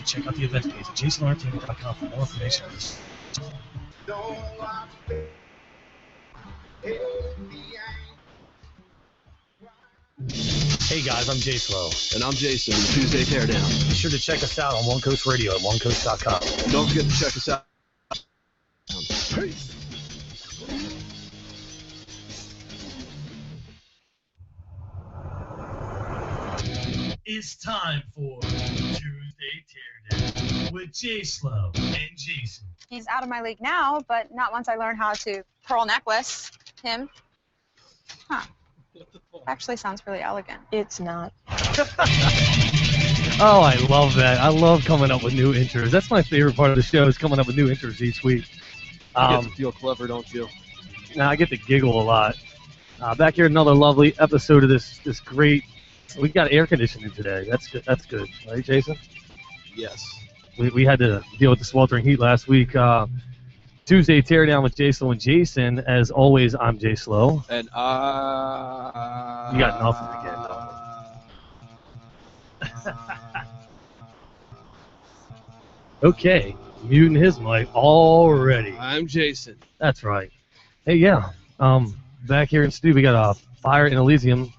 Check out the event page at jasonentertainment.com for more information. Hey guys, I'm Jay Slow. And I'm Jason, Tuesday Teardown. Be sure to check us out on One Coast Radio at onecoast.com. Don't forget to check us out. Peace. It's time for Tuesday Teardown with Jay Slow and Jason. He's out of my league now, but not once I learn how to pearl necklace him. Huh. Actually sounds really elegant. It's not. Oh, I love that. I love coming up with new intros. That's my favorite part of the show, is coming up with new intros each week. You get to feel clever, don't you? Now I get to giggle a lot. Back here, another lovely episode of this great. We got air conditioning today. That's good. That's good, right, Jason? Yes. We had to deal with the sweltering heat last week. Tuesday Teardown with Jay Slow and Jason. As always, I'm Jay Slow. And You got nothing again, though. Okay, muting his mic already. I'm Jason. That's right. Hey, yeah. Back here in studio, we got Fire in Elysium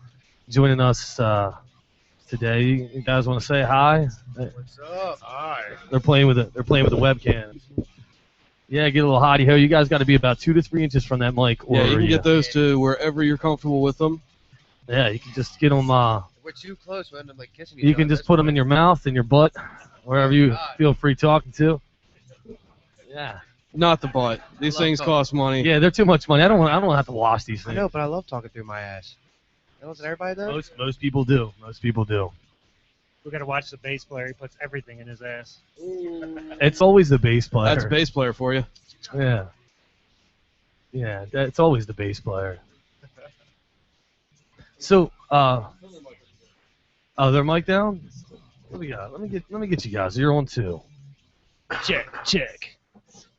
joining us today. You guys want to say hi? What's up? Hi. They're playing with the webcams. Yeah, get a little hotty ho. You guys got to be about 2 to 3 inches from that mic. Or Yeah, you can get those to wherever you're comfortable with them. Yeah, you can just get them. We're too close. We end up like kissing each other. You can just put them in your mouth, in your butt, wherever you feel free talking to. Yeah. Not the butt. These things cost money. Yeah, they're too much money. I don't want to have to wash these I things. know, but I love talking through my ass. Doesn't everybody does? Most people do. Most people do. We gotta watch the bass player. He puts everything in his ass. It's always the bass player. That's a bass player for you. Yeah. Yeah, it's always the bass player. So, their mic down? What do we got? Let me get you guys. You're on 2. Check.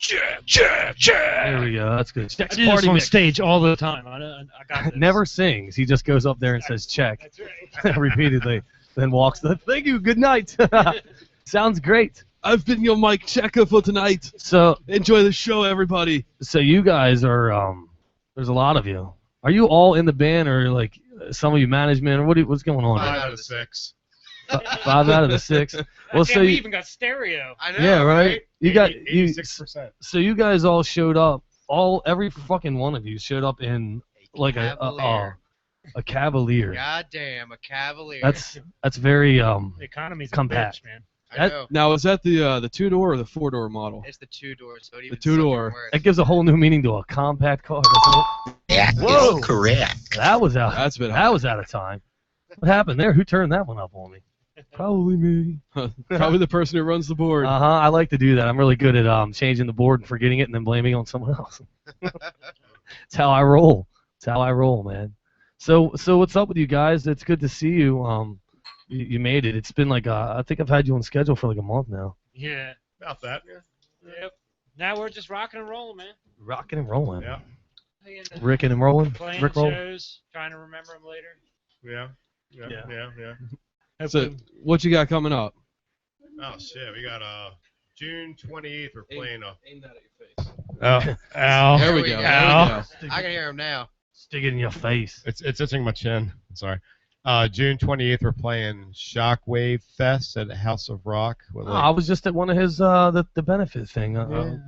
There we go. That's good. I do this on stage all the time. I got this. Never sings. He just goes up there and says check. That's right. Repeatedly. Then walks the. Thank you. Good night. Sounds great. I've been your mic checker for tonight. So enjoy the show, everybody. So you guys are there's a lot of you. Are you all in the band, or like some of you management, or what's going on? 5 out of 6. 5 out of the 6. Well, so we you, even got stereo. I know. yeah, right. You got 86%. So you guys all showed up. Every fucking one of you showed up in like a Cavalier. God damn, a Cavalier. That's very The economy's compact. a bitch, man. I know. Now, is that the 2-door or the 4-door model? It's the 2-door, so it The even 2-door. worse. That gives a whole new meaning to a compact car, doesn't it? Whoa! Correct. That was out. That's been That was out of time. What happened there? Who turned that one up on me? Probably me. Probably the person who runs the board. I like to do that. I'm really good at changing the board and forgetting it and then blaming it on someone else. It's how I roll. It's how I roll, man. So what's up with you guys? It's good to see you. You made it. It's been like I think I've had you on schedule for like a month now. Yeah. About that. Yep. Now we're just rocking and rolling, man. Rocking and rolling. Yeah. Ricking and rolling. Playing Rick roll. shows, trying to remember them later. Yeah. So, what you got coming up? Oh, shit. We got June 28th. We're playing Aim that at your face. Oh, ow. There we go. There we go. I can hear him now. Stick it in your face. It's itching my chin. Sorry. June 28th, we're playing Shockwave Fest at House of Rock. With I was just at one of his the benefit thing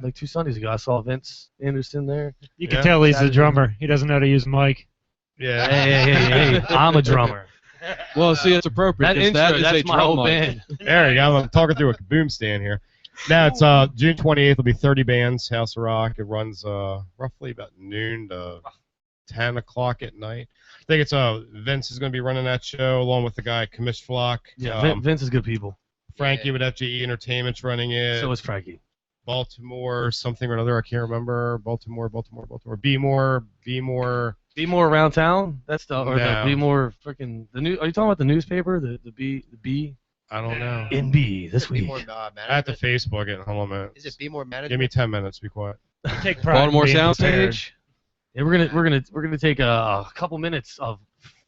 like 2 Sundays ago. I saw Vince Anderson there. You can tell he's the drummer. He doesn't know how to use a mic. Yeah. Hey, I'm a drummer. Well, see, it's appropriate. That intro, that is that's a my drum whole mic. band. There you go. I'm talking through a boom stand here. Now it's June 28th. It'll be 30 bands, House of Rock. It runs roughly about noon to 10 o'clock at night. I think it's Vince is going to be running that show along with the guy Commish Flock. Yeah, Vince is good people. Frankie with FGE Entertainment's running it. So is Frankie. Baltimore something or another. I can't remember. Baltimore. Be more around town. That's the or No. the Be more freaking the new. Are you talking about the newspaper? The B. I don't know. In B this Be week. more, I have to Facebook it. Hold on a minute. Is it Be More Management? Give me 10 minutes. Be quiet. Take pride in Baltimore being Soundstage. prepared. Yeah, we're gonna take a couple minutes of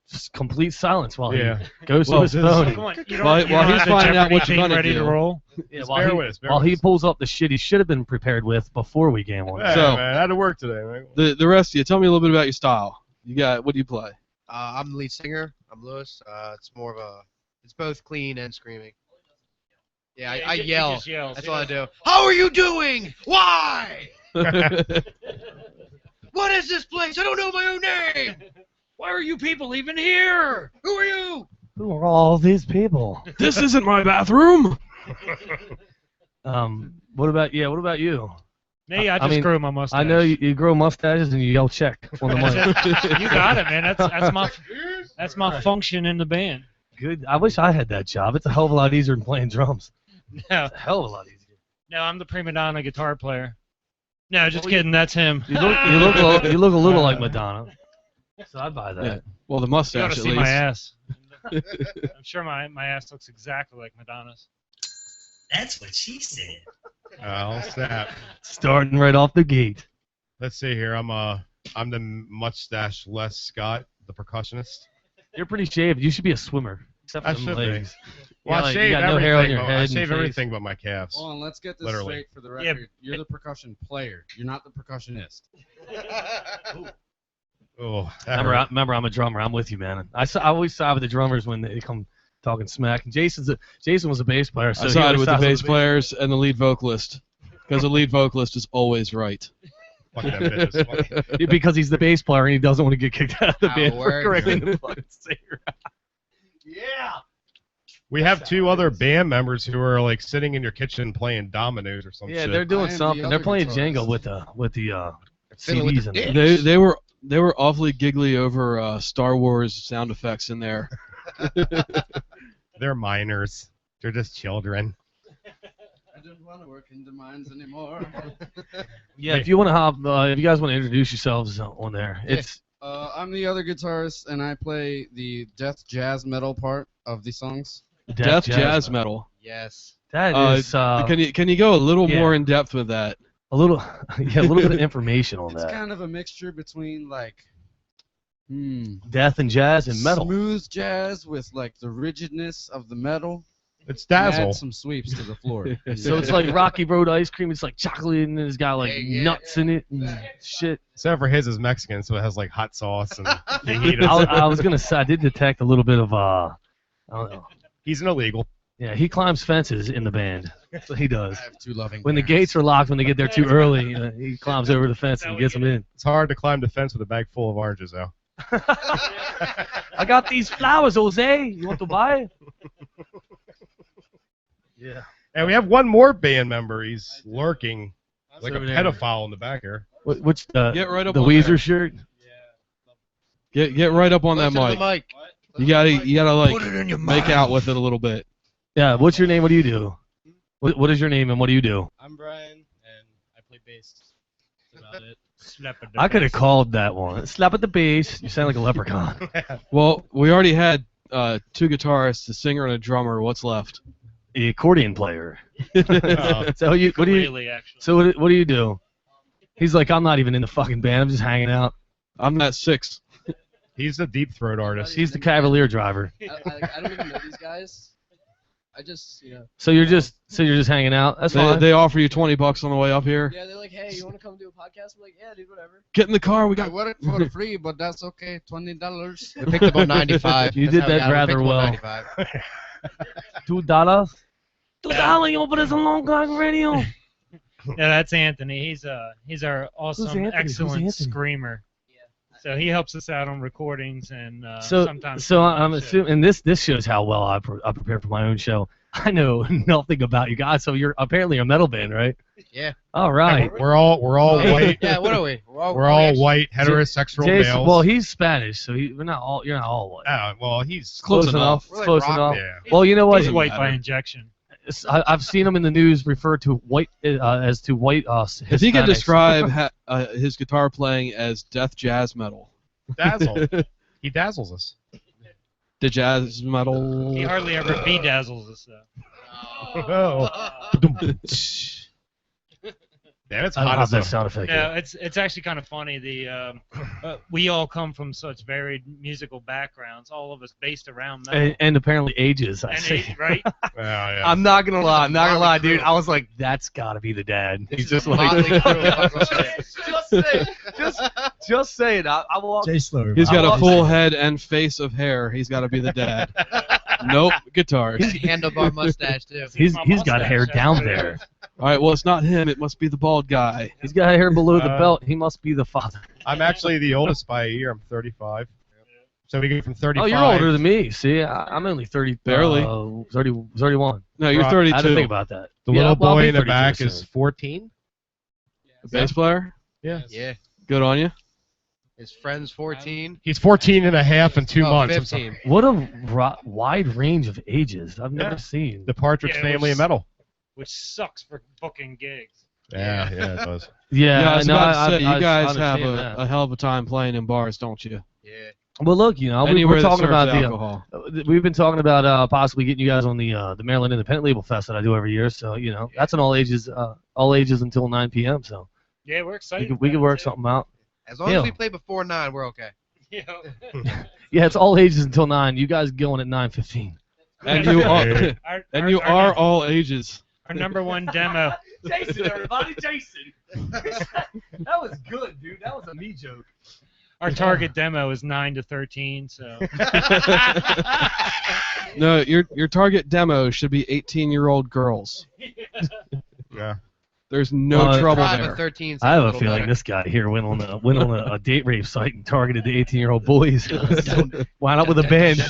just complete silence while Yeah. he goes Well, to his this- phone. Come on, you While- don't, you while don't he's have the finding out Jeopardy what you're thing gonna ready do. to roll. Yeah, Bear with us, bear while with he us. pulls up the shit he should have been prepared with before we game on. Hey, So- man, I had to work today, man. The rest of you, tell me a little bit about your style. You got what do you play? I'm the lead singer. I'm Lewis. It's more of it's both clean and screaming. Yeah, I he yell. just yells. That's He all I doesn't- do. How are you doing? Why? What is this place? I don't know my own name. Why are you people even here? Who are you? Who are all these people? This isn't my bathroom. What about you? Me, I I just mean, grew my mustache. I know you grow mustaches and you yell check on the mic. You got it, man. That's my function in the band. Good. I wish I had that job. It's a hell of a lot easier than playing drums. No, A hell of a lot easier. no, I'm the prima donna guitar player. No, just kidding. That's him. You look a little like Madonna. So I'd buy that. Yeah. Well, the You ought mustache to at see least. my ass. I'm sure my ass looks exactly like Madonna's. That's what she said. Oh, snap. Starting right off the gate. Let's see here. I'm the mustache-less Scott, the percussionist. You're pretty shaved. You should be a swimmer. Except for I them should be. legs. Well, I you shave got no everything. hair on your but- head I and shave face. everything but my calves. Hold on, let's get this Literally. straight for the Yeah. record. You're the percussion player. You're not the percussionist. Oh, that hurt. Remember, I'm a drummer. I'm with you, man. I always side with the drummers when they come talking smack. And Jason was a bass player, so I he sided always with the sides bass players and the lead vocalist because the lead vocalist is always right. Fuck that bitch. Fuck. because he's the bass player and he doesn't want to get kicked out of the How band it for works. correcting the fucking singer. Yeah. We have two other band members who are like sitting in your kitchen playing dominoes or some Yeah, shit. they're I doing am the something. They're other playing guitarist. Jenga with the Fiddling with CDs the in dick. there. They were awfully giggly over Star Wars sound effects in there. They're minors. They're just children. I don't want to work in the mines anymore. Yeah, if you want to hop, if you guys want to introduce yourselves on there, Yeah. it's I'm the other guitarist, and I play the death jazz metal part of the songs. Death jazz metal. Yes. That Uh, is Can you go a little yeah. more in depth with that? a little bit of information on It's that. kind of a mixture between like Death and jazz and metal. smooth jazz with like the rigidness of the metal. It's and add Dazzle. some sweeps to the floor. So it's like Rocky Road ice cream. It's like chocolate and it's got like Yeah, nuts in it and shit. Except for his is Mexican, so it has like hot sauce and fajitas. I was gonna say I did detect a little bit of I don't know. He's an illegal. Yeah, he climbs fences in the band. That's what he does. I have two loving When the parents. gates are locked, when they get there too early, he climbs over the fence and gets them in. It's hard to climb the fence with a bag full of oranges, though. I got these flowers, Jose. You want to buy? Yeah. And we have one more band member. He's lurking like a over there. pedophile in the back here. Which Get right up the on Weezer there. shirt? Get right up on that Closer to the mic. mic. You gotta Put it in your make mouth. out with it a little bit. Yeah. What's your name? What do you do? What is your name and what do you do? I'm Brian, and I play bass. That's about it. Slap at the I could have face. called that one. Slap at the bass. You sound like a leprechaun. Well, we already had two guitarists, a singer, and a drummer. What's left? The accordion player. Oh. So what do you? Really, actually. So what do you do? He's like, I'm not even in the fucking band. I'm just hanging out. I'm that six. He's a deep throat artist. He's the Cavalier driver. I don't even know these guys. I just, So you're just hanging out. That's They, fine. they offer you $20 on the way up here. yeah, they're like, hey, you want to come do a podcast? I'm like, yeah, dude, whatever. Get in the car. We I got. work for free, but that's okay. $20. We picked up on 95. You That's did how we that got it. We rather picked up on well. 95. $2. $2. You put us on Long Gang Radio. Yeah, that's Anthony. He's our awesome, Anthony? Who's excellent Anthony? screamer. So he helps us out on recordings and So sometimes. I'm shit. assuming, and this shows how well I prepare for my own show. I know nothing about you guys, so you're apparently a metal band, right? Yeah. All right. We're all white. Yeah, what are we? We're all white heterosexual Jason, males. well, he's Spanish, so you're not all white. Ah, well, he's Close enough. We're like Close rock enough. Yeah. Well, you know what? He's white matter. by injection. I've seen him in the news referred to white as to white. If he can Hispanics. describe his guitar playing as death jazz metal, Dazzle. He dazzles us. the jazz metal. He hardly ever bedazzles us though. Oh. Damn, it's I don't hot have as that a... sound effect. No, yet. it's actually kind of funny. We all come from such varied musical backgrounds, all of us based around metal. And apparently ages. I And see. right? Yeah. I'm not gonna lie. I'm not gonna lie, Motley dude. Crue. I was like, that's gotta be the dad. He's just Motley like, Crue. just saying. I walk. Jay Slower. He's got I a love full it. head and face of hair. He's got to be the dad. Nope, guitars. Handlebar mustache too. He's My got mustache, hair that's down what it there. is. All right, well, it's not him. It must be the bald guy. He's got hair below the Uh, belt. He must be the father. I'm actually the oldest by a year. I'm 35. So we go from 35. Oh, you're older than me. See, I'm only 30. Barely. 31. No, you're Right. 32. I had to think about that. The Yeah, little well, I'll boy be in the 32 back soon. is 14. The bass player. Yeah. Yeah. Good on you. His friend's 14. He's 14 and a half in 2 Oh, months. I'm 15. sorry. What a wide range of ages. I've never Yeah. seen. The Partridge Yeah, it Family was- of Metal. Which sucks for booking gigs. Yeah, it does. Yeah, I was no, about to say, you I guys have understand that. a hell of a time playing in bars, don't you? Yeah. Well, look, you know, Anywhere we're that talking serves about alcohol. we've been talking about possibly getting you guys on the Maryland Independent Label Fest that I do every year. So you know, that's an all ages until 9 p.m. So Yeah, we're we excited. could about it, work too. something out. As long Yeah. as we play before 9, we're okay. Yeah. Yeah, it's all ages until 9. You guys going at 9:15. And you are, Our- and our- you our are num- all ages. Our number one demo. Jason, everybody, Jason. That was good, dude. That was a me joke. Our target demo is 9 to 13. So No, your target demo should be 18-year-old girls. Yeah. There's no Well, trouble Drive there. a 13. I have a little feeling better. this guy here went on a date rape site and targeted the 18-year-old boys. Wound up with a band.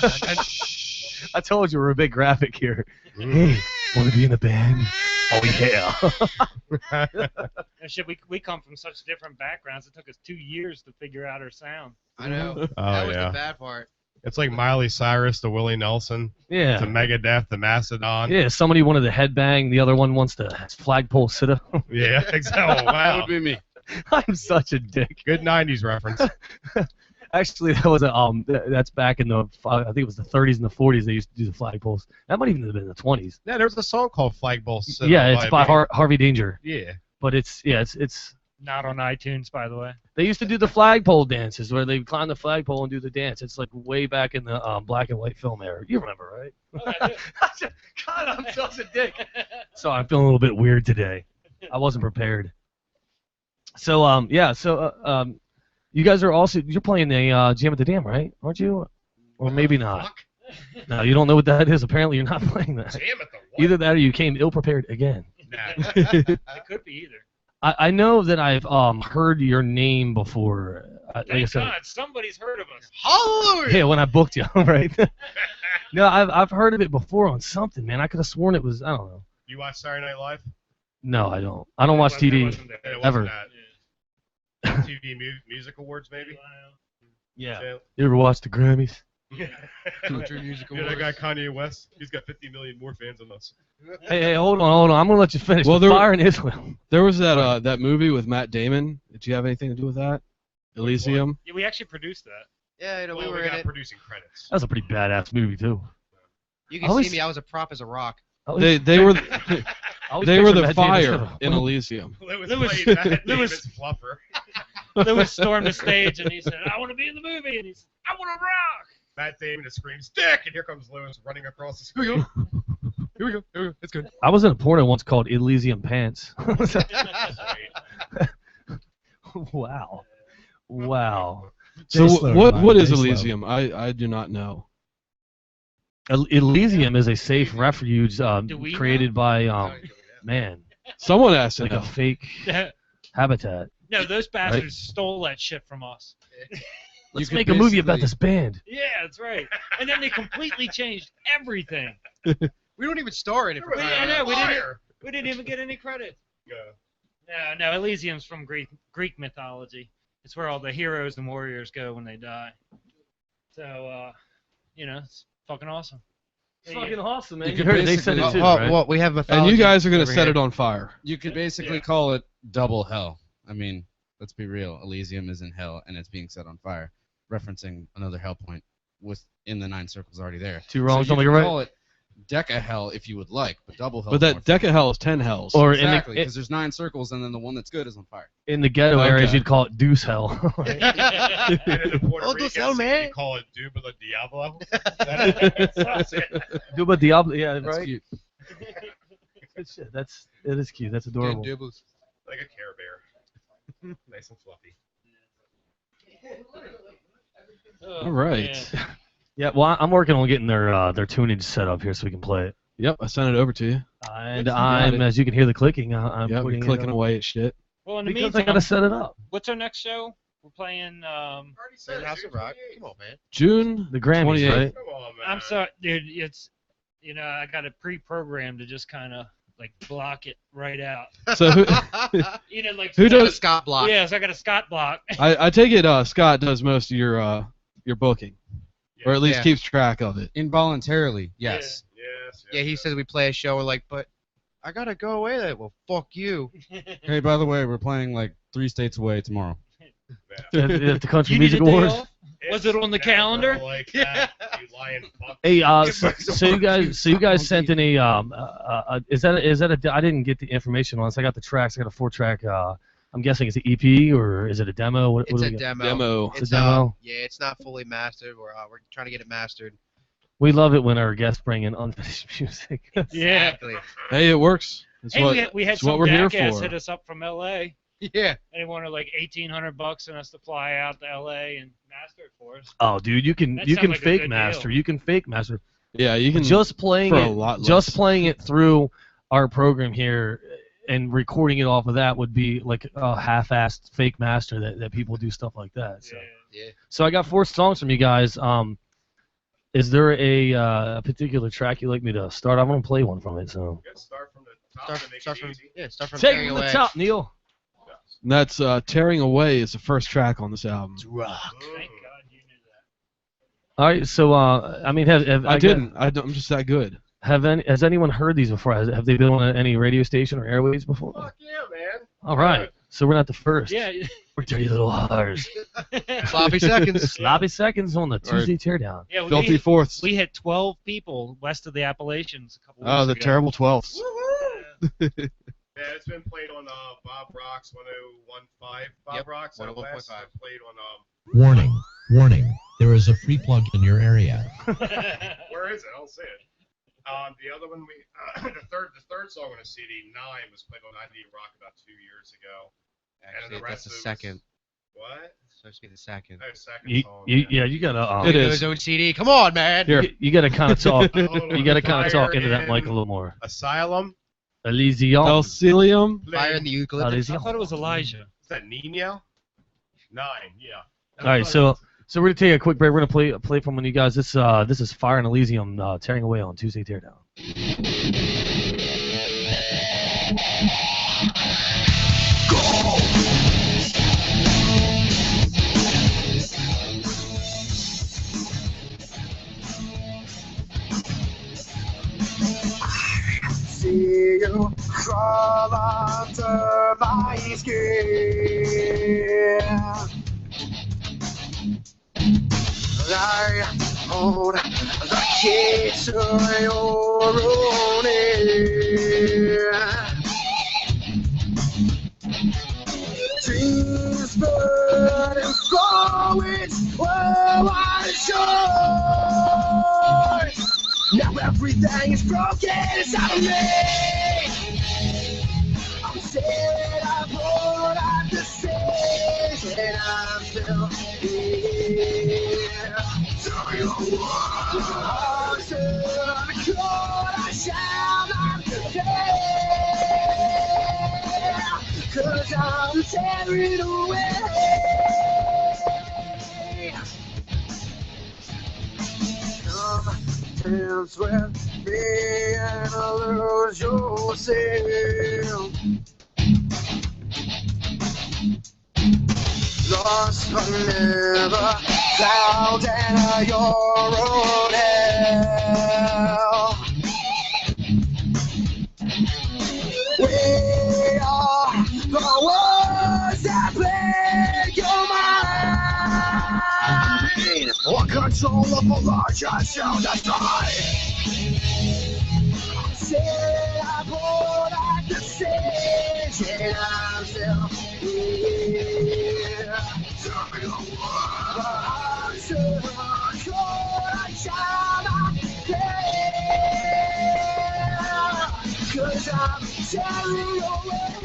I told you we're a big graphic here. Hey, want to be in a band? Oh yeah. and shit, we come from such different backgrounds. It took us 2 years to figure out our sound. I know. Oh, That was yeah. the bad part. It's like Miley Cyrus to Willie Nelson to Yeah. Megadeth to Mastodon. Yeah. Somebody wanted to headbang. The other one wants to flagpole sitter. Yeah, exactly. Oh, That wow. would be me. I'm such a dick. Good 90s reference. Actually, that was that's back in the I think it was the 30s and the 40s. They used to do the flagpoles. That might even have been the 20s. Yeah, there's a song called Flagpole Sitter. Yeah, it's by Harvey Danger. Yeah. But it's Not on iTunes, by the way. they used to do the flagpole dances where they climb the flagpole and do the dance. It's like way back in the black and white film era. You remember, right? God, I'm such a dick. So I'm feeling a little bit weird today. I wasn't prepared. So you guys are also you're playing the Jam at the Dam, right? Aren't you? Or maybe not. No, you don't know what that is. Apparently, you're not playing that. Jam at the what? Either that or you came ill prepared again. Nah. It could be either. I know that I've heard your name before. Like I Thank said, God, somebody's heard of us. Hallelujah! yeah, when I booked you, right? No, I've heard of it before on something, man. I could have sworn it was I don't know. You watch Saturday Night Live? No, I don't. I don't watch It TV. wasn't there. It wasn't Ever. that. TV Music Awards, maybe? Yeah. You ever watch the Grammys? Country music You know that awards. guy Kanye West? He's got 50 million more fans than us. Hey, hold on. I'm gonna let you finish. Well, The there- Fire in Israel. There was that movie with Matt Damon. Did you have anything to do with that? Elysium. Yeah, we actually produced that. Yeah, you know, Well, we were in got it. producing credits. That was a pretty badass movie too. You I can always- see me. I was a prop as a rock. I always- They were I always they were picture the Matt Damon as fire a- in Elysium. Lewis- played Matt Lewis- Damon's fluffer. Lewis stormed the stage and he said, "I want to be in the movie," and he said, "I want to rock." Matt Damon just screams, "Dick!" And here comes Lewis running across the screen. Here we go. It's good. I was in a porno once called Elysium Pants. Wow. Wow. So Jay Slower, what man, is Jay Slower. Elysium? I do not know. Elysium is a safe refuge Do we created by man, Someone asked to like know. a fake habitat. No, those bastards stole that shit from us. Let's could make a movie about basically- this band. Yeah, that's right. And then they completely changed everything. We don't even star in it. For I crying know, out we loud. didn't. We didn't even get any credit. No, Elysium's from Greek mythology. It's where all the heroes and warriors go when they die. So, it's fucking awesome. It's fucking awesome, man. You You could heard it. They said basically- it too, Well, right? well, we have And mythology you guys are gonna over set here. it on fire. You could basically Yeah. call it double hell. I mean, let's be real. Elysium is in hell, and it's being set on fire, referencing another hell point within the 9 circles already there. Two wrongs so don't you make a could right. call it deck a hell if you would like, but double hell. But that deck of hell is 10 hells. Or exactly, in because there's 9 circles, and then the one that's good is on fire. the ghetto Okay. areas, you'd call it deuce hell. And in the Puerto Oh, Rican don't sell, scene, man. you call it Duba the Diablo. That's it. Do but Diablo, yeah, That's right. cute. Good shit. That is cute. That's adorable. Dibbles. Like a Care Bear. Nice and fluffy. All right. Yeah. Yeah, well, I'm working on getting their tunage set up here so we can play it. Yep, I sent it over to you. And got I'm, it. as you can hear the clicking, I'm Yep, putting you're clicking it up. away at shit. Well, in the Because I meantime, gotta set it up. what's our next show? We're playing. Already said House of Rock. 28. Come on, man. June The Grammys, 28th. right? Come on, man. I'm sorry, dude. It's I got it pre-programmed to just kind of like block it right out. So who, Like Who does- Scott Block? Yeah, so I got a Scott block. I take it Scott does most of your booking, or at least Yeah. keeps track of it. Involuntarily, yes. Yes, Yeah, he says we play a show. We're like, but I gotta go away. There. Well, fuck you. Hey, by the way, we're playing like 3 states away tomorrow. At the Country You need Music a day Awards. off? Was it on the Never calendar? Like that, you lying fuck. Hey, so you guys sent in a is that a I didn't get the information on this. I got the tracks. I got a 4-track. I'm guessing it's an EP or is it a demo? What It's do a we got? Demo. It's a demo? Yeah, it's not fully mastered. We're trying to get it mastered. We love it when our guests bring in unfinished music. Yeah. Exactly. Hey, it works. It's Hey, what, we had it's what some we're here jackass for. hit us up from L.A. Yeah. They wanted like $1,800 and us to fly out to L.A. and master it for us. Oh, dude, you can That you sounds can like a fake good master. deal. You can fake master. Yeah, you can Just playing for it. a lot Just less. playing it through our program here and recording it off of that would be like a half-assed fake master that people do stuff like that. So. Yeah. So I got 4 songs from you guys. Is there a particular track you'd like me to start? I'm gonna play one from it. So Let's start from the top Start, and make start it from easy. start from take it Tearing from the Away. top, Neil. And that's Tearing Away is the first track on this album. Rock. Thank God you knew that. All right. So I mean, I didn't. I'm just that good. Has anyone heard these before? Have they been on any radio station or airwaves before? Fuck yeah, man. All right. So we're not the first. Yeah. We're dirty little hearts. Sloppy seconds. Sloppy seconds on the Tuesday teardown. Yeah, Filthy Fourths. we had 12 people west of the Appalachians a couple Oh, weeks the ago. Terrible Twelfths. Yeah, it's been played on Bob Rock's 101.5. Bob Yep, Rock's out 101.5. west. Played on Warning, warning. There is a free plug in your area. where is it? I don't see it. The other one the third song on the CD 9 was played on 90 Rock about 2 years ago. Actually, the that's rest the of it was- second. What? It's supposed to be the second. Oh, second You, song. yeah, you gotta. It It is. his own CD. Come on, man. Here. You gotta kind of talk. Hold on. You gotta kind of talk Fire into that mic a in little more. Asylum. Elysium. Elysium. Fire in the eucalyptus. I Elysium. thought it was Elijah. Is that Nino? 9, yeah. All right, so we're gonna take a quick break. We're gonna play from one of you guys. This is Fire in Elysium, Tearing Away on Tuesday Teardown. See you crawl under my skin. I hold the key to your own dreams burning forward, well, I choice. Now everything is broken inside of me. I'm saying I brought out the stage, and I'm still here. Do you want to the cold? I shall not care, 'cause I'm tearing away. Come dance with me and lose yourself. Lost but never found in your own hell. We are the ones that plague your mind. What control of a larger shall destroy. till I'm still here. Tell me why I'm so cold, I shall not care. 'Cause I'm tearing away.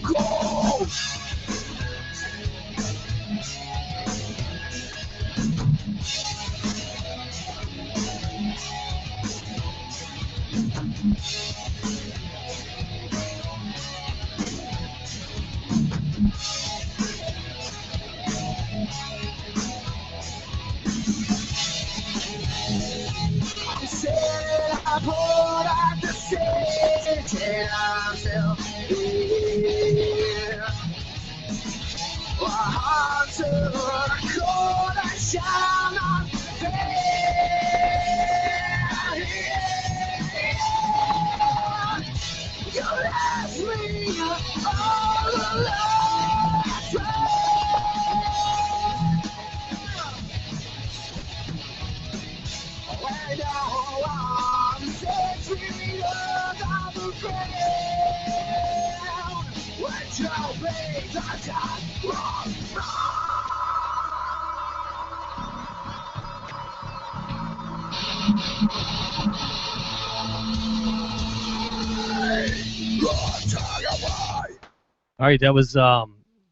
Go! I said I poured out the city till I'm still here. My heart's so cold, I shall not bear. You left me all alone. When now I'm century on the ground, when your veins are just wrong. All right, that was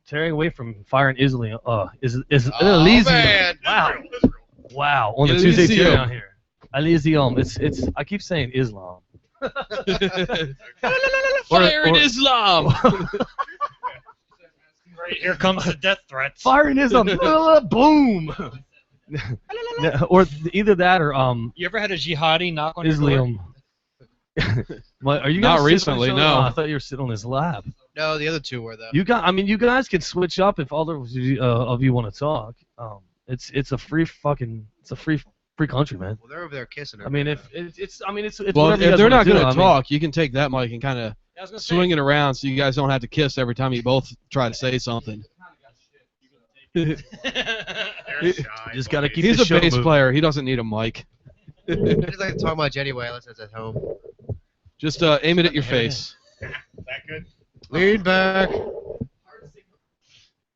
tearing away from Fire and Elysium. Elysium. man. Wow, on the Elysium. Tuesday Teardown here. Elysium. It's. I keep saying Islam. Fire in Islam. Right, here comes the death threats. Fire and Islam. Boom. Or either that or You ever had a jihadi knock on your door? Islam. Are you Not guys recently, sitting on no. Oh, I thought you were sitting on his lap. No, the other two were though. You guys can switch up if all of you want to talk. It's a free country, man. Well, they're over there kissing her. I mean, if it's Well, whatever you if guys they're wanna not do. going I to mean, talk, you can take that mic and kind of I was gonna swing it around so you guys don't have to kiss every time you both try to say something. just gotta keep He's the a show bass moving. player. He doesn't need a mic. I just like to talk much anyway, unless it's at home. Just aim it at your face. That good? Lean back.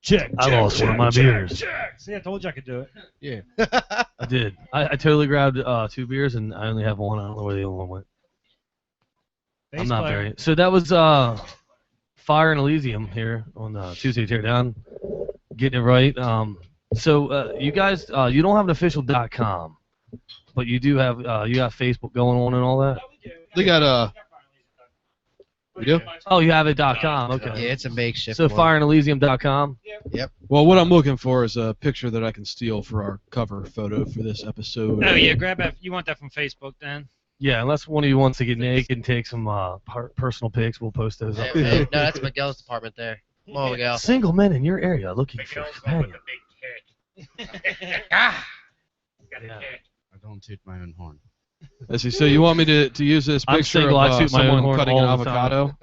Check. I lost one of my beers. See, I told you I could do it. Yeah. I did. I totally grabbed 2 beers and I only have one. I don't know where the other one went. I'm not very. So that was Fire and Elysium here on Tuesday Teardown. Getting it right. So you guys, you don't have an official .com, but you do have you got Facebook going on and all that. They got We do? Oh, you have it .com. Okay. Yeah, it's a makeshift So one. fireandelysium.com. Yep. Well, what I'm looking for is a picture that I can steal for our cover photo for this episode. Oh yeah, grab that. You want that from Facebook then? Yeah, unless one of you wants to get naked and take some personal pics, we'll post those up. Yeah, no, that's Miguel's department there. Come on, Miguel. Single men in your area looking for companion. Ah. Yeah. I don't toot my own horn. Let's see. So you want me to use this I'm picture single, of I toot my own someone horn cutting an all the time. avocado?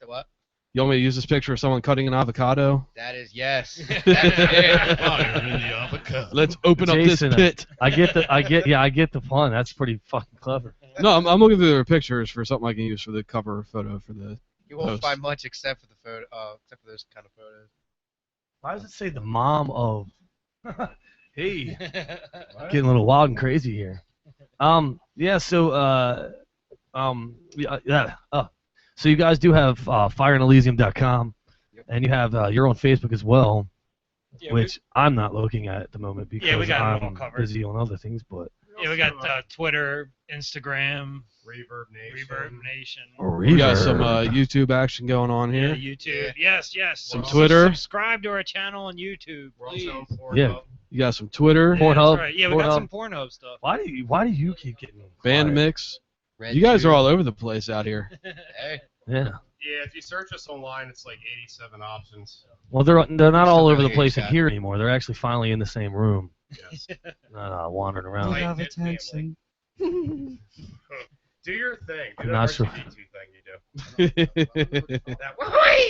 So what? You want me to use this picture of someone cutting an avocado? That is yes. That is it. Fire in the avocado. Let's open Jason, up this pit. I get the pun. That's pretty fucking clever. No, I'm looking through their pictures for something I can use for the cover photo for the. You won't post. find much except for the photo, except for those kind of photos. Why does it say the mom of? Hey, getting a little wild and crazy here. Yeah. So so you guys do have fireandelysium.com, and you have you're on Facebook as well, Yeah, which I'm not looking at the moment because we got it all I'm covered. busy on other things. But Yeah, we got Twitter, Instagram, Reverb Nation. Reverb Nation. We got some YouTube action going on Yeah, here. YouTube. Yes, yes. Some Twitter. Subscribe to our channel on YouTube, please. Yeah. You got some Twitter. Yeah, Pornhub. that's right. Yeah, we got Pornhub. some Pornhub stuff. Why do you keep getting Band quiet? mix. Red You guys Tube. are all over the place out here. Hey. Yeah. Yeah, if you search us online, it's like 87 options. Well, they're not all over the Okay, place in Scott. here anymore. They're actually finally in the same room, Yes. not wandering around. Like, have a it family. texting. Do your thing. Do I'm that not sure. R2D2 thing you do. That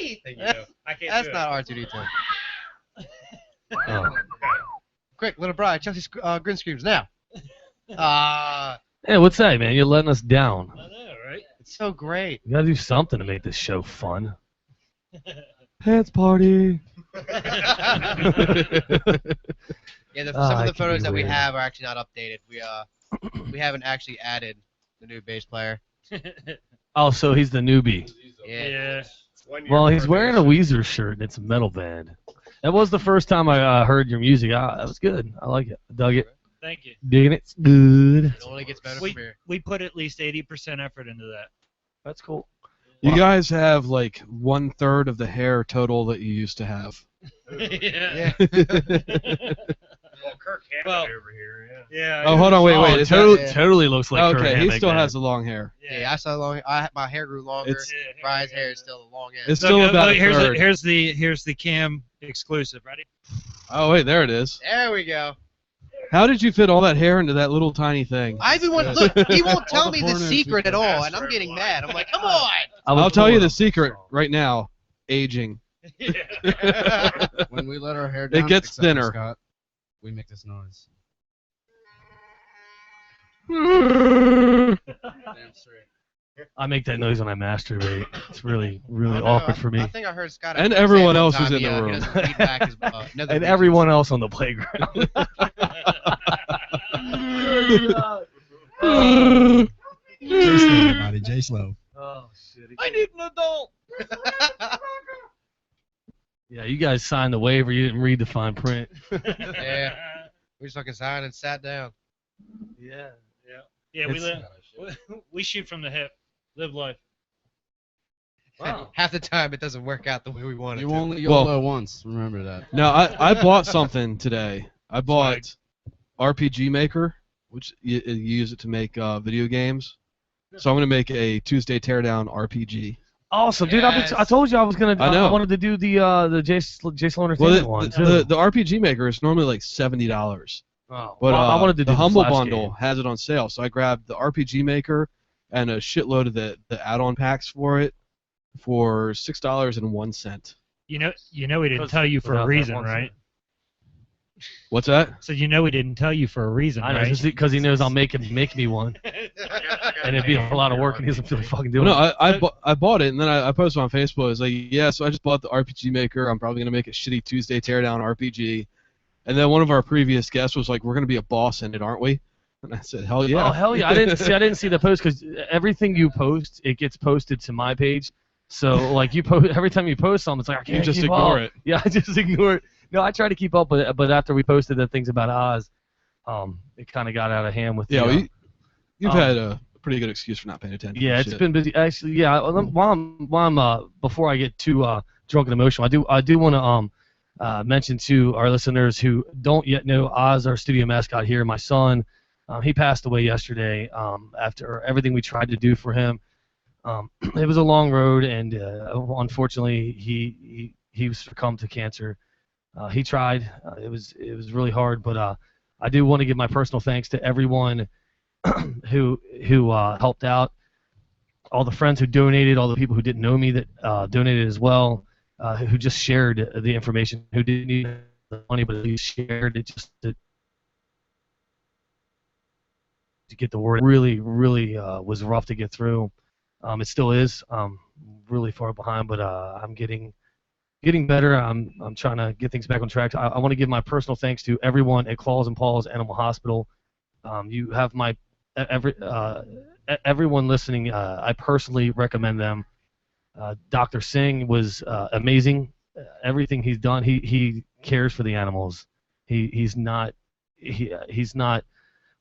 R2D2. I can't That's do not R2D2. Oh. Quick, little bride, Chelsea's grin screams now. Hey, what's that, man? You're letting us down. I know, right? It's so great. You gotta do something to make this show fun. Pants party. Yeah, some of the it can photos be that we weird. have are actually not updated. We haven't actually added the new bass player. Oh, so he's the newbie. Yeah. Well, he's wearing a Weezer shirt, and it's a metal band. That was the first time I heard your music. That was good. I like it. I dug it. Thank you. Digging it. It's good. It only gets better from here. We put at least 80% effort into that. That's cool. You guys have like 1/3 of the hair total that you used to have. Yeah. Well, Kirk Hammett Well, over here. Yeah. Yeah. Oh, hold on, wait. Oh, is totally, that- totally looks like Kurt Okay, he Hammett, still man. has the long hair. Yeah, I saw my hair grew longer. It's- Brian's hair is still the long end. It's still about a here's third. here's the cam exclusive. Ready? Oh wait, there it is. There we go. How did you fit all that hair into that little tiny thing? I even want look. He won't tell me the porn secret at industry all, and I'm getting mad. I'm like, come on. I'll tell you the secret right now. Aging. When we let our hair It down, gets except for thinner. Scott, we make this noise. Damn straight. I make that noise when I masturbate. It's really, really I don't know, awkward for me. I think I heard Scott. And say everyone one else time is in he, the he room. doesn't feed back his, other And regions. everyone else on the playground. Jay Slow, everybody. Jay Slow. Oh, shit. I need an adult. Yeah, you guys signed the waiver. You didn't read the fine print. Yeah. We just fucking signed and sat down. Yeah. Yeah, we It's- we shoot from the hip. Live life. Wow. Half the time it doesn't work out the way we want it You to. only Well- YOLO once. Remember that. No, I bought something today. I bought RPG Maker, which you use it to make video games. So I'm gonna make a Tuesday Teardown RPG. Awesome, dude. Yes. I told you I was gonna. I know. I wanted to do the Jay Slow Well, Entertainment one too. the RPG Maker is normally like $70. Oh, But well, I wanted to do the Humble Flash Bundle game. has it on sale, so I grabbed the RPG Maker and a shitload of the add-on packs for it for $6.01. You know we didn't Because tell you for without a that reason, one right? What's that? So you know we didn't tell you for a reason, I know, right? just because he knows I'll make me one, and it'd be a lot of work, and he doesn't feel like fucking doing Well, no, it. I bought it, and then I posted on Facebook. It's like, yeah, so I just bought the RPG Maker. I'm probably gonna make a shitty Tuesday Teardown RPG. And then one of our previous guests was like, "We're gonna be a boss in it, aren't we?" And I said, "Hell yeah!" Oh hell yeah! I didn't see the post because everything you post, it gets posted to my page. So like you post every time you post something, it's like I can't just keep ignore up. it. Yeah, I just ignore it. No, I try to keep up, but after we posted the things about Oz, it kind of got out of hand with. Yeah, the, well, you've um, had a pretty good excuse for not paying attention. Yeah, to it's shit. been busy. Actually, yeah. While I'm before I get too drunk and emotional, I do want to mention to our listeners who don't yet know Oz, our studio mascot here, my son. He passed away yesterday after everything we tried to do for him. It was a long road, and unfortunately, he succumbed to cancer. He tried. It was really hard, but I do want to give my personal thanks to everyone who helped out, all the friends who donated, all the people who didn't know me that donated as well, who just shared the information, who didn't need the money but at least shared it just to get the word. Really was rough to get through. It still is. Really far behind, but I'm getting better. I'm trying to get things back on track. I want to give my personal thanks to everyone at Claws and Paws Animal Hospital. You have my everyone listening. I personally recommend them. Dr. Singh was amazing. Everything he's done, he cares for the animals. He's not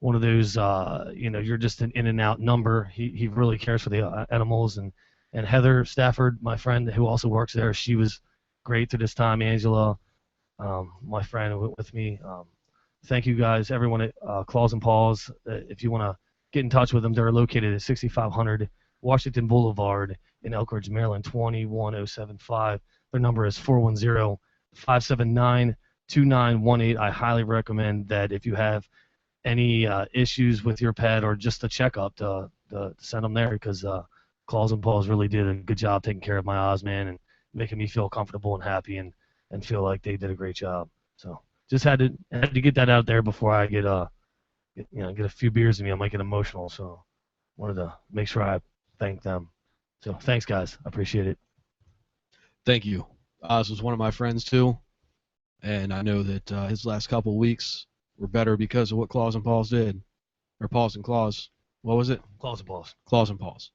one of those you're just an in and out number. He really cares for the animals. And Heather Stafford, my friend who also works there, she was great through this time. Angela, my friend who went with me. Thank you guys, everyone at Claws and Paws. If you want to get in touch with them, they're located at 6500 Washington Boulevard in Elk Ridge, Maryland, 21075. Their number is 410-579-2918. I highly recommend that if you have any issues with your pet or just a checkup, to send them there, because Claws and Paws really did a good job taking care of my Oz man, and making me feel comfortable and happy and feel like they did a great job. So just had to get that out there before I get a few beers in me. I might get emotional, so wanted to make sure I thank them. So thanks, guys. I appreciate it. Thank you. Oz was one of my friends too, and I know that his last couple of weeks were better because of what Claus and Paws did, or Paws and Claus. What was it? Claus and Paws. Claus and Paws.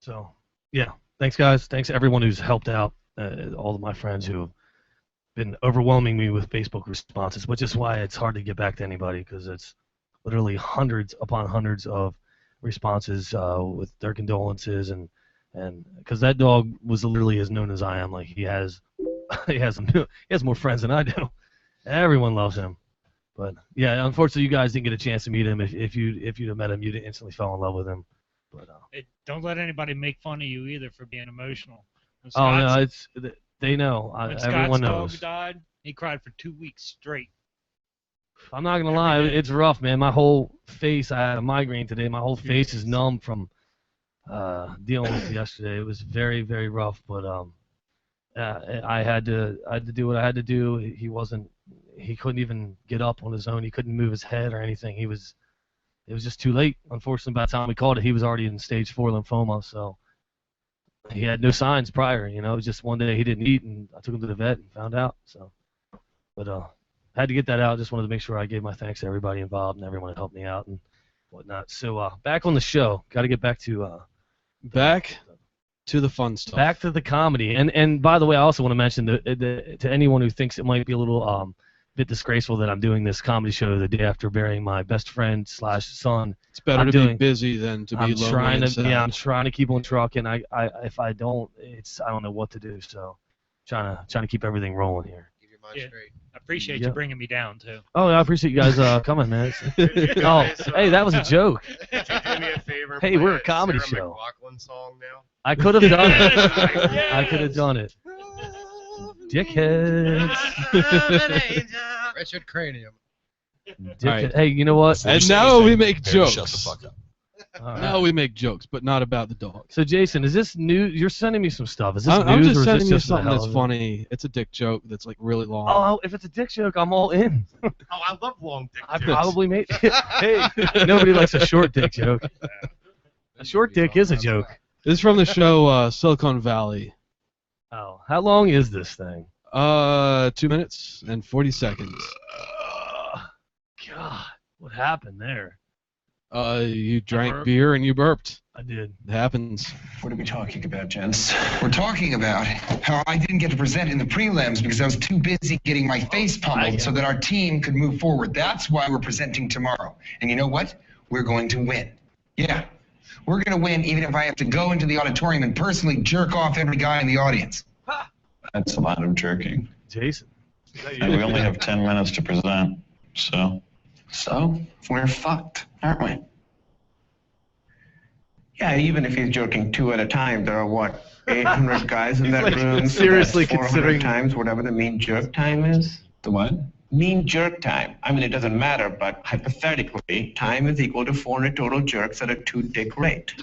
So yeah, thanks, guys. Thanks to everyone who's helped out. All of my friends who have been overwhelming me with Facebook responses, which is why it's hard to get back to anybody, because it's literally hundreds upon hundreds of responses with their condolences and because that dog was literally as known as I am. Like he has more friends than I do. Everyone loves him. But yeah, unfortunately, you guys didn't get a chance to meet him. If you'd have met him, you'd instantly fell in love with him. But Hey, don't let anybody make fun of you either for being emotional. When oh no, Scott's- they know. when Everyone Scott's knows. dog died, he cried for 2 weeks straight. I'm not gonna lie, it's rough, man. My whole face, I had a migraine today. My whole face is numb from dealing with it yesterday. It was very, very rough, but I had to do what I had to do. He couldn't even get up on his own. He couldn't move his head or anything. It was just too late. Unfortunately, by the time we called it, he was already in stage 4 lymphoma, so he had no signs prior. It was just one day he didn't eat, and I took him to the vet and found out. So, but had to get that out. Just wanted to make sure I gave my thanks to everybody involved and everyone that helped me out and whatnot. So back on the show. Got to get back to back to the fun stuff. Back to the comedy. And by the way, I also want to mention to anyone who thinks it might be a little bit disgraceful that I'm doing this comedy show the day after burying my best friend / son. It's better to be busy than to be lonely and sad. I'm trying to keep on trucking. If I don't, I don't know what to do. So trying to keep everything rolling here. Keep your mind Yeah. straight. I appreciate Yeah. you bringing me down too. Oh, I appreciate you guys coming, man. Hey, that was a joke. Could you do me a favor? Hey, play we're a comedy Sarah show. McLachlan song now. I could have done it. Yes. I could have done it. Dickheads. Richard Cranium. Dickhead. Hey, you know what? And now we make jokes. Shut the fuck up. All right. Now we make jokes, but not about the dog. So Jason, is this new? You're sending me some stuff. Is this I'm news just or is sending this you just for the something hell that's of it? funny. It's a dick joke that's like really long. Oh, if it's a dick joke, I'm all in. Oh, I love long dick I jokes. probably made. Hey, nobody likes a short dick joke. A short dick is a joke. This is from the show Silicon Valley. Oh, how long is this thing? 2 minutes and 40 seconds. God, what happened there? You drank burped. beer and you burped. I did. It happens. What are we talking about, gents? We're talking about how I didn't get to present in the prelims because I was too busy getting my face pummeled so that our team could move forward. That's why we're presenting tomorrow. And you know what? We're going to win. Yeah, we're going to win even if I have to go into the auditorium and personally jerk off every guy in the audience. That's a lot of jerking. Jason. And we only have 10 minutes to present, so. So, we're fucked, aren't we? Yeah, even if he's joking 2 at a time, there are what, 800 guys in that like room? seriously so that's 400 considering- times whatever the mean jerk time is? The what? Mean jerk time. I mean, it doesn't matter, but hypothetically, time is equal to 400 total jerks at a 2-dick rate.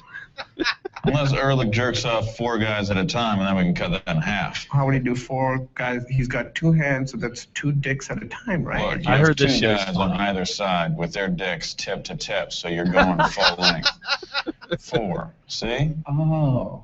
Unless Ehrlich jerks off 4 guys at a time, and then we can cut that in half. How would he do 4 guys? He's got 2 hands, so that's 2 dicks at a time, right? Look, you I have heard this 2 show's guys on funny. either side with their dicks tip to tip, so you're going full length. 4. See? Oh,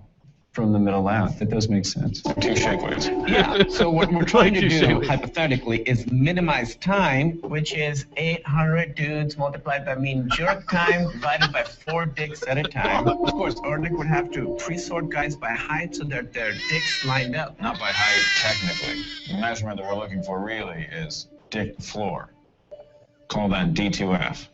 from the middle out. That does make sense. 2 shake weights. Yeah, so what we're trying to Like you do, say. hypothetically, is minimize time, which is 800 dudes multiplied by mean jerk time divided by 4 dicks at a time. Of course, Ehrlich would have to pre-sort guys by height so that their dicks lined up. Not by height, technically. The measurement that we're looking for really is dick floor. Call that D2F.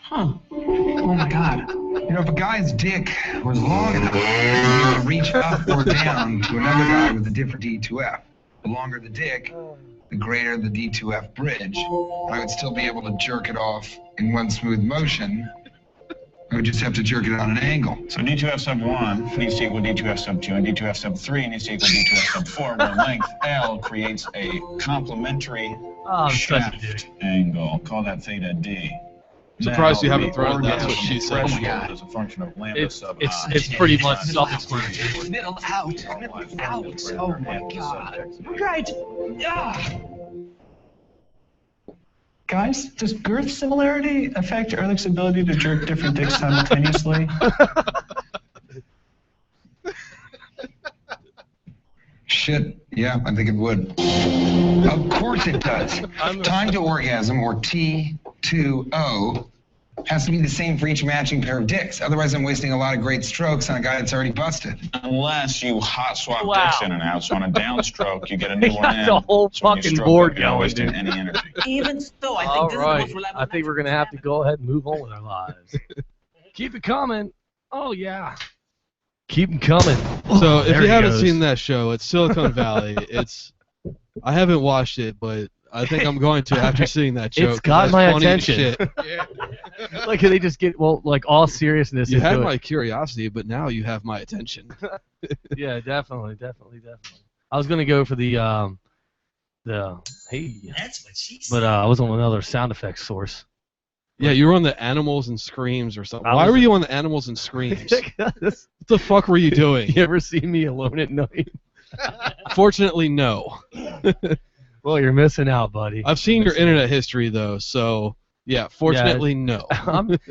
Huh. Oh my God. You know, if a guy's dick was long enough, he would reach up or down to another guy with a different D2F. The longer the dick, the greater the D2F bridge. I would still be able to jerk it off in one smooth motion. I would just have to jerk it on an angle. So D2F sub 1 needs to equal D2F sub 2, and D2F sub 3 needs to equal D2F sub 4, where length L creates a complementary Oh, I'm such a dick. shaft angle. Call that theta D. Surprised you haven't thrown it. That's what she said. As a function of lambda sub I. It's pretty much self-explanatory. Middle out. Out. Oh my god. Right. Ah. Guys, does girth similarity affect Ehrlich's ability to jerk different dicks simultaneously? Shit, yeah, I think it would. Of course it does. Time to orgasm, or T2O, has to be the same for each matching pair of dicks. Otherwise, I'm wasting a lot of great strokes on a guy that's already busted. Unless you hot swap dicks in and out, so on a downstroke you get a new They one got in. the whole so when you fucking stroke board up, you're not going, wasting dude. any energy. Even so, I think All this right. is the most I think we're gonna have to go ahead and move on with our lives. Keep it coming. Oh yeah. Keep them coming. So if There you he haven't goes. seen that show, it's Silicon Valley. I haven't watched it, but I think I'm going to after seeing that show. It's got 'cause my that's funny as attention. shit. Like they just get like all seriousness. You into had it. my curiosity, but now you have my attention. Yeah, definitely. I was gonna go for the hey, That's what she said. but I was on another sound effects source. Yeah, you were on the animals and screams or something. I Why was- were you on the animals and screams? What What the fuck were you doing? You ever see me alone at night? Fortunately, no. Well, you're missing out, buddy. I've seen your internet history though, so yeah. Fortunately, no.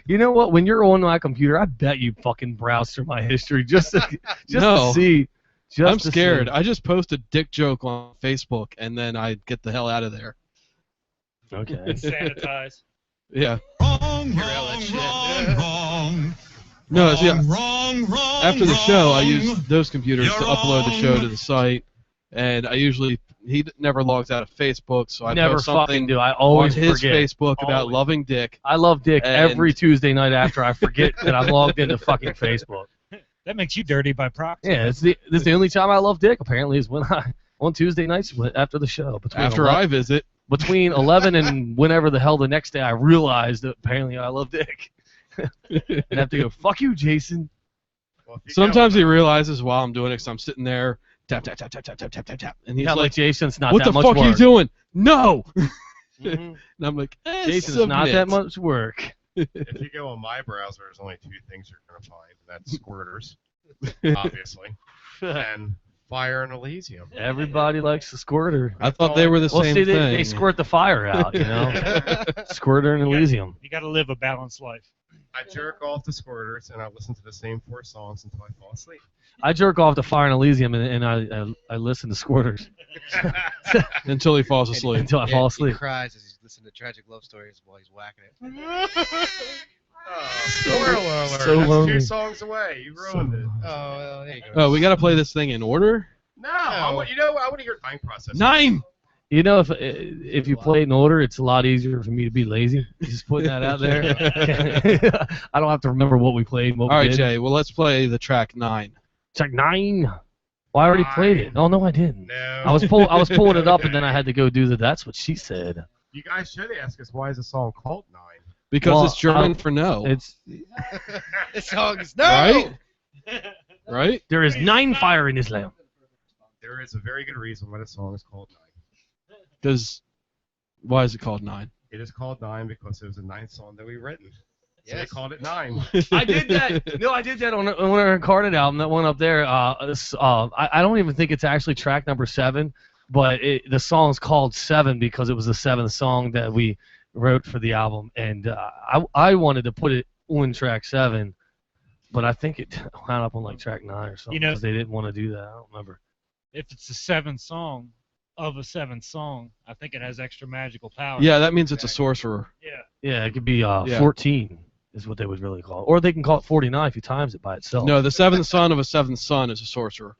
You know what? When you're on my computer, I bet you fucking browse through my history just to No. to see. Just I'm to scared. see. I just post a dick joke on Facebook and then I get the hell out of there. Okay. Sanitize. Yeah. Wrong. No, see, after the show, I use those computers to upload the show to the site, and he never logs out of Facebook, so I Never post something fucking do. I always on his forget. Facebook about Always. loving dick. I love Dick And- every Tuesday night after I forget that I'm logged into fucking Facebook. That makes you dirty by proxy. Yeah, this is the only time I love Dick. Apparently, is when on Tuesday nights after the show. After I visit. Between 11 and whenever the hell the next day, I realized that apparently I love Dick. And I have to go, fuck you, Jason. Sometimes he realizes while I'm doing it, because I'm sitting there, tap, tap, tap, tap, tap, tap, tap, tap, tap, and he's Yeah, like, Jason's not what that the much fuck are you work." doing? No! Mhm. And I'm like, Jason's not submit. that much work. If you go on my browser, there's only two things you're going to find. And that's squirters, obviously, and fire and Elysium. Everybody likes the squirter. I thought they were the Well, same see, thing. they squirt the fire out, you know. Squirter and Elysium. You got to live a balanced life. I jerk off the squirters and I listen to the same 4 songs until I fall asleep. I jerk off to Fire and Elysium, and I listen to Squirters Until he falls asleep. until I fall asleep. He cries as he's listening to tragic love stories while he's whacking it. Spoiler alert. So That's lonely. 2 songs away. You ruined it. Oh, well, there you go. Oh, we got to play this thing in order? No, I want to hear time process. 9! You know, if you play it in order, it's a lot easier for me to be lazy. Just putting that out there. I don't have to remember what we played. What All we right, did. Jay. Well, let's play the track 9. Track 9. Well, I already played it. Oh no, I didn't. No. I was pulling it up, and then I had to go do the. That's what she said. You guys should ask us, why is the song called 9? Because Well, it's German for no. It's This song is no. Right? Right? there is 9 fire in Islam. There is a very good reason why the song is called 9. Why is it called 9? It is called 9 because it was the 9th song that we written. So they Yes. called it 9. I did that. No, I did that on our Uncarded album. That one up there. I don't even think it's actually track number 7, but the song's called 7 because it was the 7th song that we wrote for the album, and I wanted to put it on track 7, but I think it wound up on like track 9 or something. You know- because they didn't want to do that. I don't remember. If it's the 7th song of a 7th song, I think it has extra magical power. Yeah, that means it's a sorcerer. Yeah. Yeah, it could be Yeah. 14 is what they would really call it, or they can call it 49 if you times it by itself. No, the 7th son of a 7th son is a sorcerer.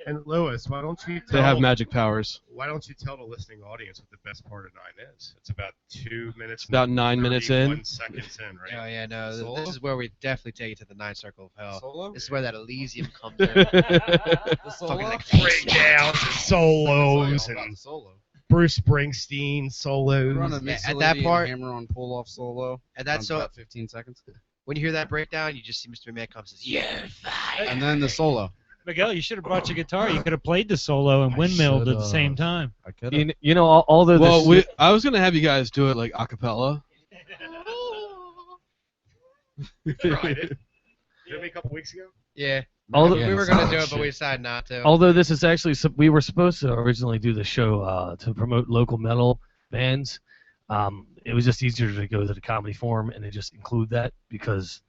And Lewis, why don't you They have magic powers. Why don't you tell the listening audience what the best part of 9 is? It's about 2 minutes. About 9 minutes in. 31 seconds in, right? Oh yeah, no. This is where we definitely take you to the 9th circle of hell. Solo? This is where that Elysium comes in. The solo? Fucking like Breakdowns and solos About and the solo. Bruce Springsteen solos. Run a Yeah, mix at that part- hammer on pull off solo. And that's so. about 15 seconds. When you hear that breakdown, you just see Mr. Man comes and says, "Yeah, fire." And then the solo. Miguel, you should have brought your guitar. You could have played the solo and windmilled at the same time. I could You know, although Well, this, I was going to have you guys do it like a cappella. Tried it. Did it a couple weeks ago? Yeah. Although- We were gonna do it, but we decided not to. Although this is actually, we were supposed to originally do the show to promote local metal bands. It was just easier to go to the Comedy Forum and to just include that because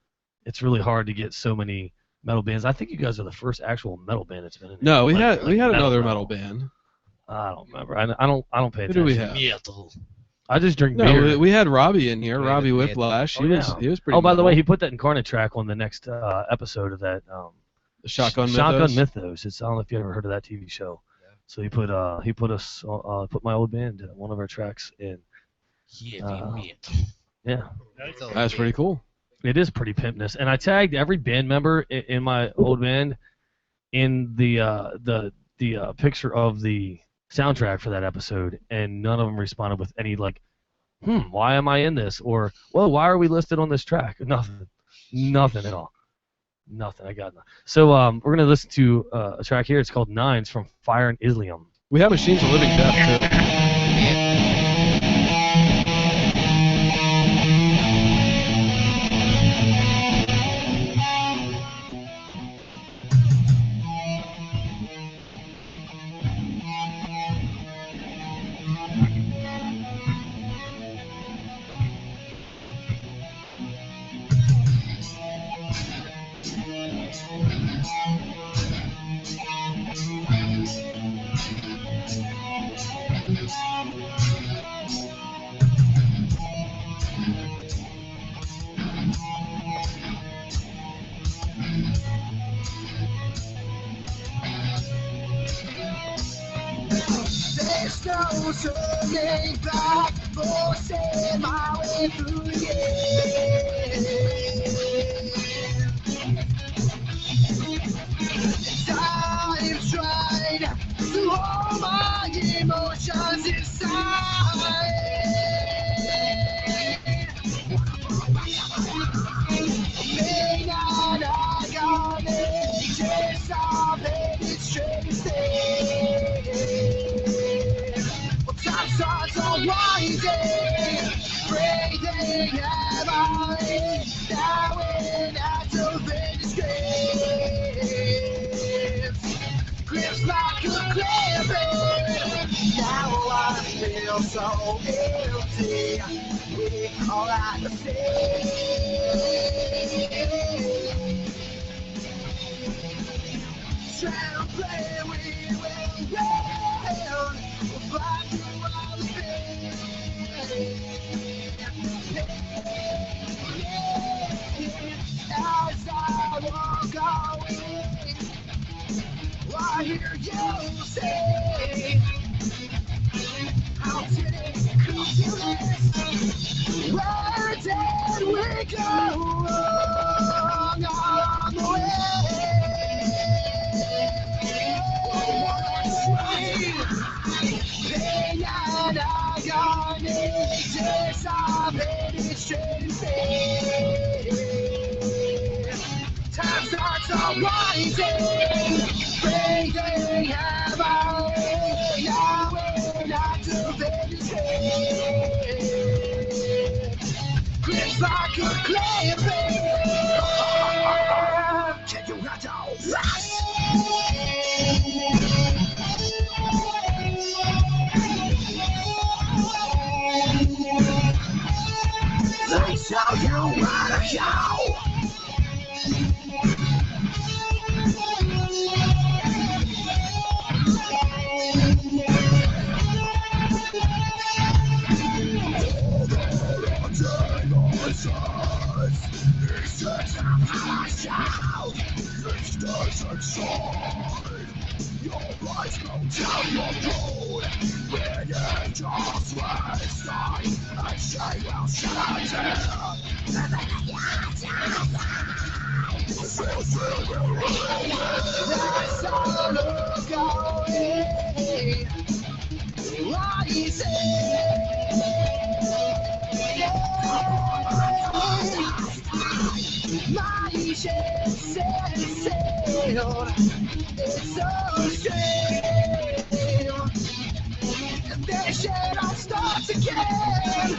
it's really hard to get so many metal bands. I think you guys are the first actual metal band that's been in. No, we had metal, another metal band. I don't remember. I don't pay Who do we attention. have? Metal. I just drink No, beer. we had Robbie in here. Yeah, Robbie yeah. Whiplash. He yeah. was pretty. Oh, by the metal. way, he put that Incarnate track on the next episode of that. The Shotgun Mythos. It's, I don't know if you ever heard of that TV show. Yeah. So he put my old band one of our tracks in. Yeah. That's pretty cool. It is pretty pimpness, and I tagged every band member in my old band in the picture of the soundtrack for that episode, and none of them responded with any like, why am I in this? Or, well, why are we listed on this track? Nothing at all. Nothing. I got nothing. So we're gonna listen to a track here. It's called Nines from Fire and Elysium. We have Machines of Living Death too. There's no turning back, forcing my way through the I'm trying to hold my emotions inside. May not I got it, just of it, straight time starts unwinding, breathing heavily, now in activated scripts. Grips like a clipping, now I feel so empty, we all at the same. Trying to play, we will round. Back to all the pain. As I walk away, I hear you say, how did it come to this? Where did we go wrong on the way? Pain and agony, disobeyed, straight time starts unwinding, breathing heavily, now we're not activated grips like a clamping. Can you not out? They tell you where to go. Your lights go down your road. When angels rise on, and she will shatter. That's all we're going. What is my ship sailed. It's so strange. And then shit all starts again.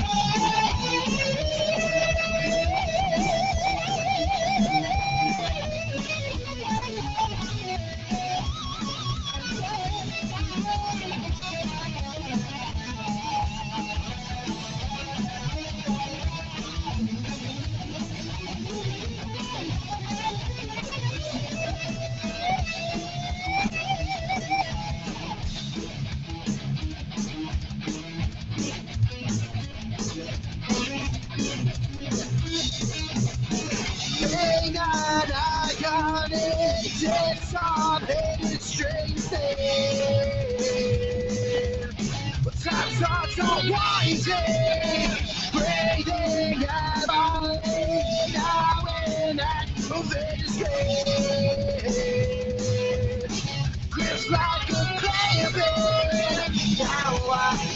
takes on hated strange things. But times are so winding, breathing heavily, now and then moving escape. Grips like a craving, now I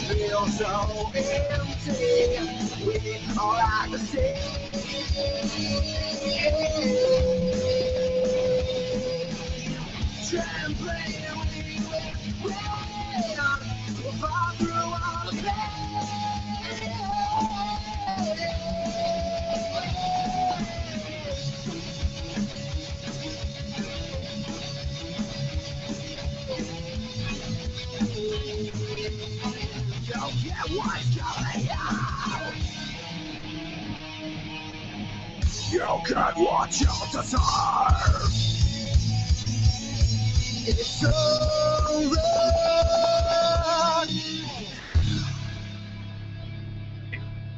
feel so empty, with all I can see. Trembling, we will fall through all the pain. Don't get what's going on. You can watch your desire. It's over.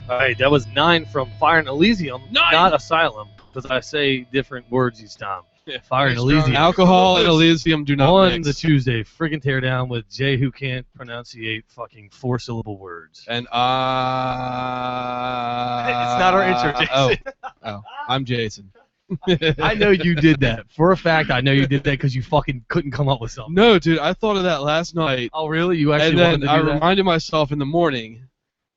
All right, that was 9 from Fire and Elysium, not Asylum, because I say different words each time. Fire and Elysium. Alcohol and Elysium do not On mix. the Tuesday, friggin' Teardown with Jay who can't pronunciate fucking 4-syllable words. And It's not our intro, Jason. Oh, I'm Jason. I know you did that. For a fact, I know you did that because you fucking couldn't come up with something. No, dude, I thought of that last night. Oh, really? You actually and wanted then to I do that? reminded myself in the morning,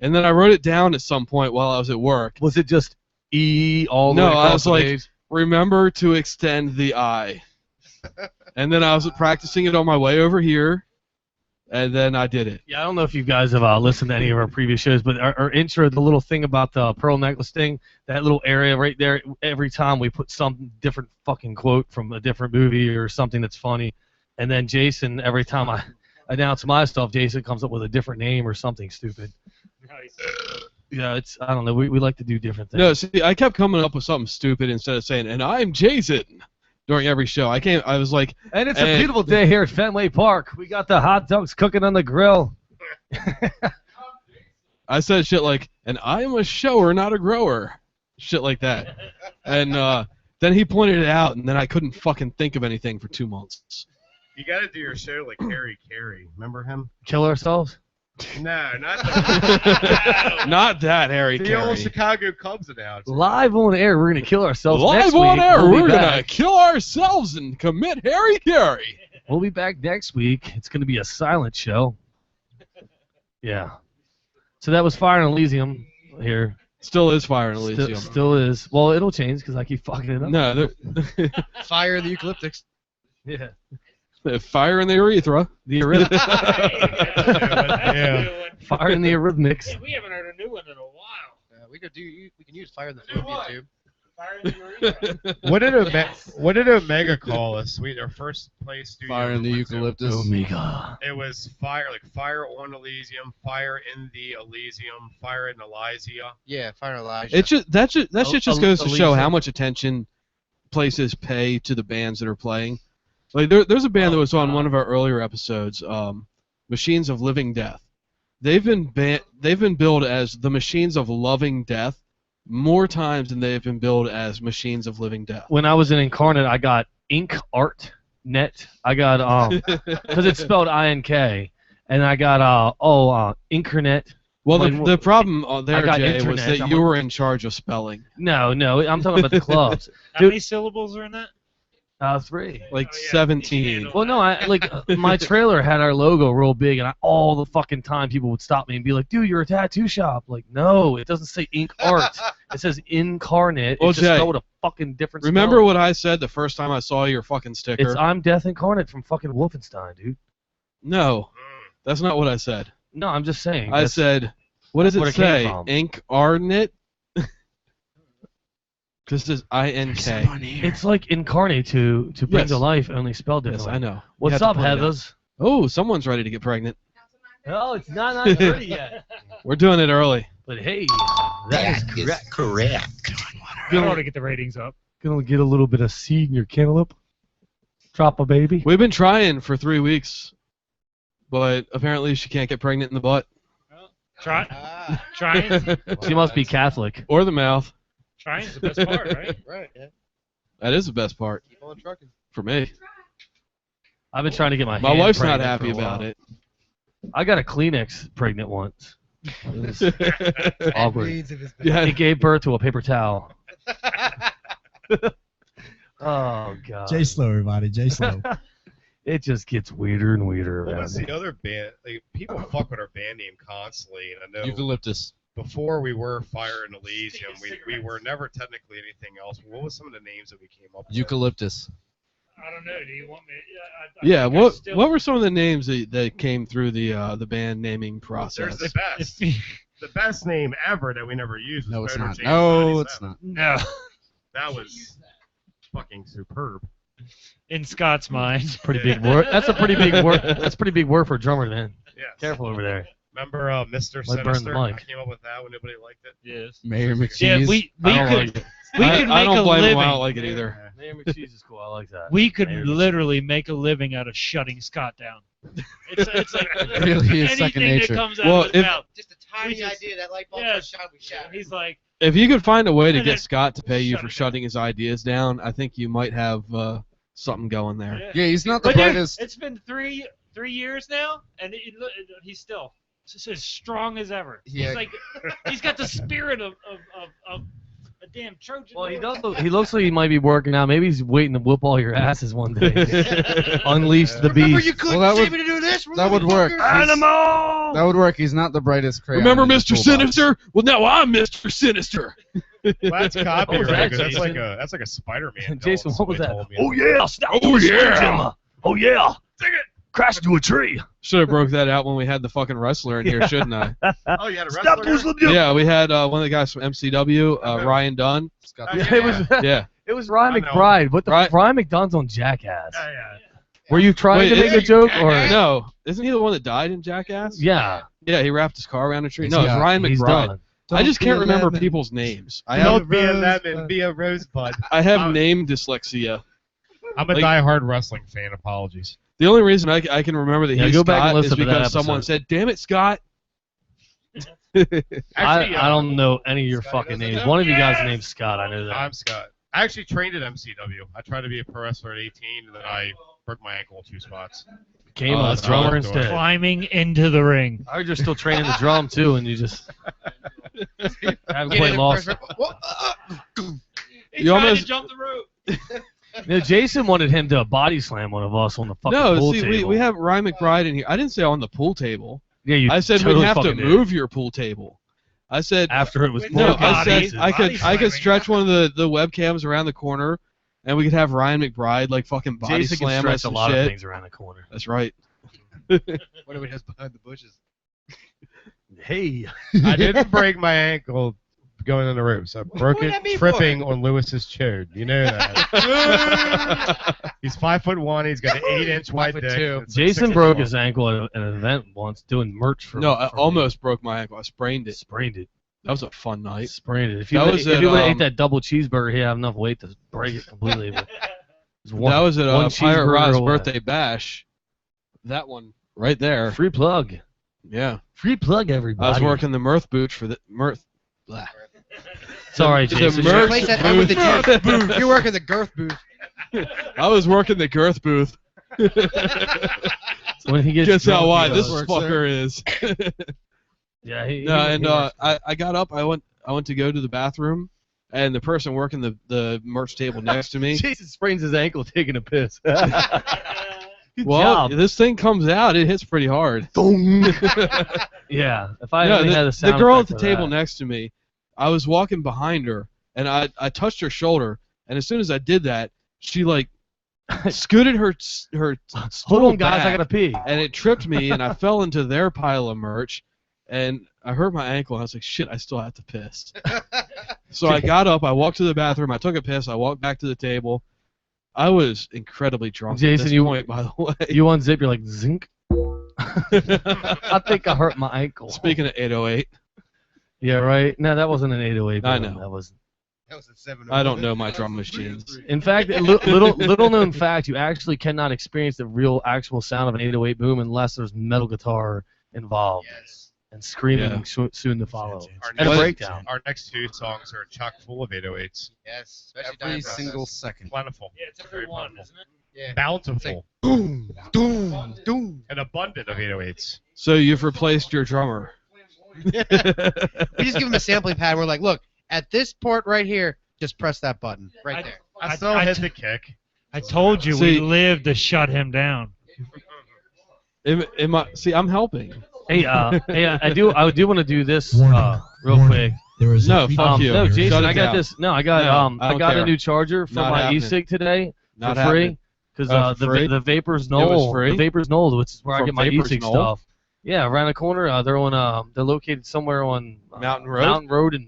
and then I wrote it down at some point while I was at work. Was it just E all the way No, across I was the like, page? remember to extend the I. And then I was practicing it on my way over here, and then I did it. Yeah, I don't know if you guys have listened to any of our previous shows, but our intro, the little thing about the pearl necklace thing, that little area right there, every time we put some different fucking quote from a different movie or something that's funny, and then Jason, every time I announce my stuff, Jason comes up with a different name or something stupid. Nice. Yeah, it's, I don't know, we like to do different things. No, see, I kept coming up with something stupid instead of saying, and I'm Jason, during every show. I was like... And it's a beautiful day here at Fenway Park. We got the hot dogs cooking on the grill. I said shit like, and I'm a shower, not a grower. Shit like that. And then he pointed it out, and then I couldn't fucking think of anything for 2 months. You got to do your show like Harry Carey. Remember him? Kill ourselves? No, not that. Not that, Harry The Carey. old Chicago Cubs announcer. Live on air, we're going to kill ourselves Live next on week. air, We'll be we're going to back. kill ourselves and commit Harry Carey. We'll be back next week. It's going to be a silent show. Yeah. So that was Fire and Elysium here. Still is Fire and Elysium. Still is. Well, it'll change because I keep fucking it up. No, Fire the eucalyptics. Yeah. Fire in the urethra. The urethra. Yeah. Fire in the Eurythmics. Yeah, we haven't heard a new one in a while. We can use fire in the Phobia tube. Fire in the urethra. What did Omega call us? Our first place studio. Fire in the eucalyptus. Omega. It was fire on Elysium, fire in the Elysium, fire in Elysia. Yeah, fire Elijah. It just that shit just goes to show Elysium. how much attention places pay to the bands that are playing. Like there's a band that was on one of our earlier episodes, Machines of Living Death. They've been billed as the Machines of Loving Death more times than they've been billed as Machines of Living Death. When I was in Incarnate, I got Ink Art Net. I got because it's spelled INK, and I got Inkernet. Well, When- the problem there, I got Jay, was internet. that you were in charge of spelling. No, I'm talking about the clubs. How Dude, many syllables are in that? 3. Like Oh, yeah. 17. Well, no, I like my trailer had our logo real big, and all the fucking time people would stop me and be like, "Dude, you're a tattoo shop." Like, no, it doesn't say Ink Art. It says Incarnate. Well, It's just Jay, spelled with a fucking different. Remember spelling. what I said the first time I saw your fucking sticker? It's I'm Death Incarnate from fucking Wolfenstein, dude. No, that's not what I said. No, I'm just saying. I said, what does where it it came say? from. Incarnate? This is I-N-K. It's like incarnate to bring Yes. to life, only spelled Yes, differently. I know. You What's have to up, point it out. Heathers? Oh, someone's ready to get pregnant. No, it's not 30 yet. We're doing it early. But hey, that is correct. I want to get the ratings up. Gonna get a little bit of seed in your cantaloupe. Drop a baby. We've been trying for 3 weeks, but apparently she can't get pregnant in the butt. Trying. Trying. She must be Catholic. Or the mouth. Trying's the best part, right? Right, yeah. That is the best part. Keep on trucking. For me. I've been trying to get my My hand wife's not pregnant happy for a about while. it. I got a Kleenex pregnant once. It was awkward. Needs of his Yeah. It gave birth to a paper towel. Oh god. J Slow, everybody. J Slow. It just gets weirder and weirder. Well, around what's here. the other band? Like, people fuck with our band name constantly, and I know Eucalyptus. before we were Fire and Elysium, we were never technically anything else. What was some of the names that we came up with? Eucalyptus. I don't know. Do you want me? Yeah, think I what still- what were some of the names that came through the band naming process? There's the best. The best name ever that we never used was No, it's Motor not. James No, it's 97. not. No. That was fucking superb. In Scott's mind. Pretty big word. That's a pretty big word. That's a pretty big word for a drummer, man. Yes. Careful over there. Remember Mr. Might burn the Sinister? I mic. came up with that when nobody liked it. Yes. Mayor McCheese. Yeah, we I don't could like it. we I, could I make don't a blame living. him. I don't like it either. Mayor McCheese is cool. I like that. We could Mayor McCheese. literally make a living out of shutting Scott down. It's like Really is second anything nature. that comes out Well, of his if- mouth. Just a tiny just- idea that light bulb Yeah. was shot, we shot. He's like, If you could find a way to And get then Scott to pay you shut for it down. shutting his ideas down, I think you might have something going there. Yeah, he's not the but dude, brightest. it's been three years now, and he's still just as strong as ever. Yeah. He's like, he's got the spirit of a damn Trojan. Well, he horse. does. He looks like he might be working out. Maybe he's waiting to whoop all your asses one day. Unleash the Remember, beast. you couldn't Well, that say would- me to do this. that would work. motherfucker? Animal. That would work. He's not the brightest crayon. Remember in the Mr. toolbox. Sinister? Well, now I'm Mr. Sinister. Well, that's copyright. that, 'cause that's Jason? like a Spider-Man. Jason, villain, what was that? somebody told me. Oh yeah, snap Oh, the switch, yeah. Emma. Oh yeah. Dig it. Crash into a tree. Should have broke that out when we had the fucking wrestler in here, shouldn't I? Oh, you had a Stop wrestler? this. Yeah, we had one of the guys from MCW, Ryan Dunn. Scott- Yeah, it was. Yeah. It was Ryan I know. McBride. What the Right. Ryan McDonoug's on Jackass. Yeah, yeah. Were you trying Wait, to make a is- joke or? No, isn't he the one that died in Jackass? Yeah. Yeah, he wrapped his car around a tree. He's No, it's got- Ryan He's McBride. done. I just Don't can't be a remember lemon. people's names. I have Don't be a lemon, be a rosebud. I have name dyslexia. I'm a Like- diehard wrestling fan. Apologies. The only reason I can remember that Yeah, he's go back and Scott is listen to that because someone episode. said, "Damn it, Scott." Actually, I don't know any of your fucking names. One of you guys is named Scott. I know that. I'm Scott. I actually trained at MCW. I tried to be a pro wrestler at 18, and then I broke my ankle in 2 spots. Became Oh, a that's drummer right. instead. climbing into the ring. I heard you're still training the drum too, and you just haven't Get quite in, lost. press- what? He You tried almost- to jump the rope. No, Jason wanted him to body slam one of us on the fucking No, pool see, table. we have Ryan McBride in here. I didn't say on the pool table. Yeah, you I said totally we'd have to fucking did. move your pool table. I said after it was no. broken. I said pieces. I could slamming. stretch one of the webcams around the corner, and we could have Ryan McBride like fucking body Jason can slam stretch us a and lot shit. of things around the corner. That's right. What do we just behind the bushes? Hey, I didn't break my ankle going on the ropes. I broke What it did that mean tripping on Lewis's chode. You know that. He's 5'1". He's got an 8-inch wide dick. 5'2". It's like Jason 6 broke inches his ankle at an event once doing merch for. No, I for almost broke my ankle. I sprained me. it. Sprained it. That was a fun night. Sprained it. If you That would was if at, you would have ate um, that double cheeseburger, he'd have enough weight to break it completely. But it was one, That was at one Pirate cheeseburger Rod's away. birthday bash. That one right there. Free plug. Yeah. Free plug, everybody. I was working the mirth booth for the mirth. Blah. Sorry, The Jason. merch Replace that M with the booth. G booth. You're working the girth booth. I was working the girth booth. When he gets Guess how drunk, wide he this does. fucker is. Yeah, he, No, he- and he works. I got up. I went to go to the bathroom, and the person working the merch table next to me. Jason sprains his ankle taking a piss. Good Well, job. this thing comes out. It hits pretty hard. Yeah, if I No, only had a the sound girl at effect the for table that. next to me, I was walking behind her, and I touched her shoulder, and as soon as I did that, she like scooted her Hold stool on, guys, I back, gotta pee. and it tripped me, and I fell into their pile of merch, and I hurt my ankle. And I was like, shit, I still have to piss. So I got up, I walked to the bathroom, I took a piss, I walked back to the table. I was incredibly drunk Jason, at this you point, by the way. You unzip, you're like zinc. I think I hurt my ankle. Speaking of 808, Yeah, right. No, that wasn't an 808. I boom. know. That was. That was a 7. I don't know my drum machines. In fact, little known fact, you actually cannot experience the real actual sound of an 808 boom unless there's metal guitar involved Yes. and screaming Yeah. soon to follow. Our And a next- breakdown. Our next 2 songs are chock full of 808s. Yes. Especially Every Time single Process. second. Plentiful. Yeah, it's every Very one, plentiful. isn't it? Bountiful. Boom, doom, doom. And abundant of 808s. So you've replaced your drummer. We just give him a sampling pad. We're like, look, at this port right here, just press that button right there. I still hit the kick. I told you See- we lived to shut him down. See, I'm helping. Hey, I do want to do this Warning. real Warning. quick. There is No, a free fuck you. No, Jason, Shut it I got down. this. No, I got No, I I don't got a care. new charger for Not my happening. e-cig today Not for happening. free because For free? the Vapors It was Knoll, free? the Vapors Knoll, which is where I From get my Vapors e-cig Knoll? stuff. Yeah, around the corner. They're located somewhere on Mountain Road? Mountain Road in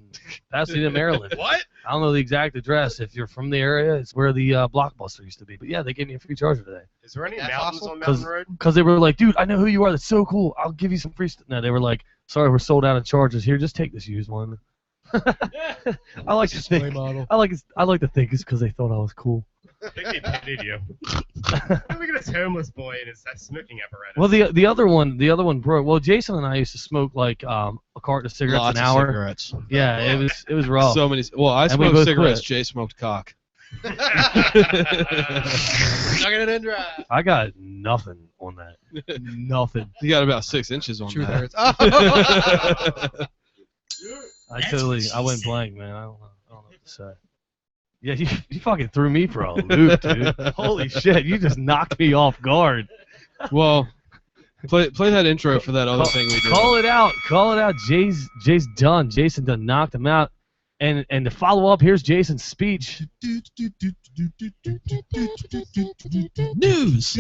Pasadena, Maryland. What? I don't know the exact address. If you're from the area, it's where the Blockbuster used to be. But yeah, they gave me a free charger today. Is there any That's mountains awesome. on Mountain Road? Because they were like, dude, I know who you are. That's so cool. I'll give you some free stuff. No, they were like, sorry, we're sold out of chargers. Here, just take this used one. I like to think. I like to think it's because they thought I was cool. I think they pitied you. Look at this homeless boy and his smoking apparatus. Well, the other one broke. Well, Jason and I used to smoke like a carton of cigarettes Lots an of hour. cigarettes. Yeah, it was rough. So many. Well, I And we smoked both cigarettes. quit. Jay smoked cock. Sucking it in dry. I got nothing on that. Nothing. You got about 6 inches on Truth that. hurts. Oh. I went blank, man. I don't know what to say. Yeah, you fucking threw me for a loop, dude. Holy shit, you just knocked me off guard. Well, play that intro for that other thing we did. Call it out. Jay's done. Jason done knocked him out. And to follow up, here's Jason's speech. News.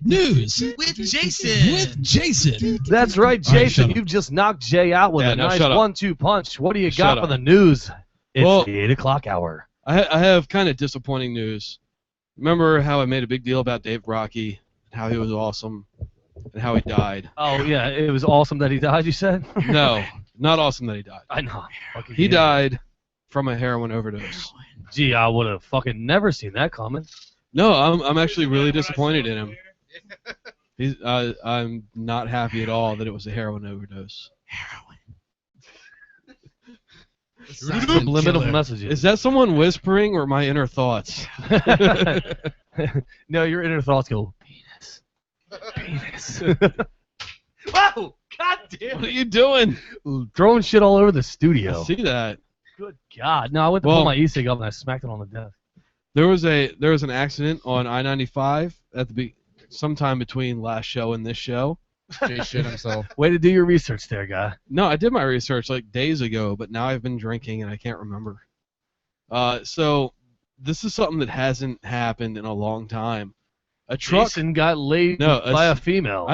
News. With Jason. With Jason. That's right, All right, Jason. shut up. You've just knocked Jay out with Yeah, a no, nice shut up. 1-2 punch. What do you Shut got for up. the news? It's Well- the 8 o'clock hour. I have kind of disappointing news. Remember how I made a big deal about Dave Rocky, how he was awesome, and how he died? Oh, yeah, it was awesome that he died, you said? No, not awesome that he died. I know. Fucking He yeah. died from a heroin overdose. Gee, I would have fucking never seen that coming. No, I'm actually really disappointed in him. I'm not happy at all that it was a heroin overdose. Subliminal messages. Is that someone whispering or my inner thoughts? No, your inner thoughts go, penis. Whoa! God damn What are it. you doing? Throwing shit all over the I studio. see that. Good God. No, I went to Well- pull my e-cig up and I smacked it on the desk. There was an accident on I-95 at sometime between last show and this show. Jay shit himself. Way to do your research there, guy. No, I did my research like days ago, but now I've been drinking and I can't remember. So this is something that hasn't happened in a long time. A truck. Jason got laid No, by a female.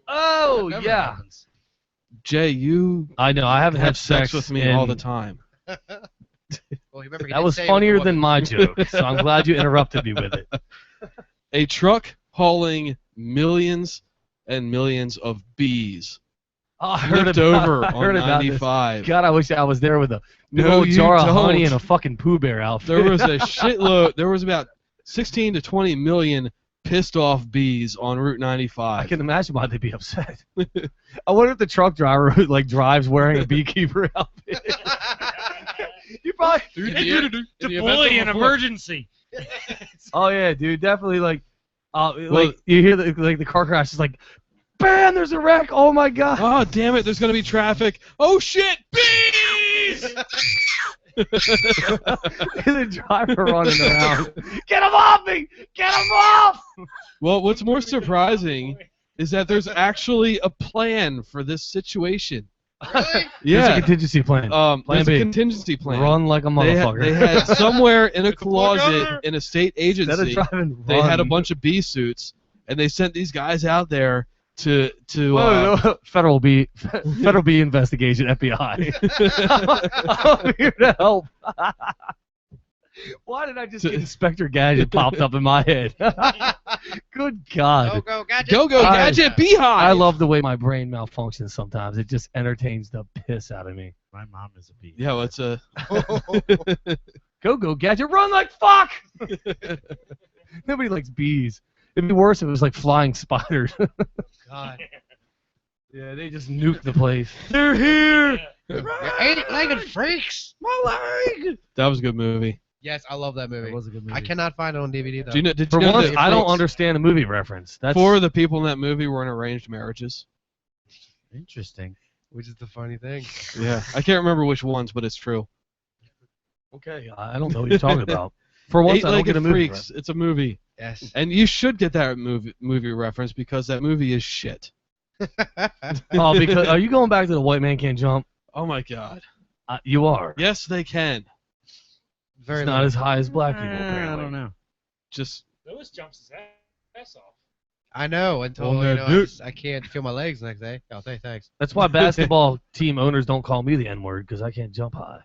Oh, That never yeah. happens. Jay, you I know. I haven't have had sex with me all the time. Well, remember, he That did was say it funnier with the than my joke, so I'm glad you interrupted me with it. A truck hauling millions and millions of bees Oh, I heard flipped about, over I heard on about this. 95. God, I wish I was there with a big No, old you jar of don't. honey and a fucking Pooh Bear outfit. There was a shitload. There was about 16 to 20 million pissed off bees on Route 95. I can imagine why they'd be upset. I wonder if the truck driver who like drives wearing a beekeeper outfit. You probably. Deploy an emergency. Oh yeah, dude, definitely like, like you hear the car crash is like, bam, there's a wreck. Oh my god. Oh, damn it, there's going to be traffic. Oh, shit, bees! The driver running around. Get him off me! Get him off! Well, what's more surprising is that there's actually a plan for this situation. Really? Yeah. There's a contingency plan. Plan There's B. a contingency plan. Run like a motherfucker. They had somewhere in a closet in a state Instead of agency, driving, they had a run. bunch of bee suits, and they sent these guys out there to Whoa, federal bee investigation, FBI. I'm here to help. Why did I just get Inspector Gadget popped up in my head? Good God. Go, Gadget. Go, Gadget, Beehive! I love the way my brain malfunctions sometimes. It just entertains the piss out of me. My mom is a bee. Yeah, well, it's a... Go, Gadget, run like fuck! Nobody likes bees. It'd be worse if it was like flying spiders. God. Yeah, they just nuke the place. They're here! You're 8-legged freaks. My leg! That was a good movie. Yes, I love that movie. It was a good movie. I cannot find it on DVD though. Do you know, did For you know once, that I don't understand the movie reference. That's 4 of the people in that movie were in arranged marriages? Interesting. Which is the funny thing. Yeah, I can't remember which ones, but it's true. okay. I don't know what you're talking about. For once, I don't get a movie. Freaks. It's a movie, Yes. and you should get that movie reference because that movie is shit. Oh, because are you going back to the white man can't jump? Oh my god. You are. Yes, they can. Very It's not low. as high as black people. I Apparently. don't know. Just Lewis jumps his ass off. I know until Well, you no, know, dude. I can't feel my legs the next day. Oh, thanks. That's why basketball team owners don't call me the N word because I can't jump high.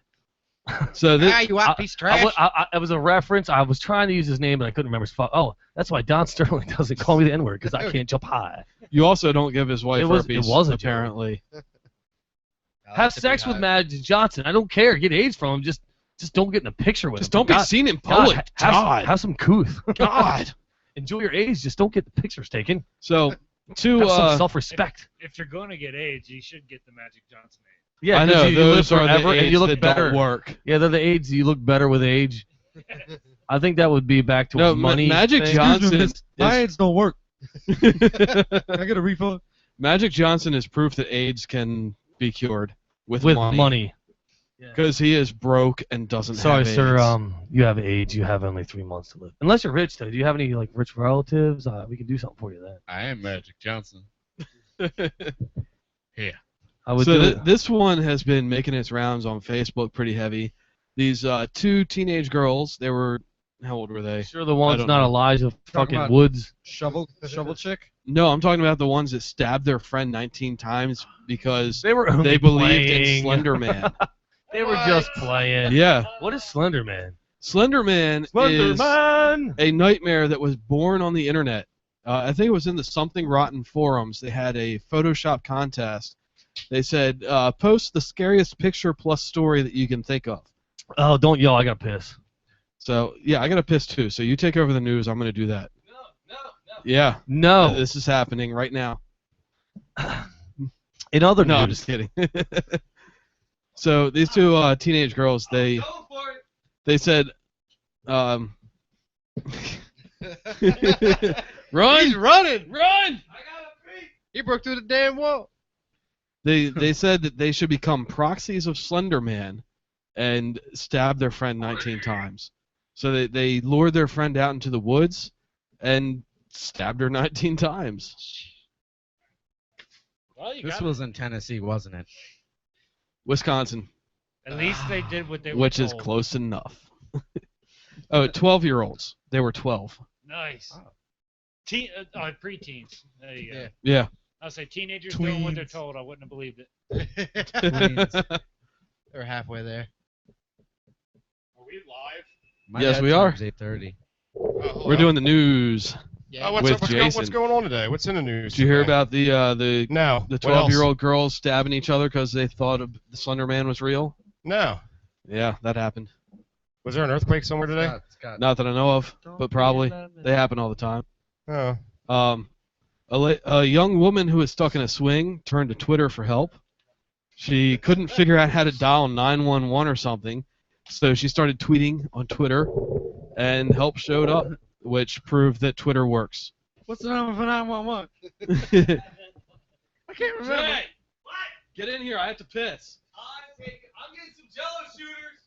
so this. You out piece of trash. It was a reference. I was trying to use his name, but I couldn't remember his Oh, that's why Don Sterling doesn't call me the N word because I can't jump high. You also don't give his wife herpes. It was a joke. apparently. Have sex with Magic Johnson. I don't care. Get AIDS from him. Just don't get in a picture with him. Just don't be God- seen in public. God, have some couth. God. Enjoy your AIDS. Just don't get the pictures taken. So, to Have some self-respect. If you're going to get AIDS, you should get the Magic Johnson AIDS. Yeah, I 'cause know you live those are forever the and AIDS you look that better. don't work. Yeah, they're the AIDS. You look better with age. I think that would be back to No, a money. Magic thing. Johnson is, My AIDS don't work. Can I get a refund? Magic Johnson is proof that AIDS can be cured with money. Because he is broke and doesn't Sorry, have sir. AIDS. You have AIDS. You have only 3 months to live. Unless you're rich, though. Do you have any rich relatives? We can do something for you then. I am Magic Johnson. Yeah. I would So do it. this one has been making its rounds on Facebook pretty heavy. These 2 teenage girls, they were, how old were they? Sure, the one's don't not know. Elijah fucking about- Woods. Shovel chick. No, I'm talking about the ones that stabbed their friend 19 times because They were only they believed in playing. Slender Man. They were just playing. Yeah. What is Slender Man? Slender Man Slender is Man! a nightmare that was born on the internet. I think it was in the Something Rotten forums. They had a Photoshop contest. They said, post the scariest picture plus story that you can think of. Oh, don't yell. I got to piss. So, yeah, I got to piss too. So you take over the news. I'm going to do that. No. Yeah. No. This is happening right now. In other No, news. I'm just kidding. So these 2 teenage girls, they said, run, He's running. run. He broke through the damn wall. They said that they should become proxies of Slender Man and stab their friend 19 times. So they lured their friend out into the woods and stabbed her 19 times. Well, you This got was in Tennessee, wasn't it? Wisconsin, At least they did what they were which is told. close enough. Oh, 12-year-olds. They were 12. Nice. Preteens. There you go. Yeah. Yeah. I'll say teenagers doing what they're Tweens. told. I wouldn't have believed it. They're halfway there. Are we live? My Yes, dad we are. turns 8:30. We're doing the news. Yeah. Oh, With what's Jason. going on today? What's in the news? Did you hear today? about the No. the What else? 12-year-old girls stabbing each other because they thought the Slender Man was real? No. Yeah, that happened. Was there an earthquake somewhere today? Not that I know of, but probably. They happen all the time. Oh. A young woman who was stuck in a swing turned to Twitter for help. She couldn't figure out how to dial 911 or something, so she started tweeting on Twitter, and help showed up, which proved that Twitter works. What's the number for 911? I can't remember. Jay, get in here. I have to piss. I'm getting some Jello shooters.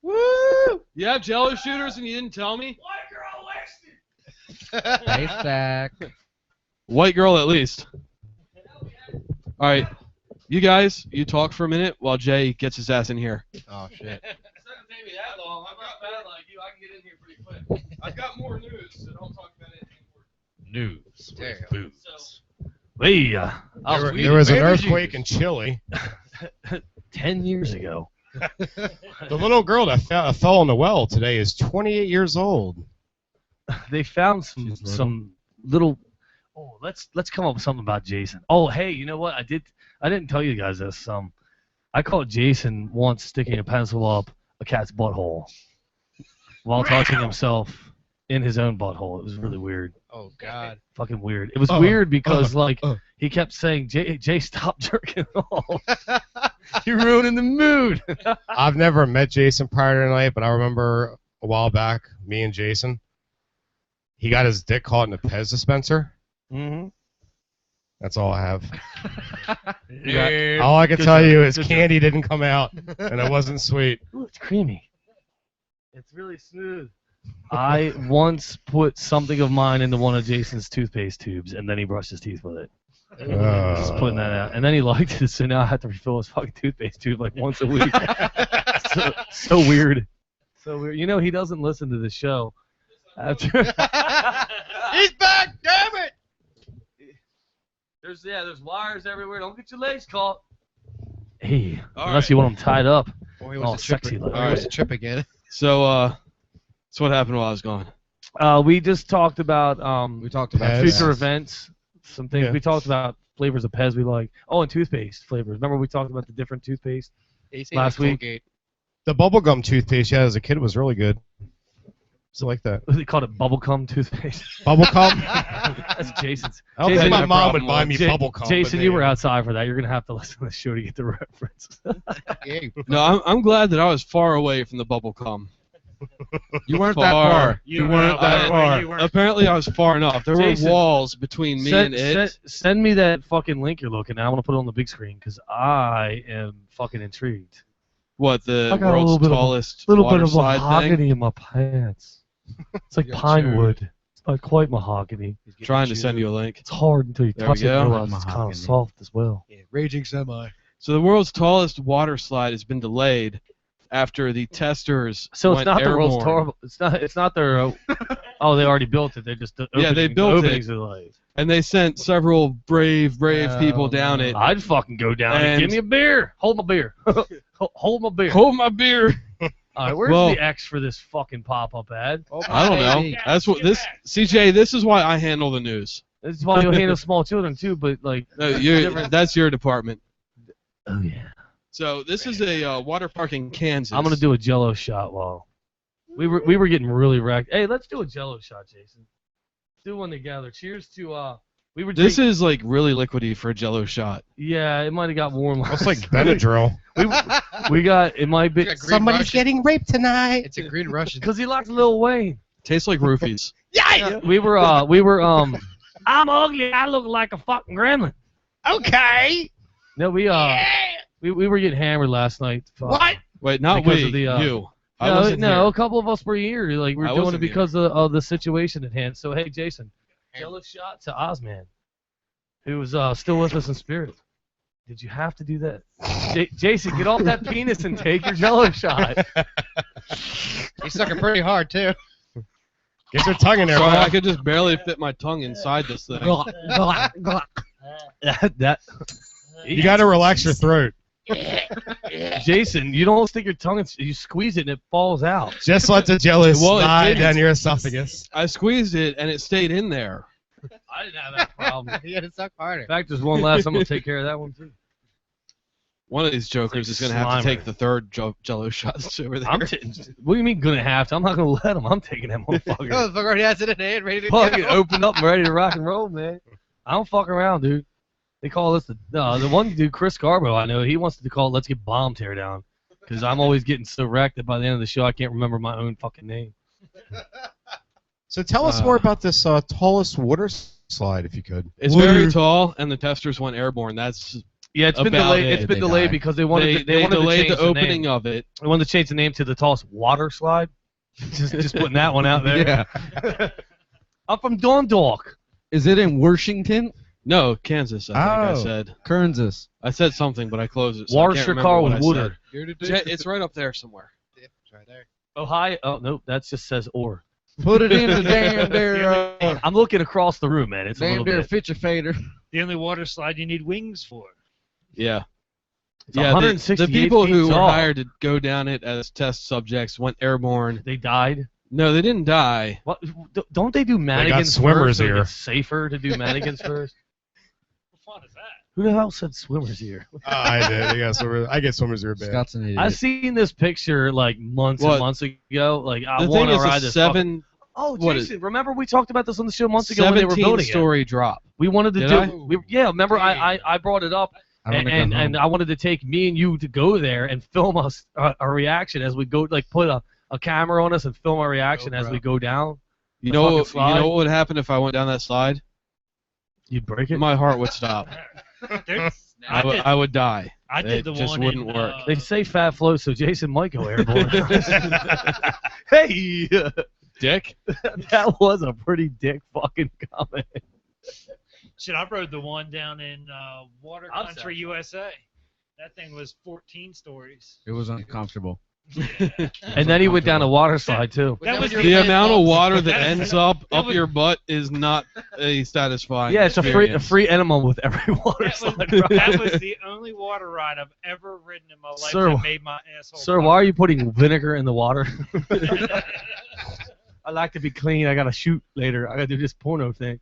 Woo! You have Jello shooters and you didn't tell me? White girl wasted. Face back. White girl at least. All right, you guys, you talk for a minute while Jay gets his ass in here. Oh shit. It doesn't take me that long. I'm not bad like you. I can get in here pretty quick. I've got more news, so don't talk about it anymore. News. There with boots. Hey, There was an earthquake in Chile. 10 years ago. The little girl that fell in the well today is 28 years old. They found some little. Oh, let's come up with something about Jason. Oh, hey, you know what? I didn't tell you guys this. I caught Jason once sticking a pencil up a cat's butthole while touching himself in his own butthole. It was really weird. Oh god. Fucking weird. It was weird because he kept saying, Jay, stop jerking off. You're ruining the mood. I've never met Jason prior to tonight, but I remember a while back, me and Jason. He got his dick caught in a Pez dispenser. Mm-hmm. That's all I have. Yeah. All I can Good tell job. you is Good candy didn't come out, and it wasn't sweet. Ooh, it's creamy. It's really smooth. I once put something of mine into one of Jason's toothpaste tubes, and then he brushed his teeth with it. Just putting that out. And then he liked it, so now I have to refill his fucking toothpaste tube like once a week. so weird. So weird. You know, he doesn't listen to the show. After He's back, damn it! There's wires everywhere. Don't get your legs caught. Hey, All unless right. you want them tied up. Or he All wants to trip, sexy or looking. he wants to trip again. So, that's what happened while I was gone. We just talked about Pez. future events, some things. Yeah. We talked about flavors of Pez we like. Oh, and toothpaste flavors. Remember we talked about the different toothpaste last week? The bubblegum toothpaste you had as a kid was really good. Still like that. They called it bubblegum toothpaste. Bubblegum? That's Jason's. I don't think my mom would buy me bubblegum. Jason, you were outside for that. You're gonna have to listen to the show to get the reference. No, I'm glad that I was far away from the bubble cum. You weren't that far. You weren't that far. Apparently, I was far enough. There Jason, were walls between me and it. Send me that fucking link you're looking at. I want to put it on the big screen because I am fucking intrigued. What, the I got world's a little tallest bit of, water little bit of slide mahogany thing? in my pants. It's like You got pine chewed. wood. It's not quite mahogany. Trying to send you a link. It's hard until you There touch we it and go. realize it's kind of soft as well. Raging semi. So the world's tallest water slide has been delayed after the testers So it's went not the world's airborne. tallest. It's not their. Oh, they already built it. They just Yeah, they built it. openings are delayed. And they sent several brave people down it. I'd fucking go down and And- give me a beer. Hold my beer. Hold my beer. Hold my beer. All right, where's Well- the X for this fucking pop-up ad? I don't know. That's what this CJ. This is why I handle the news. This is why you handle small children too, but like. No, that's your department. Oh yeah. So this is a water park in Kansas. I'm gonna do a Jello shot while we were getting really wrecked. Hey, let's do a Jello shot, Jason. Do one together. Cheers to we were. This is like really liquidy for a Jello shot. Yeah, it might have got warm. It's like Benadryl. we got it might be. Somebody's getting raped tonight. It's a green Russian. Because he likes Lil Wayne. Tastes like roofies. Yeah. We were I'm ugly. I look like a fucking gremlin. Okay. No, we were getting hammered last night. What? Wait, not Because we. of the, You. I No, wasn't here. a couple of us were here. Like we're I doing it wasn't because of the situation at hand. So hey, Jason, Jello shot to Ozman, who's still with us in spirit. Did you have to do that? Jason, get off that penis and take your Jello shot. He's sucking pretty hard too. Get your tongue in there. Sorry, bud. I could just barely fit my tongue inside this thing. that. You got to relax your throat. Jason, you don't stick your tongue in. You squeeze it and it falls out. Just let the jello Well, it slide didn't. down your esophagus. I squeezed it and it stayed in there. I didn't have that problem. You gotta suck harder. In fact, there's one last. I'm gonna take care of that one too. One of these jokers is going to have to Slimer. take the third Jello shot over there. What do you mean gonna have to? I'm not gonna let him. I'm taking that motherfucker. Oh, the fucker already has it in hand, ready to Fucking go. open up and ready to rock and roll, man. I don't fuck around, dude. They call this the one dude, Chris Garbo, I know, he wants to call it Let's Get Bomb Teardown. Because I'm always getting so wrecked that by the end of the show I can't remember my own fucking name. So tell us more about this tallest water slide, if you could. It's very tall, and the testers went airborne. That's Yeah, it's been about delayed. it. It's been delayed because they wanted They wanted to delayed change the opening name. of it. They wanted to change the name to the tallest water slide. just putting that one out there. Yeah. I'm from Dundalk. Is it in Washington? No, Kansas, I think I said. Kansas. I said something, but I closed it. So I can't Water remember car what with I water. said. It's right up there somewhere. It's right there. Ohio. Oh, nope. That just says or. Put it in the damn there. I'm looking across the room, man. It's a Damn little there, bit. fitcha fader. The only water slide you need wings for. Yeah. It's Yeah, the 168 people who feet were tall. hired to go down it as test subjects went airborne. They died. No, they didn't die. What? Don't they do mannequins swimmers first? So here. it's safer to do mannequins first. What fun is that? Who the hell said swimmers here? I did. Yeah, I get swimmers here bad. Scott's an idiot. I've seen this picture like months What? and months ago. Like I The want thing to is ride a this. seven, Oh, what is Jason, remember we talked about this on the show months ago when they were building it. 17-story drop. We wanted to Did do. I? Yeah, remember I brought it up, I don't and I wanted to take me and you to go there and film us a reaction as we go, like put a camera on us and film our reaction as we go down. You the know, fucking you slide? know what would happen if I went down that slide? You'd break it. My heart would stop. I would die. I did the it just one wouldn't in, work. They say fat flows, so Jason might go airborne. Hey, Dick. That was a pretty dick fucking comment. Shit, I rode the one down in Water I'm Country, sorry. USA. That thing was 14 stories. It was uncomfortable. And then he went down a water slide too. That was The amount of water that That's- ends up that was- your butt is not a satisfying. Yeah, it's a experience. free enema with every water That slide. was, bro. that was the only water ride I've ever ridden in my life Sir, that made my asshole. Sir, why are you putting vinegar in the water? I like to be clean. I gotta shoot later. I gotta do this porno thing.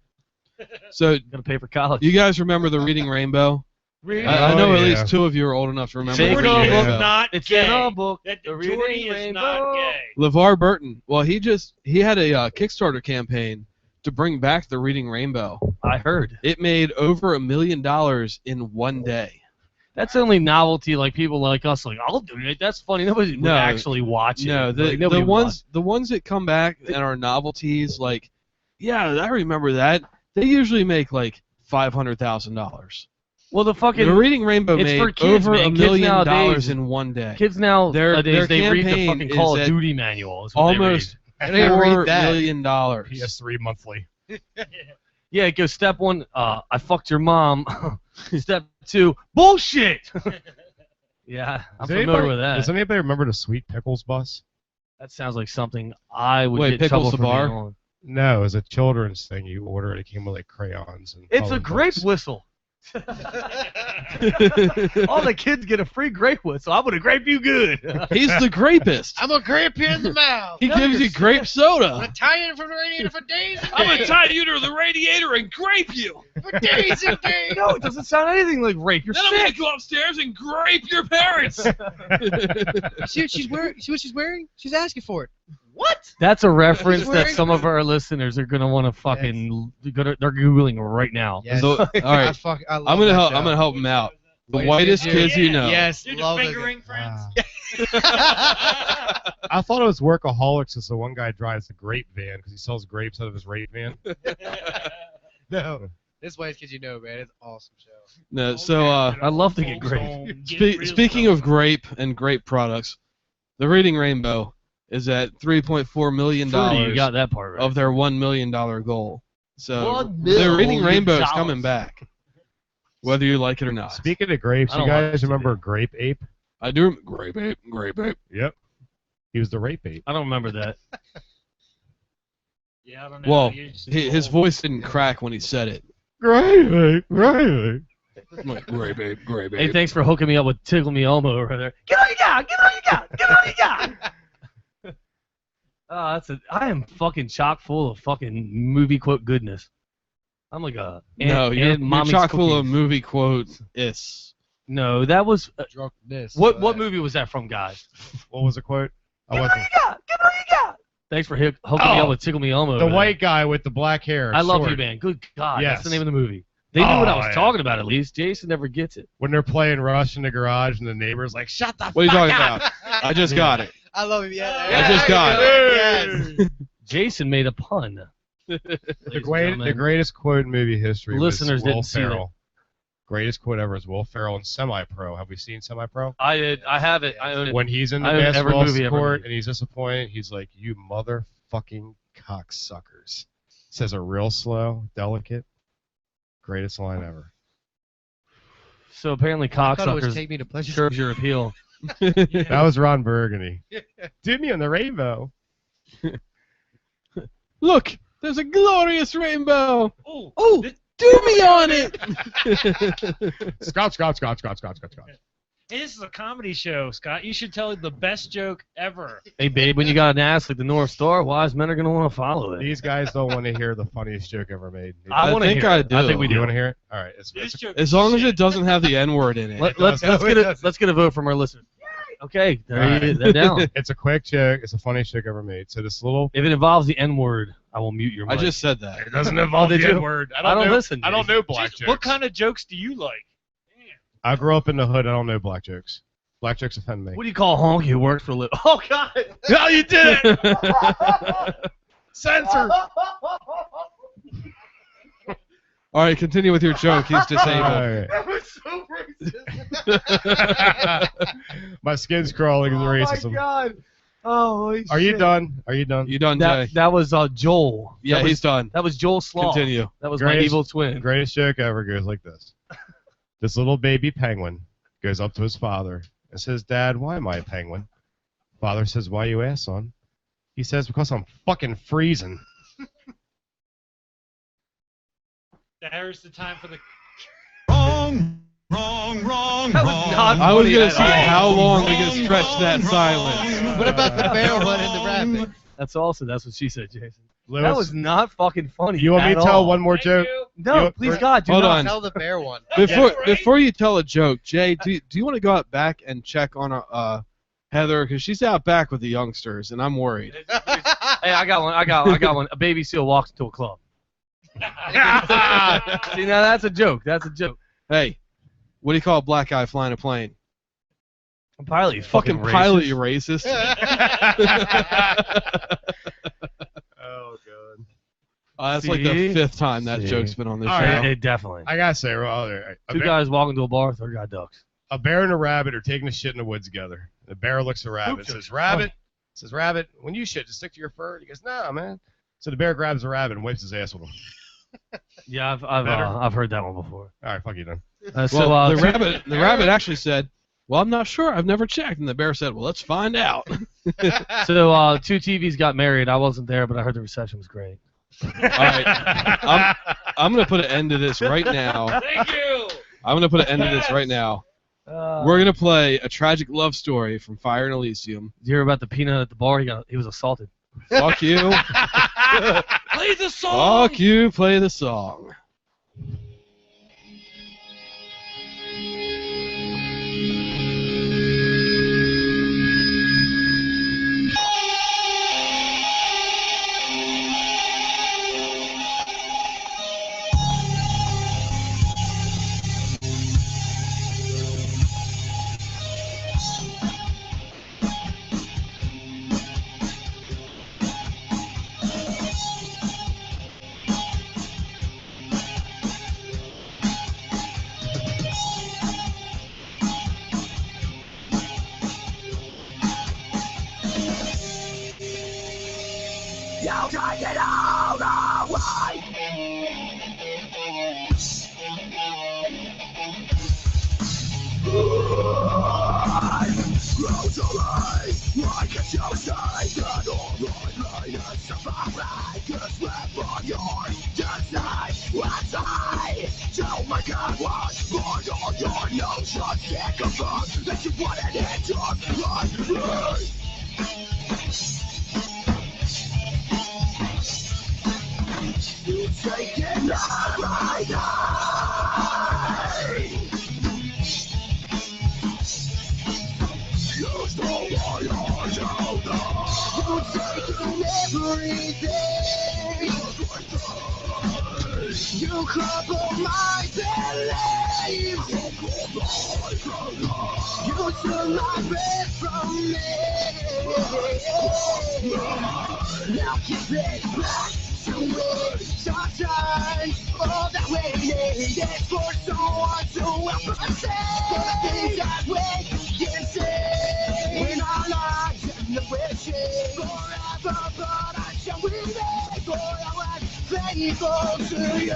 So, Gotta pay for college. you guys remember the Reading Rainbow? I know at least two of you are old enough to remember. Jacob, the Reading Jordy is Rainbow. not It's gay. in our book. That The Jordy Reading is not Rainbow. gay. LeVar Burton. Well, he had a Kickstarter campaign to bring back the Reading Rainbow. I heard. It made over $1 million in one day. That's only novelty, like people like us, like, I'll do it. That's funny. Nobody would No. actually watch it. No, Like, nobody would watch. the ones that come back and are novelties, like, yeah, I remember that. They usually make like $500,000. Well, the fucking The Reading Rainbow it's made for kids, over man. $1 Kids million nowadays- in one day. kids nowadays their they read the campaign fucking Call is of at Duty manual. Is what Almost I didn't even read $4 that. million. PS3 monthly. Yeah, it goes step 1, I fucked your mom. Step 2, bullshit. Yeah, I'm familiar with that. Does anybody remember the Sweet Pickles bus? That sounds like something I would Wait, get in trouble Pickles for the being bar? on. No, it was a children's thing. You order it. It came with like crayons. And It's a colored grape books. whistle. All the kids get a free grape whistle. I'm gonna grape you good. He's the grapist. I'm gonna grape you in the mouth. He gives you grape I'm soda. gonna tie you from the radiator for days and I'm gonna days. tie you to the radiator and grape you. For days and days. No, it doesn't sound anything like rape. You're Then I'm gonna sick. go upstairs and grape your parents. See what she's wearing? See what she's wearing? She's asking for it. What? That's a reference He's that wearing- some of our listeners are gonna want to fucking. They're googling right now. Yes. All right, I love I'm gonna that help. show. I'm gonna help him out. The Whitest whitest kids kids you know. Yes, Dude, love the it. fingering friends. I thought it was Workaholics because the one guy drives the grape van because he sells grapes out of his rape van. No, this Whitest Kids You Know, man, it's an awesome show. No, so I love to get grape. Speaking of grape and grape products, the Reading Rainbow is at $3.4 million Fruity, you got that part right. of their $1 million goal. So $1 the Reading million. Rainbow is coming back, whether you like it or not. Speaking of grapes, I you don't watch guys TV. remember Grape Ape? I do. Grape ape, grape ape. Yep. He was the rape ape. I don't remember that. Yeah, I don't know. Well, You're just his old. voice didn't crack when he said it. Grape ape, grape ape. I'm like, grape ape, grape Hey, ape. thanks for hooking me up with Tickle Me Elmo over there. Get on your job! Get on your job! Get on your job! I am fucking chock full of fucking movie quote goodness. I'm like a No, you're mommy's chock full of cookies. movie quotes. No, that was Drunkenness. what movie was that from, guys? What was the quote? I Get on wasn't. your job! Get on your job! Thanks for hooking me up with Tickle Me Elmo. The over there. white guy with the black hair. I love short. you, man. Good God, Yes. that's the name of the movie. They knew what I was yeah. talking about. At least Jason never gets it. When they're playing Rush in the garage and the neighbor's like, "Shut the What are you fuck talking up!" about? I just got it. I love him. Yeah. I just got it. Yes. Jason made a pun. The greatest quote in movie history. Listeners was Will didn't see that. Ferrell. Greatest quote ever is Will Ferrell in Semi-Pro. Have we seen Semi-Pro? I did. I have it. I own it. When he's in the I own every basketball movie ever court made. and he's disappointed, he's like, "You motherfucking cocksuckers." Says it real slow, delicate. Greatest line ever. So apparently, I thought it was cocksuckers Take Me to Pleasure. serves your appeal. That was Ron Burgundy. Do me on the rainbow. Look, there's a glorious rainbow. Oh, Do me on it. Scotch. hey, this is a comedy show, Scott. You should tell the best joke ever. Hey, babe, when you got an ass like the North Star, wise men are gonna want to follow it. These guys don't want to hear the funniest joke ever made. I want to think hear I it. do. I think we Do you do. want to hear it? All right. It's This joke As is long as shit. it doesn't have the N-word in it. Let's get a vote from our listeners. Okay, they're down. It's a quick joke. It's the funniest joke ever made. So this little. If it involves the N word, I will mute your I mic. just said that. It doesn't involve did the you? N-word. I don't know, listen, I don't dude. know black Jeez, jokes. what kind of jokes do you like? I grew up in the hood. I don't know black jokes. Black chicks offend me. What do you call honky who works for a living? Oh, God. No, you did it. Censor. All right, continue with your joke. He's disabled. Alright. That was so racist. My skin's crawling in the racism. Oh, my God. Oh, holy Are you shit. done? Are you done? You done, Jay? That was Joel. Yeah, That was- he's done. That was Joel Sloth. Continue. That was my Greatest- evil twin. Greatest joke ever goes like this. This little baby penguin goes up to his father and says, "Dad, why am I a penguin?" Father says, "Why you ask, son?" He says, "Because I'm fucking freezing." There's the time for the. Wrong. That was not I was funny gonna at see all. how long we can stretch that silence. What about the bear one and the rabbit? That's what she said, Jason. Lewis, That was not fucking funny. you want me at to tell all. one more joke? No, You- please God, do Hold not. on. Tell the bear one. Before you tell a joke, Jay, do you want to go out back and check on Heather, because she's out back with the youngsters, and I'm worried. Hey, I got one. I got one. A baby seal walks into a club. See, now that's a joke. That's a joke. Hey, what do you call a black guy flying a plane? A pilot, you Fucking racist. pilot, you racist. Oh god. That's like the See? 5th time that See? joke's been on this All show. right. It definitely. I gotta say, well, all right, Two guys walking to a bar, third guy ducks. a bear and a rabbit are taking a shit in the woods together. The bear looks at the rabbit and says, "Rabbit, when you shit, just stick to your fur." He goes, "Nah, man." So the bear grabs the rabbit and wipes his ass with him. Yeah, Better. I've heard that one before. All right, fuck you then. Well, the rabbit actually said, "Well, I'm not sure. I've never checked." And the bear said, "Well, let's find out." So two TVs got married. I wasn't there, but I heard the reception was great. All right, I'm gonna put an end to this right now. Thank you. I'm gonna put an end to this right now. We're gonna play a tragic love story from Fire and Elysium. Did you hear about the peanut at the bar? He was assaulted. Fuck you. Play the song. Fuck you. Play the song. You take it all away. Close your eyes, like a suicide. That all right, is surviving. Just live for your destiny. Outside, tell my God what more on your nose. Just sick of us, that you wanted it just like me. You take it all right now. You stole my heart out now. You taking everything. You crumble my beliefs. You took my breath from me. Now give it back to me. Sunshine, all that we need is for someone to help us say the things that we can say in our lives and the wishes forever, but I shall remain for I am faithful to you.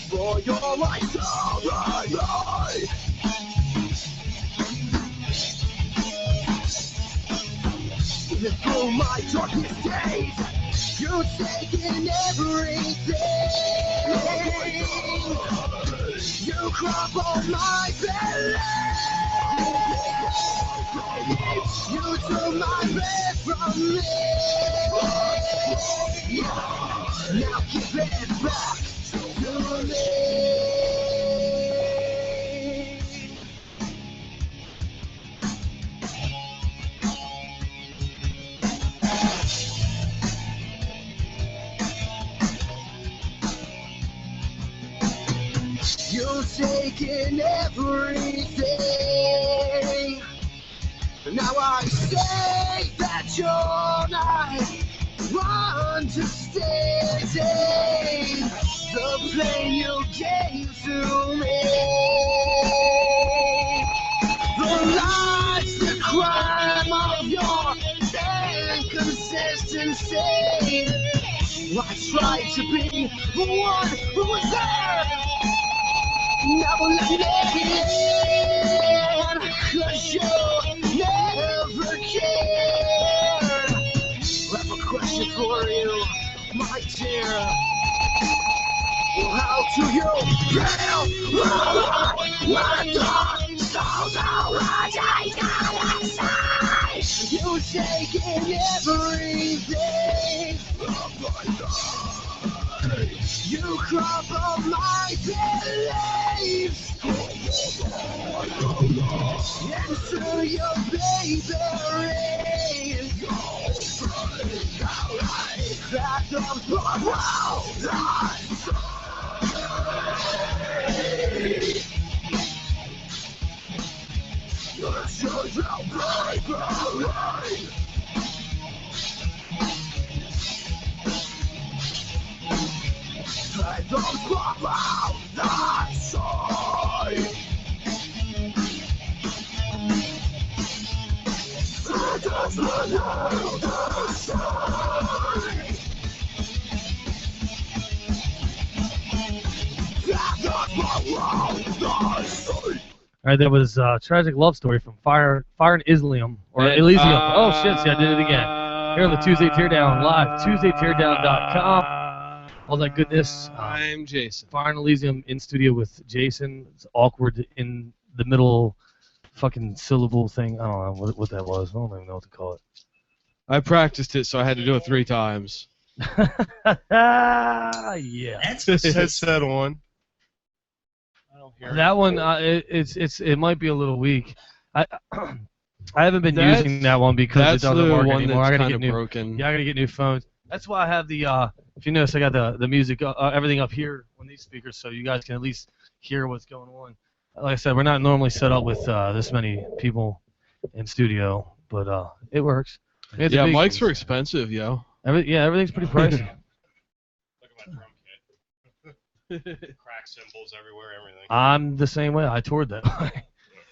For your life, alright. Through my darkest days, you've taken everything. You crumbled my belief. You took my breath from me. Now give it back to me. You've taken everything. Now I say that you're not understanding the pain you gave to me. The lies, the crime of your inconsistency. I tried to be the one who was there. Never let me in, 'cause you never cared. I have a question for you, my dear. How do you feel? What the souls are rising inside? You've taken everything. You crumble my beliefs into your baby ring. Back the you're such a baby ring. Let them pop out that side. Let us run out that side. Let them pop out that side. All right, that was Tragic Love Story from Fire in Elysium, or Elysium. Oh, shit, see, I did it again. Here on the Tuesday Teardown live, TuesdayTeardown.com. All that goodness. I'm Jason. Fire in Elysium in studio with Jason. It's awkward in the middle fucking syllable thing. I don't know what that was. I don't even know what to call it. I practiced it, so I had to do it 3 times. Yeah. Headset on. That one, it might be a little weak. I haven't been using that one because it doesn't work anymore. I gotta get new. Broken. Yeah, I gotta get new phones. That's why I have the. If you notice, I got the music, everything up here on these speakers, so you guys can at least hear what's going on. Like I said, we're not normally set up with this many people in studio, but it works. Yeah, mics are expensive, yo. Everything's pretty pricey. Look at my drum kit. Crack cymbals everywhere, everything. I'm the same way. I toured that way.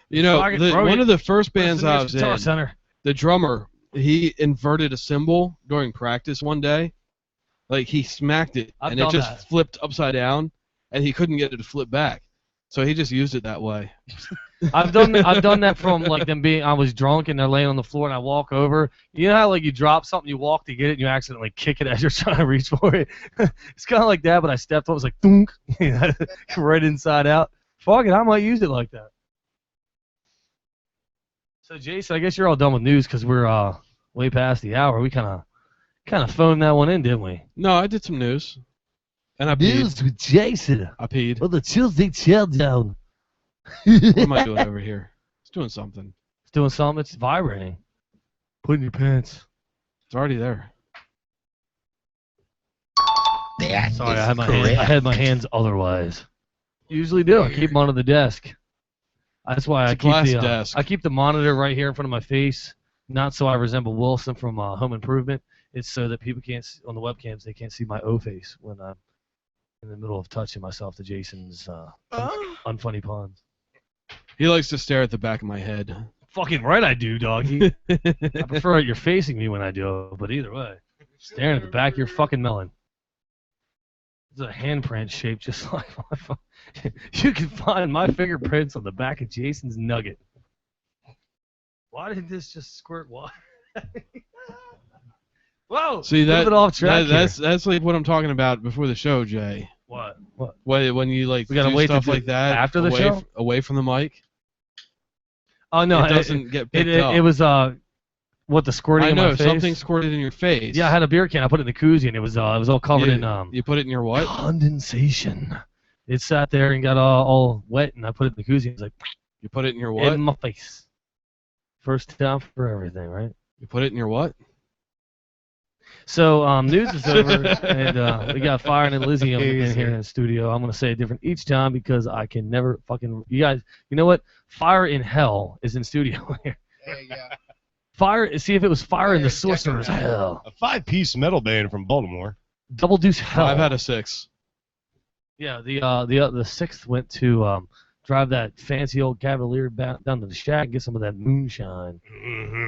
You know, one of the first bands I was in, Center. the drummer, he inverted a cymbal during practice one day. Like, he smacked it, and it just flipped upside down, and he couldn't get it to flip back. So he just used it that way. I've done that from like them being. I was drunk and they're laying on the floor and I walk over. You know how like you drop something, you walk to get it, and you accidentally kick it as you're trying to reach for it. It's kind of like that, but I stepped on. It was like thunk, right inside out. Fuck it, I might use it like that. So Jason, I guess you're all done with news because we're way past the hour. We kind of phoned that one in, didn't we? No, I did some news. And I peed. News with Jason. I peed. On the Tuesday Teardown. What am I doing over here? It's doing something. It's doing something. It's vibrating. Put in your pants. It's already there. Sorry, I had my hands otherwise. Usually do. I keep them under the desk. That's why I keep the monitor right here in front of my face. Not so I resemble Wilson from Home Improvement. It's so that people can't on the webcams they can't see my O face when I'm in the middle of touching myself to Jason's unfunny puns. He likes to stare at the back of my head. Fucking right I do, doggy. I prefer it you're facing me when I do, but either way. Staring at the back of your fucking melon. It's a handprint shaped just like my phone. You can find my fingerprints on the back of Jason's nugget. Why did this just squirt water? Whoa! See that's like what I'm talking about before the show, Jay. What? When you like we gotta do wait stuff to like that after the show, away from the mic. Oh no, it doesn't get picked up. It was what the squirting I know in my face. something squirted in your face. Yeah, I had a beer can. I put it in the koozie, and it was all covered in You put it in your what? Condensation. It sat there and got all wet, and I put it in the koozie. It was like you put it in your what? In my face. First time for everything, right? You put it in your what? So news is over, and we got Fire and Elysium in here in the studio. I'm gonna say it different each time because I can never fucking. You guys, you know what? Fire in Hell is in studio here. There you go. Fire. See if it was Fire in the Sorcerer's Hell. A 5-piece metal band from Baltimore. Double Deuce Hell. I've had a 6. Yeah, the sixth went to drive that fancy old Cavalier down to the shack and get some of that moonshine.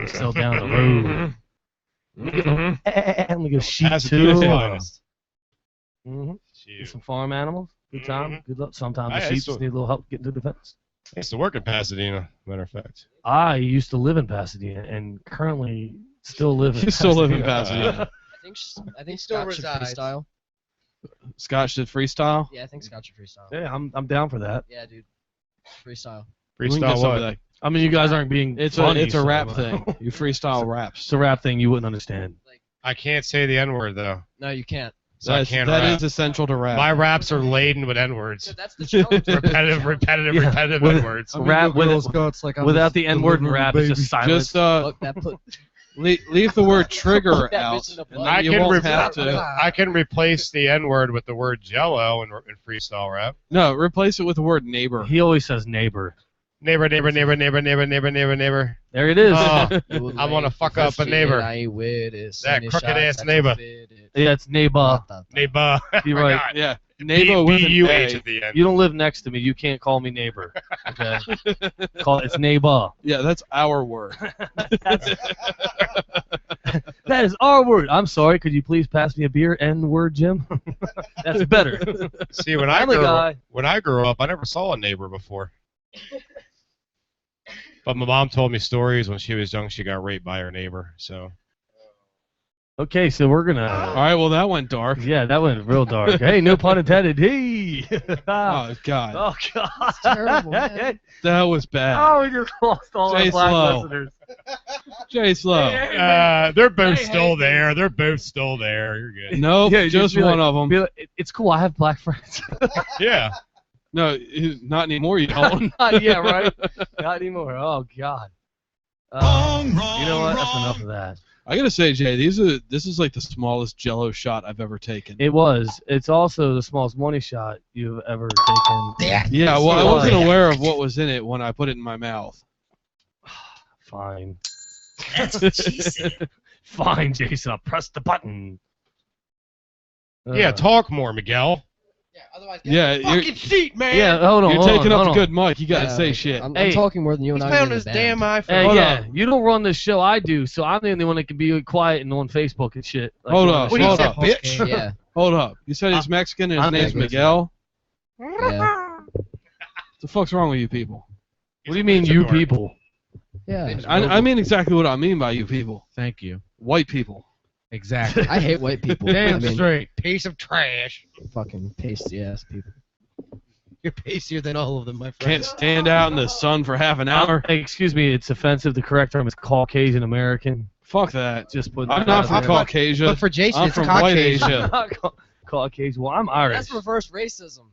Sell down the road. And we go sheep That's too. the finest. Get some farm animals. Good time. Good luck. Sometimes I the sheep used to- just need a little help getting to the fence. I used to work in Pasadena, matter of fact. I used to live in Pasadena and currently still live in You still live in Pasadena. Pasadena. I think Still Scott should resides. freestyle. Scott should freestyle. Yeah, I think Scott should freestyle. Yeah, I'm down for that. Yeah, dude. Freestyle. We can get Freestyle some of what? that. I mean, you guys aren't being It's funny, a so- rap thing. You freestyle raps. It's a rap thing you wouldn't understand. I can't say the N-word, though. No, you can't. So I can't That rap. is essential to rap. My raps are laden with N-words. That's the challenge. repetitive with- N-words. Rap without the N-word and rap is just silence. Just Look, that put. leave the word trigger That out. bitch in a and butt. then I you can, won't have to. I can replace the N-word with the word Jello in freestyle rap. No, replace it with the word neighbor. He always says neighbor. Neighbor, neighbor, neighbor, neighbor, neighbor, neighbor, neighbor, neighbor. There it is. Oh, I want to fuck up a neighbor. That crooked ass neighbor. Yeah, it's neighbor. Neighbor. You're right. Yeah, neighbor with an B-U-H A. at the end. You don't live next to me. You can't call me neighbor. Okay. It's neighbor. Yeah, that's our word. That is our word. I'm sorry. Could you please pass me a beer? N-word, Jim. That's better. See, when I'm the I grew up, I never saw a neighbor before. But my mom told me stories when she was young. She got raped by her neighbor. So Okay, so we're gonna. All right, well that went dark. Yeah, that went real dark. Hey, no pun intended. Hey. Oh God. Oh God. That's terrible, man. That was bad. Oh, we just lost all Jay our black Slow. listeners. Jay Slow. they're both still there. They're both still there. You're good. Nope, Yeah, just be one like- of them. be like, it's cool. I have black friends. Yeah. No, not anymore. You don't. Yeah, right. Not anymore. Oh God. You know what? That's enough of that. I gotta say, Jay, this is like the smallest Jello shot I've ever taken. It was. It's also the smallest money shot you've ever taken. Yeah, well, I wasn't aware of what was in it when I put it in my mouth. Fine. That's what she said. Fine, Jason. I'll press the button. Yeah, talk more, Miguel. Yeah, otherwise. Yeah, you're, seat, man. Yeah, hold on. you're hold taking on, up hold the on. good mic. You gotta Yeah, say shit. I'm Hey. talking more than you and He's I. pounding are in his the damn band. iPhone. Hey, Hold yeah, on. you don't run the show. I do, so I'm the only one that can be quiet and on Facebook and shit. Like, Hold you up, know, hold shit. up. bitch. Yeah. Hold up. You said he's Mexican and his I'm name's Mexican. Miguel? Yeah. What the fuck's wrong with you people? What do you mean, you people? Yeah. I mean exactly what I mean by you people. Thank you. White people. Exactly. I hate white people. Damn I mean, straight. Piece of trash. fucking pasty ass people. You're pastier than all of them, my friend. Can't stand out in the sun for half an hour. Hey, excuse me, it's offensive. The correct term is Caucasian American. Fuck that. Just put. I'm not from Caucasia. But for Jason, I'm it's from white Caucasian. Asia. Caucasian. Well, I'm Irish. That's reverse racism.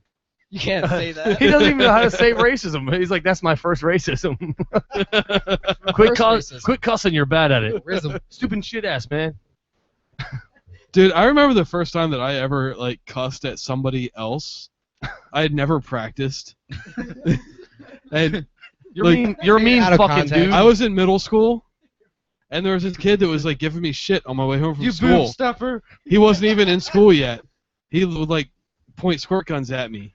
You can't say that. He doesn't even know how to say racism. He's like, that's my first racism. Racism. Quit cussing. You're bad at it. Rism. Stupid shit ass man. Dude, I remember the first time that I ever like cussed at somebody else. I had never practiced. And You're like, mean. You're mean, out of fucking context. dude. I was in middle school, and there was this kid that was like giving me shit on my way home from You school. boob stuffer. He wasn't even in school yet. He would like point squirt guns at me.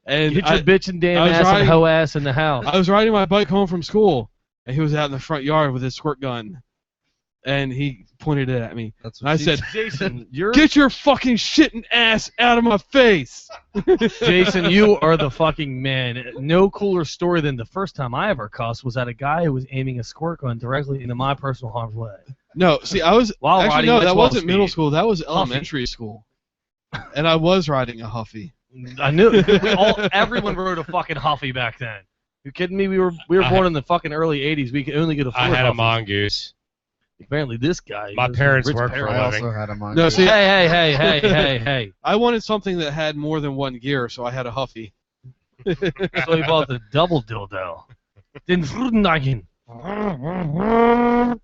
And Get your bitch and damn I was ass riding- and hoe ass in the house. I was riding my bike home from school, and he was out in the front yard with his squirt gun, and he pointed it at me. That's And I said, Jason, you're "Get your fucking shitting ass out of my face!" Jason, you are the fucking man. No cooler story than the first time I ever cussed was at a guy who was aiming a squirt gun directly into my personal harm's way. No, see, I was While actually riding no, my that 12 wasn't middle speed. school. That was elementary school, and I was riding a Huffy. I knew everyone rode a fucking Huffy back then. You kidding me? We were born in the fucking early '80s. We could only get afford I had a Huffy. mongoose. Apparently, this guy. My was parents rich worked for a parents. living. Also had a mongoose. No, see, Hey! I wanted something that had more than one gear, so I had a Huffy. So he bought the double dildo. Den Frudendagen.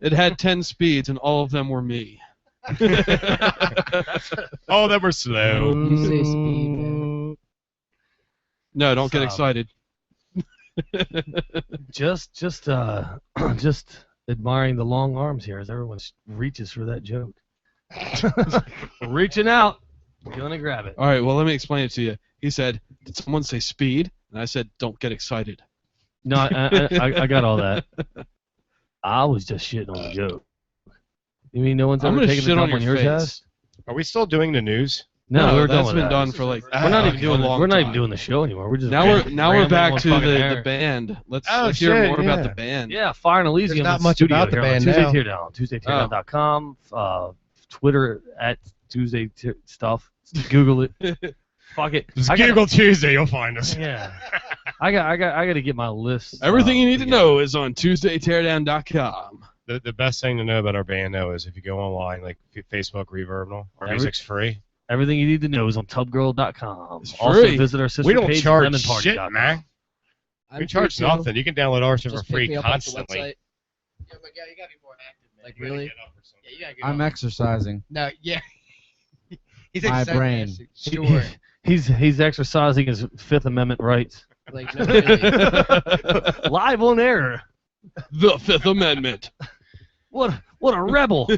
It had 10 speeds, and all of them were me. Oh, that were slow. You say speed, man. No, don't get Stop. excited. Just admiring the long arms here as everyone reaches for that joke. Reaching out, gonna grab it. All right, well, let me explain it to you. He said, "Did someone say speed?" And I said, "Don't get excited." No, I got all that. I was just shitting on the joke. You mean no one's I'm ever gonna taken the shit on dump on your your face. chest? Are we still doing the news? No, we're done that's with been that. done for like. We're not even a doing. long We're not even time. doing the show anymore. We're just Now we're rambling back on to fucking the air. band. Let's Oh, hear shit, more about yeah. the band. Yeah, Fire and Elysium. There's not in much studio about the here on band Tuesday now. Teardown. TuesdayTeardown.com. Twitter at Tuesday Stuff. Google it. Fuck it. Just Google Tuesday, you'll find us. Yeah. I got to get my list. Everything you need to know is on TuesdayTeardown.com. The best thing to know about our band, though, is if you go online, like Facebook, Reverbnal, our music's free. Everything you need to know is on tubgirl.com. It's Also free. visit our sister We don't page, charge lemonparty.com. shit, man. I'm We charge free, too. nothing. You can download ours for Just free pick me up off the constantly. website. Yeah, but yeah, you gotta be more active, man. Like, You gotta really? get up or something. Yeah, you gotta get I'm up. exercising. No, yeah. He's My exercising. brain. Sure. He's exercising his Fifth Amendment rights. Like, no, really. Live on air. The Fifth Amendment. What a rebel.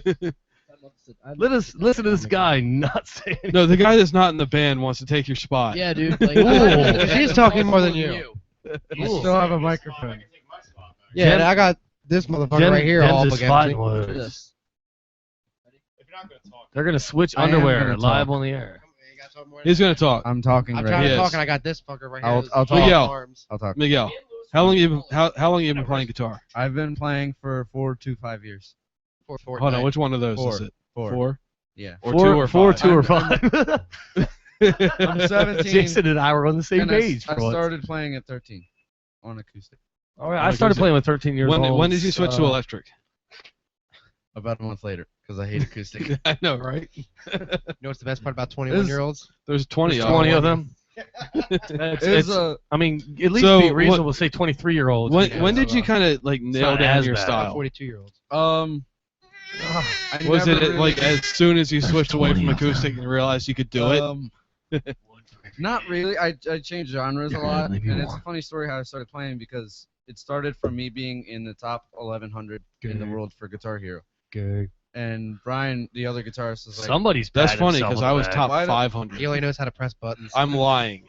Let us listen to this guy not saying. No, the guy that's not in the band wants to take your spot. Yeah, dude. Like, Ooh, she's talking more than you. I still have a microphone. Yeah, Jen- and I got this motherfucker Jen- right here Jen's all up is against fighting me. words. This. They're gonna switch I am underwear gonna live talk. on the air. He's gonna talk. I'm talking I'm right trying now. to Yes. talk, and I got this fucker right here. I'll This talk. Miguel. arms. I'll talk. Miguel, how long you been playing guitar? I've been playing for 4 to 5 years. For Hold on, which one of those Four. is it? Four. Four? Yeah. Or two or Four, five? 2 or 5. I'm 17. Jason and I were on the same and page. I for once. started playing at 13 on acoustic. All right, I started playing with 13 years old. When did you switch to electric? About a month later, because I hate acoustic. I know, right? You know what's the best part about 21-year-olds? There's 20 There's of 20 them. of them. I mean, at least So, be reasonable to say 23-year-olds. When did you kind of like nail not down as your bad. style? 42-year-olds. I Was never it like really- as soon as you switched away from 20 of them. acoustic and realized you could do it? Not really. I changed genres a You're lot, only and it's a one. funny story how I started playing because it started from me being in the top 1100 in the world for Guitar Hero. Good. And Brian, the other guitarist, is like, Somebody's That's patted funny himself because on I the was back. top Why don't- 500. He only knows how to press buttons. I'm lying.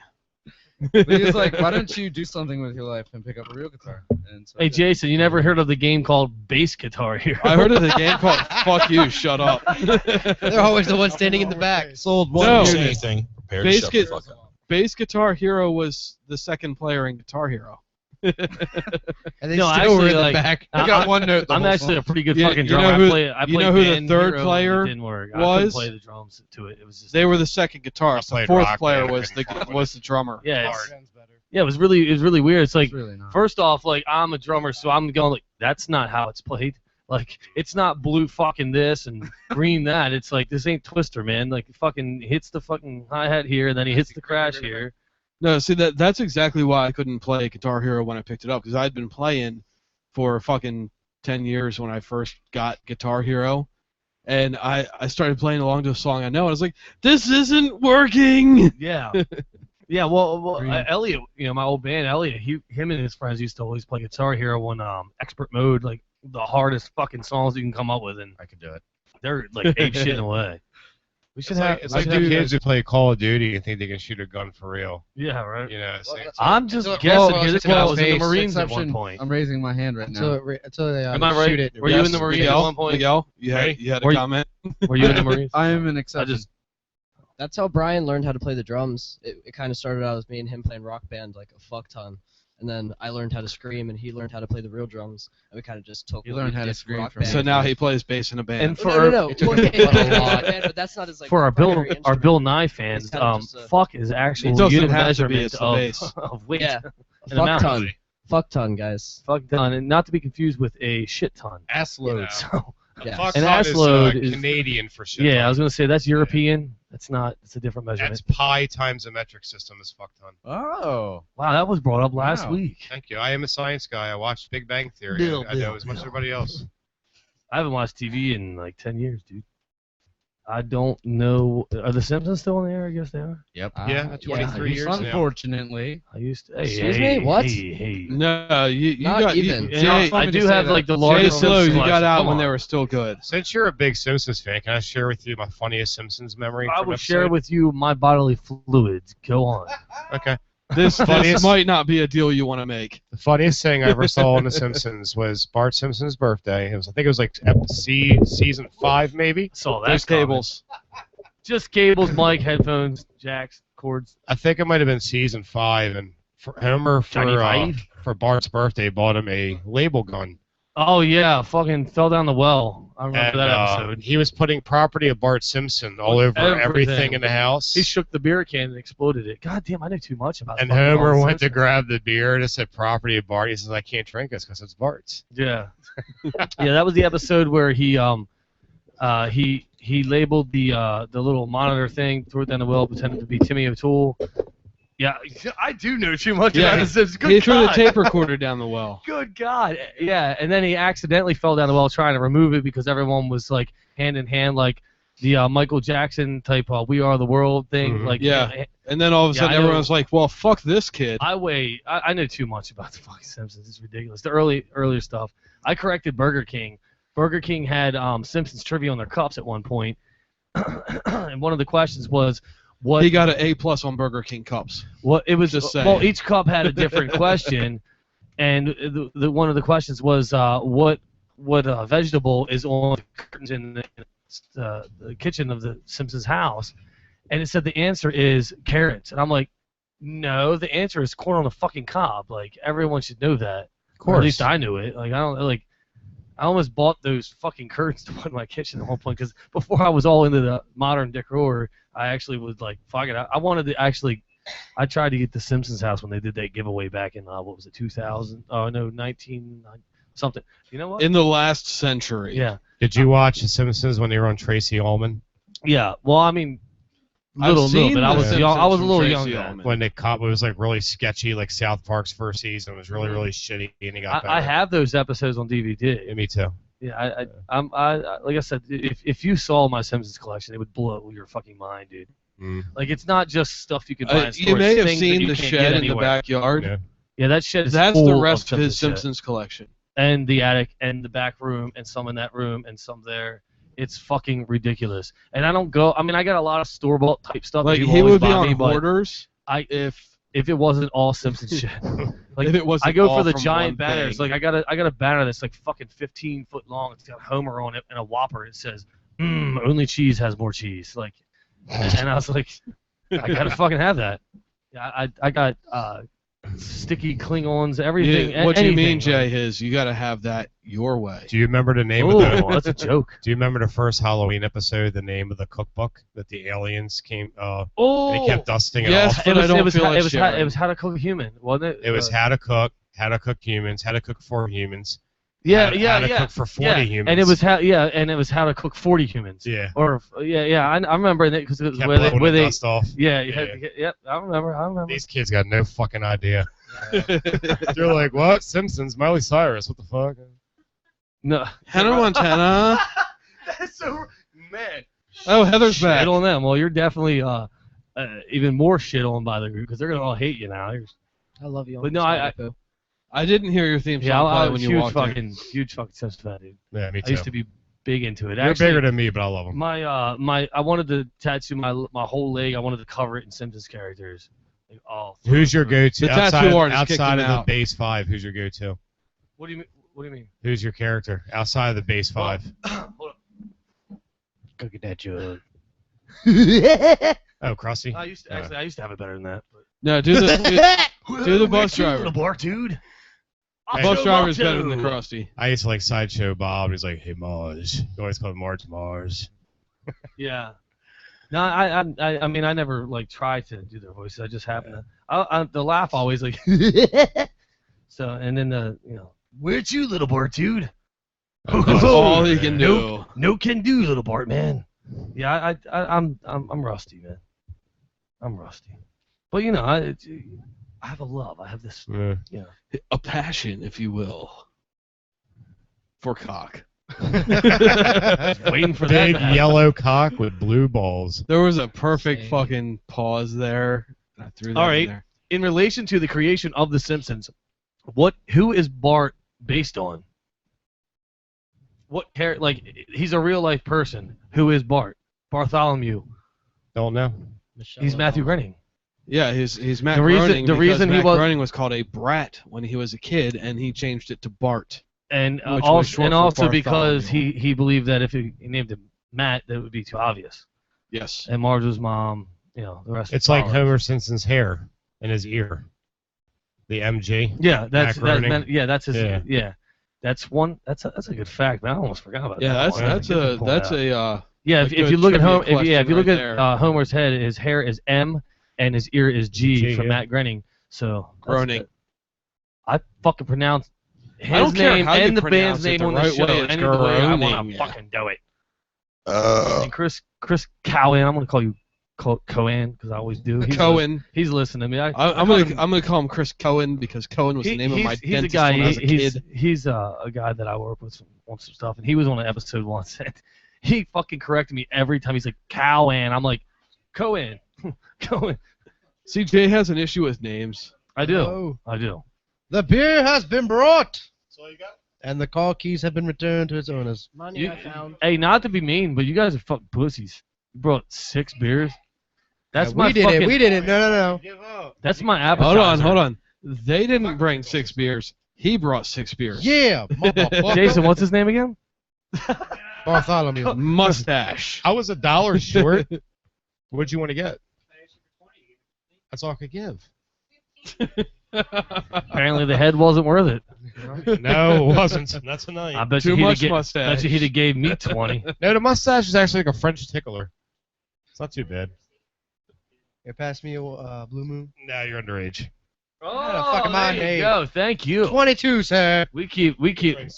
but he was like, why don't you do something with your life and pick up a real guitar? And so I Hey, did. Jason, you never heard of the game called Bass Guitar Hero? I heard of the game called Fuck You, Shut Up. They're always the ones standing in the back. sold No. one Say unit. anything. Prepare to Bass, shut the fuck up. Bass Guitar Hero was the second player in Guitar Hero. And they No, still were actually, in the like, back. I got one note. the I'm whole actually a song. pretty good You- fucking you know drummer. who- I you played know who the Band third Hero, player it didn't work. I was? couldn't play the drums to it. It was just They were the second guitarist. The played fourth rock player band, was the drummer. yeah, Hard. yeah. It was really weird. It's like It's really not. first off, like I'm a drummer, so I'm going like that's not how it's played. Like it's not blue fucking this and green that. It's like this ain't Twister, man. Like he fucking hits the fucking hi hat here, and then he hits the crash here. No, see that's exactly why I couldn't play Guitar Hero when I picked it up because I'd been playing for fucking 10 years when I first got Guitar Hero, and I started playing along to a song I know, and I was like, this isn't working. Yeah. Yeah, well Elliot, my old band, Elliot, him and his friends used to always play Guitar Hero on expert mode, like the hardest fucking songs you can come up with, and I could do it. they're like ape shitting away. We should have. It's like the kids who play Call of Duty and think they can shoot a gun for real. Yeah, right. You know, it's like, I'm just Well, guessing well, here. This it's guy about was in the space. Marines at one Exception, point. I'm raising my hand right Until, now. until they Am I right? shoot it. Were you in the Marines at Miguel, one point? Miguel, you had a Were you- comment? Were you in the Marines? I am an I exception. just That's how Brian learned how to play the drums. It kind of started out as me and him playing Rock Band like a fuck ton. And then I learned how to scream, and he learned how to play the real drums. And we kind of just took You what learned we how to did from scream Rock from Band. So now he plays bass in a band. and for No. Well, yeah, he plays in Rock Band, but that's not his like. for our primary Bill instrument. Nye fans, It's kind of just a- fuck is actual It doesn't unit have to be, measurement it's the bass. of weight. Yeah, and fuck amount. ton, fuck ton, guys. Fuck ton, and not to be confused with a shit ton. ass load. So, Yeah. fuck An ton ass is, load is- Canadian for shit. yeah, ton. I was gonna say that's European. That's not. It's a different measurement. That's pi times the metric system is fuck ton. Oh. Wow, that was brought up last Wow. week. Thank you. I am a science guy. I watched Big Bang Theory. Bill, I know Bill, as much as Bill. everybody else. I haven't watched TV in like 10 years, dude. I don't know. Are the Simpsons still on the air? I guess they are. Yep. Yeah, 23 years now. Unfortunately. I used to. Hey, Excuse hey, me, what? Hey. No, you Not got even. Jay, I do have like the Jay largest Slow. Simpsons You got collection. out Come when on. they were still good. Since you're a big Simpsons fan, can I share with you my funniest Simpsons memory? I from will episode? share with you my bodily fluids. Go on. Okay. This Funniest- might not be a deal you want to make. The funniest thing I ever saw in The Simpsons was Bart Simpson's birthday. I think it was like season 5, maybe. Saw that. There's cables. Just cables, mic, headphones, jacks, cords. I think it might have been season 5, and Homer for Bart's birthday bought him a label gun. Oh yeah, fucking fell down the well. I remember And that episode. he was putting property of Bart Simpson all over everything in the house. He shook the beer can and exploded it. God damn, I know too much about. And fucking Homer Bart went to Simpson. grab the beer and it said property of Bart. He says, I can't drink this because it's Bart's. Yeah, yeah, that was the episode where he labeled the little monitor thing, threw it down the well, pretended to be Timmy O'Toole. Yeah, I do know too much about The Simpsons. Good he threw the God. tape recorder down the well. Good God. Yeah, and then he accidentally fell down the well trying to remove it because everyone was like hand in hand, like the Michael Jackson type "We Are the World" thing. Mhm. Like Yeah. And then all of a sudden I know- everyone's like, well, fuck this kid. I know too much about the fucking Simpsons. It's ridiculous. The earlier stuff. I corrected Burger King. Burger King had Simpsons trivia on their cups at one point, and one of the questions was, what He got an A+ on Burger King cups. Well, it was Just saying. well. Each cup had a different question, and the one of the questions was what vegetable is on the curtains in the kitchen of the Simpsons house, and it said the answer is carrots, and I'm like, no, the answer is corn on the fucking cob. Like everyone should know that. Or at least I knew it. Like I almost bought those fucking curtains to put in my kitchen at one point because before I was all into the modern decor, I actually was like, fuck it. I wanted to actually, I tried to get the Simpsons house when they did that giveaway back in, what was it, 2000? Oh, no, 19 something. You know what? In the last century. Yeah. Did you watch The Simpsons when they were on Tracy Ullman? Yeah. Well, I mean, I've little seen bit. I The was young. I was a Simpsons little from young Tracy then. Ullman. When they caught, it was like really sketchy, like South Park's first season was really, really shitty, and he got better. I have those episodes on DVD. Yeah, me too. Yeah, I like I said, if you saw my Simpsons collection, it would blow your fucking mind, dude. Mm. Like it's not just stuff you can buy in stores. You may have things that seen you the can't shed get in the anywhere. backyard. Yeah, that shed is That's full the rest of his shit. Simpsons collection. And the attic and the back room and some in that room and some there. It's fucking ridiculous. And I don't go. I mean, I got a lot of store bought type stuff. Like that people he always would be buy on me, but Hoarders if it wasn't all Simpsons shit. Like if it wasn't I go all for the from giant one banners. thing. Like I got a banner that's like fucking 15 foot long. It's got Homer on it and a Whopper. It says, only cheese has more cheese. Like, and I was like, I gotta fucking have that. Yeah, I got sticky Klingons, everything. What you anything. mean, Jay, is you got to have that your way. Do you remember the name Ooh, of the? that's a joke. Do you remember the first Halloween episode? The name of the cookbook that the aliens came. Oh, They kept dusting it yes, off. but I don't feel like it was sharing. how to cook a human, wasn't it? It was how to cook humans, how to cook for humans. Yeah, how to, yeah, how to yeah. cook for 40 yeah. humans. And it was how to cook 40 humans. Yeah. Or yeah. I remember that because it was Kept where blowing the they dust off. Yeah, you had to get, yep. I remember. These kids got no fucking idea. They're like, what? Simpsons, Miley Cyrus, what the fuck? No. Hannah Montana. That's so man. Oh, Heather's back. Shit on them. Well, you're definitely even more shit on by the group because they're gonna all hate you now. I love you. But no, I didn't hear your theme song yeah, I play was when you walked huge fucking Simpsons fan, dude. Yeah, me too. I used to be big into it. You're Actually, bigger than me, but I love them. My I wanted to tattoo my whole leg. I wanted to cover it in Simpsons characters. Like, Who's your go-to? The tattoo artist kicked outside him of the out. base 5, who's your go-to? What do you mean? What do you mean? Who's your character outside of the base 5? Hold on. Go get that jug. Oh, Krusty. I used to have it better than that. But. No, do the bus driver. Little bar, dude. Bus driver is better than the Krusty. I used to like Sideshow Bob. He's like, hey, Mars. You always call him Mars. Yeah. No, I mean, I never like tried to do their voices. I just happened to. The laugh always like. So and then where to, little Bart, dude? That's all he can do. No can do, little Bart, man. Yeah, I'm rusty, man. I'm rusty. But I have a love. I have this, a passion, if you will, for cock. Waiting for that. Big to happen. yellow cock with blue balls. There was a perfect fucking pause there. I threw that All in right. there. In relation to the creation of The Simpsons, who is Bart based on? What character? Like, he's a real life person. Who is Bart? Bartholomew. Don't know. He's Matthew Groening. Yeah, he's Matt The reason- Groening. the because reason he Matt was- Groening was called a brat when he was a kid, and he changed it to Bart. And which was also, short and for also because Bartholomew. he believed that if he named him Matt, that would be too obvious. Yes. And Marge's mom, the rest. It's like followed. Homer Simpson's hair in his ear. The MG. Yeah, that's Matt Groening. that's his. Yeah. Yeah, that's one. That's a good fact, man. I almost forgot about Yeah, that. that's Good to a point that's out. a Yeah, a if you good look at trivia Homer, if you question look right at there. Homer's head, his hair is M and his ear is G, G, from yeah. Matt Groening. So that's Groening. good. I fucking pronounce his I don't care name how you and the pronounce band's it name the on the right show way, it's any way I want Groening. to fucking do it. And Chris Cowan, I'm gonna call you Cohen because I always do. Cohen. He's listening to me. I'm gonna call him Chris Cohen because Cohen was the name of my he's a dentist guy. when I was a kid. He's a guy that I work with on some stuff, and he was on an episode once. And he fucking corrected me every time. He's like Cowan. I'm like Cohen. Cohen. See, Jay has an issue with names. I do. Oh. I do. The beer has been brought. And the car keys have been returned to its owners. Money I found. Hey, not to be mean, but you guys are fucking pussies. You brought 6 beers. That's Yeah, my we did fucking. it. We did it. No. That's my appetizer. Hold on. They didn't bring 6 beers. He brought 6 beers. Yeah, motherfucker. Jason, what's his name again? Bartholomew. Mustache. I was $1 short. What'd you want to get? That's all I could give. Apparently the head wasn't worth it. No, it wasn't. That's a night. I bet Too you he'd much have mustache. bet you he'd have gave me 20. No, the mustache is actually like a French tickler. It's not too bad. Here, pass me a Blue Moon. Now you're underage. Oh, fuck am I there you made? go. Thank you. 22, sir. We keep.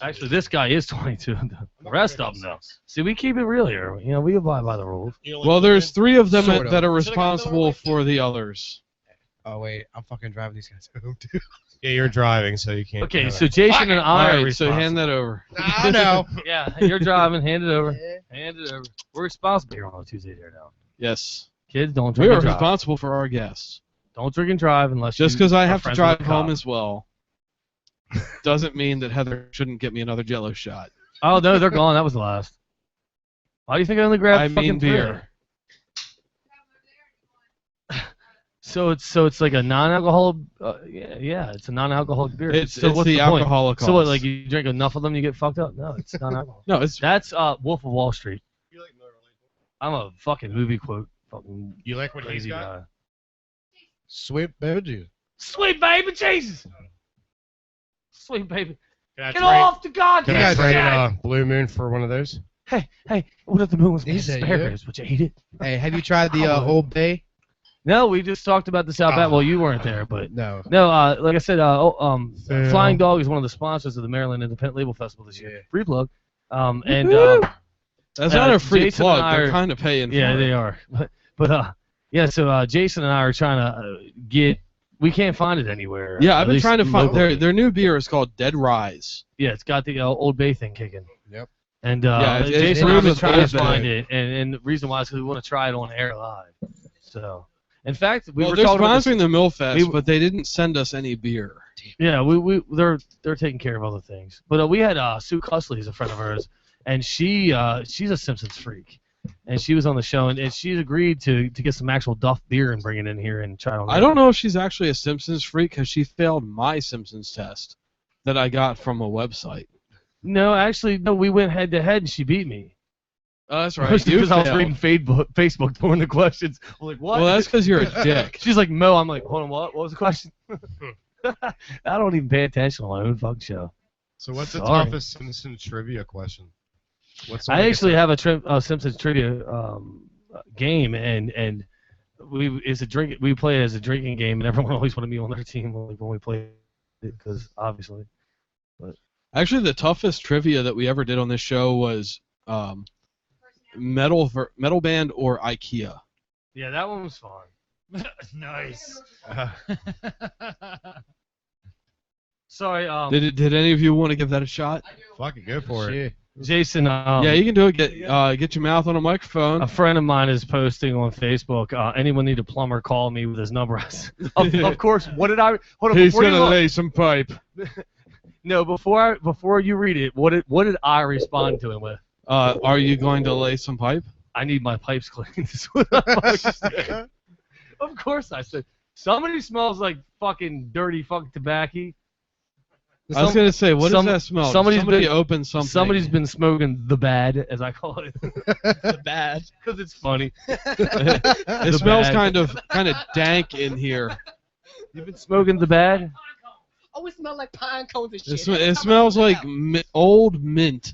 Actually, this guy is 22. The rest of them, though. See, we keep it real here. You know, we abide by the rules. Well, there's 3 of them Sort of. that are responsible for the others. Oh, wait. I'm fucking driving these guys home, too. Yeah, you're driving, so you can't. Okay, do so it. Jason and I are Alright, so responsible. hand that over. I know. Yeah, you're driving. Hand it over. Hand it over. We're responsible here on a Tuesday Teardown. Yes. Kids, don't We drink are and drive. responsible for our guests. Don't drink and drive unless Just you because I are have to friends drive with a home cop. as well doesn't mean that Heather shouldn't get me another Jello shot. Oh no, they're gone. That was the last. Why do you think I only grabbed I fucking mean beer. So it's like a non-alcoholic. Yeah, it's a non-alcoholic beer. It's so what's the point? alcoholic. So what? Like you drink enough of them, you get fucked up? No, it's non-alcoholic. No, it's That's Wolf of Wall Street. I'm a fucking movie quote. Fucking You like what he's crazy got? guy. Sweet baby. Sweet baby Jesus. Sweet baby. Can I Get trade- off the goddamn Can I trade shit. Blue Moon for one of those? Hey, what if the moon was made He of said, asparagus? Would you eat it? Hey, have you tried the Old Bay? No, we just talked about this out back. Well, you weren't there, but No. no. Like I said, Fail. Flying Dog is one of the sponsors of the Maryland Independent Label Festival this year. Free plug. And that's not a free Jason plug. and I They're are- kind of paying for yeah, it. they are. But yeah. So Jason and I are trying to get. We can't find it anywhere. Yeah, I've at been least trying to find locally. their new beer is called Dead Rise. Yeah, it's got the Old Bay thing kicking. Yep. And Yeah, it's Jason and I brewed have been with trying Old to find Bay. it, and the reason why is because we want to try it on air live. So, in fact, we were They're talking about sponsoring this, the Millfest, we- but they didn't send us any beer. yeah, they're taking care of other things. But we had Sue Cusley is a friend of ours, and she's a Simpsons freak, and she was on the show, and she's agreed to get some actual Duff beer and bring it in here and try it on. I don't know if she's actually a Simpsons freak because she failed my Simpsons test that I got from a website. No, actually, no. We went head to head, and she beat me. Oh, that's right. You Because I was failed. reading Facebook during the questions. I'm like, what? Well, that's because you're a dick. She's like, Mo. I'm like, hold on, what? What was the question? I don't even pay attention to my own fucking show. So what's the Sorry. toughest Simpsons trivia question? What's the I one that actually gets- have a Simpsons trivia game, and we play it as a drinking game, and everyone always wanted me on their team when we played it because obviously. But Actually, the toughest trivia that we ever did on this show was metal band or IKEA. yeah, that one was fun. Nice. Sorry. Did any of you want to give that a shot? Fuck it, go for it. Jason. Yeah, you can do it. Get your mouth on a microphone. A friend of mine is posting on Facebook. Anyone need a plumber? Call me with his number. of course. What did I? Hold on. He's before you gonna look- lay some pipe. No, before you read it, what did I respond to him with? Are you going to lay some pipe? I need my pipes cleaned. Is what I said. Of course I said. Somebody smells like fucking dirty fucking tobacco. I was gonna say, what does that smell? Somebody opened something. Somebody's been smoking the bad, as I call it. The bad. Because it's funny. It smells kind of dank in here. You've been smoking the bad? Oh, it smells like pine cones and It, shit. it smells like old mint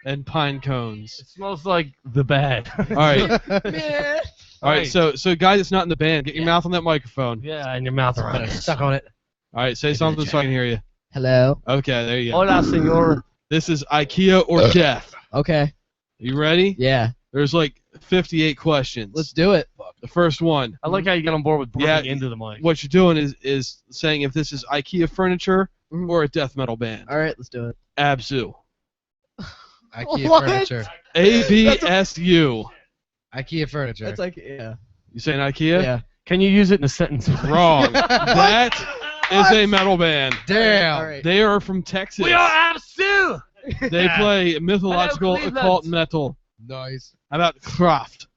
and pine cones. It smells like the bad. All right. Man. All right. So guy that's not in the band, get your mouth on that microphone. Yeah, and your mouth around it. Stuck on it. All right. Say something so I can hear you. Hello. Okay. There you go. Hola, senor. This is IKEA or death. Okay. You ready? Yeah. There's like 58 questions. Let's do it. The first one. I like how you get on board with breathing into the mic. What you're doing is saying if this is IKEA furniture or a death metal band. All right, let's do it. Absu. IKEA What? furniture. ABSU. IKEA furniture. That's like, yeah. You saying IKEA? Yeah. Can you use it in a sentence? Wrong. That is a metal band. Damn. All right. They are from Texas. We are Absu! They play mythological Cleveland. occult metal. Nice. How about Kraft?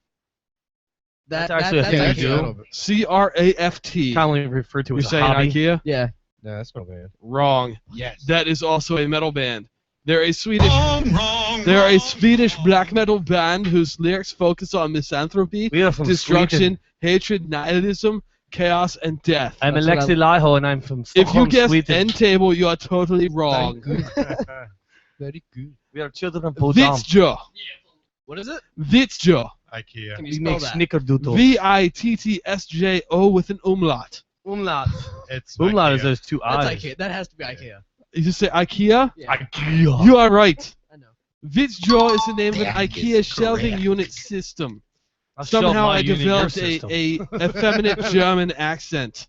That's actually a thing That's you do. metal. CRAFT. Commonly referred to You're as a saying hobby. IKEA? Yeah. No, that's no band. Wrong. Yes. That is also a metal band. They're a Swedish. They're a Swedish black metal band whose lyrics focus on misanthropy, We are from destruction, Sweden. hatred, nihilism, chaos, and death. I'm That's what Alexi Laiho, and I'm from Stockholm, If you guess Sweden. end table, you are totally wrong. Very good. We are children of Bodam. Vitsja. What is it? Vitsja. IKEA. Can you We spell make that? snickerdoodles. VITTSJO with an umlaut. Umlaut. It's Umlaut is IKEA. those two That's eyes. IKEA. That has to be IKEA. You just say IKEA? Yeah. IKEA. You are right. I know. Vitsja is the name of an That IKEA is shelving correct. unit system. I'll shove Somehow my I unit in your developed system. a effeminate German accent.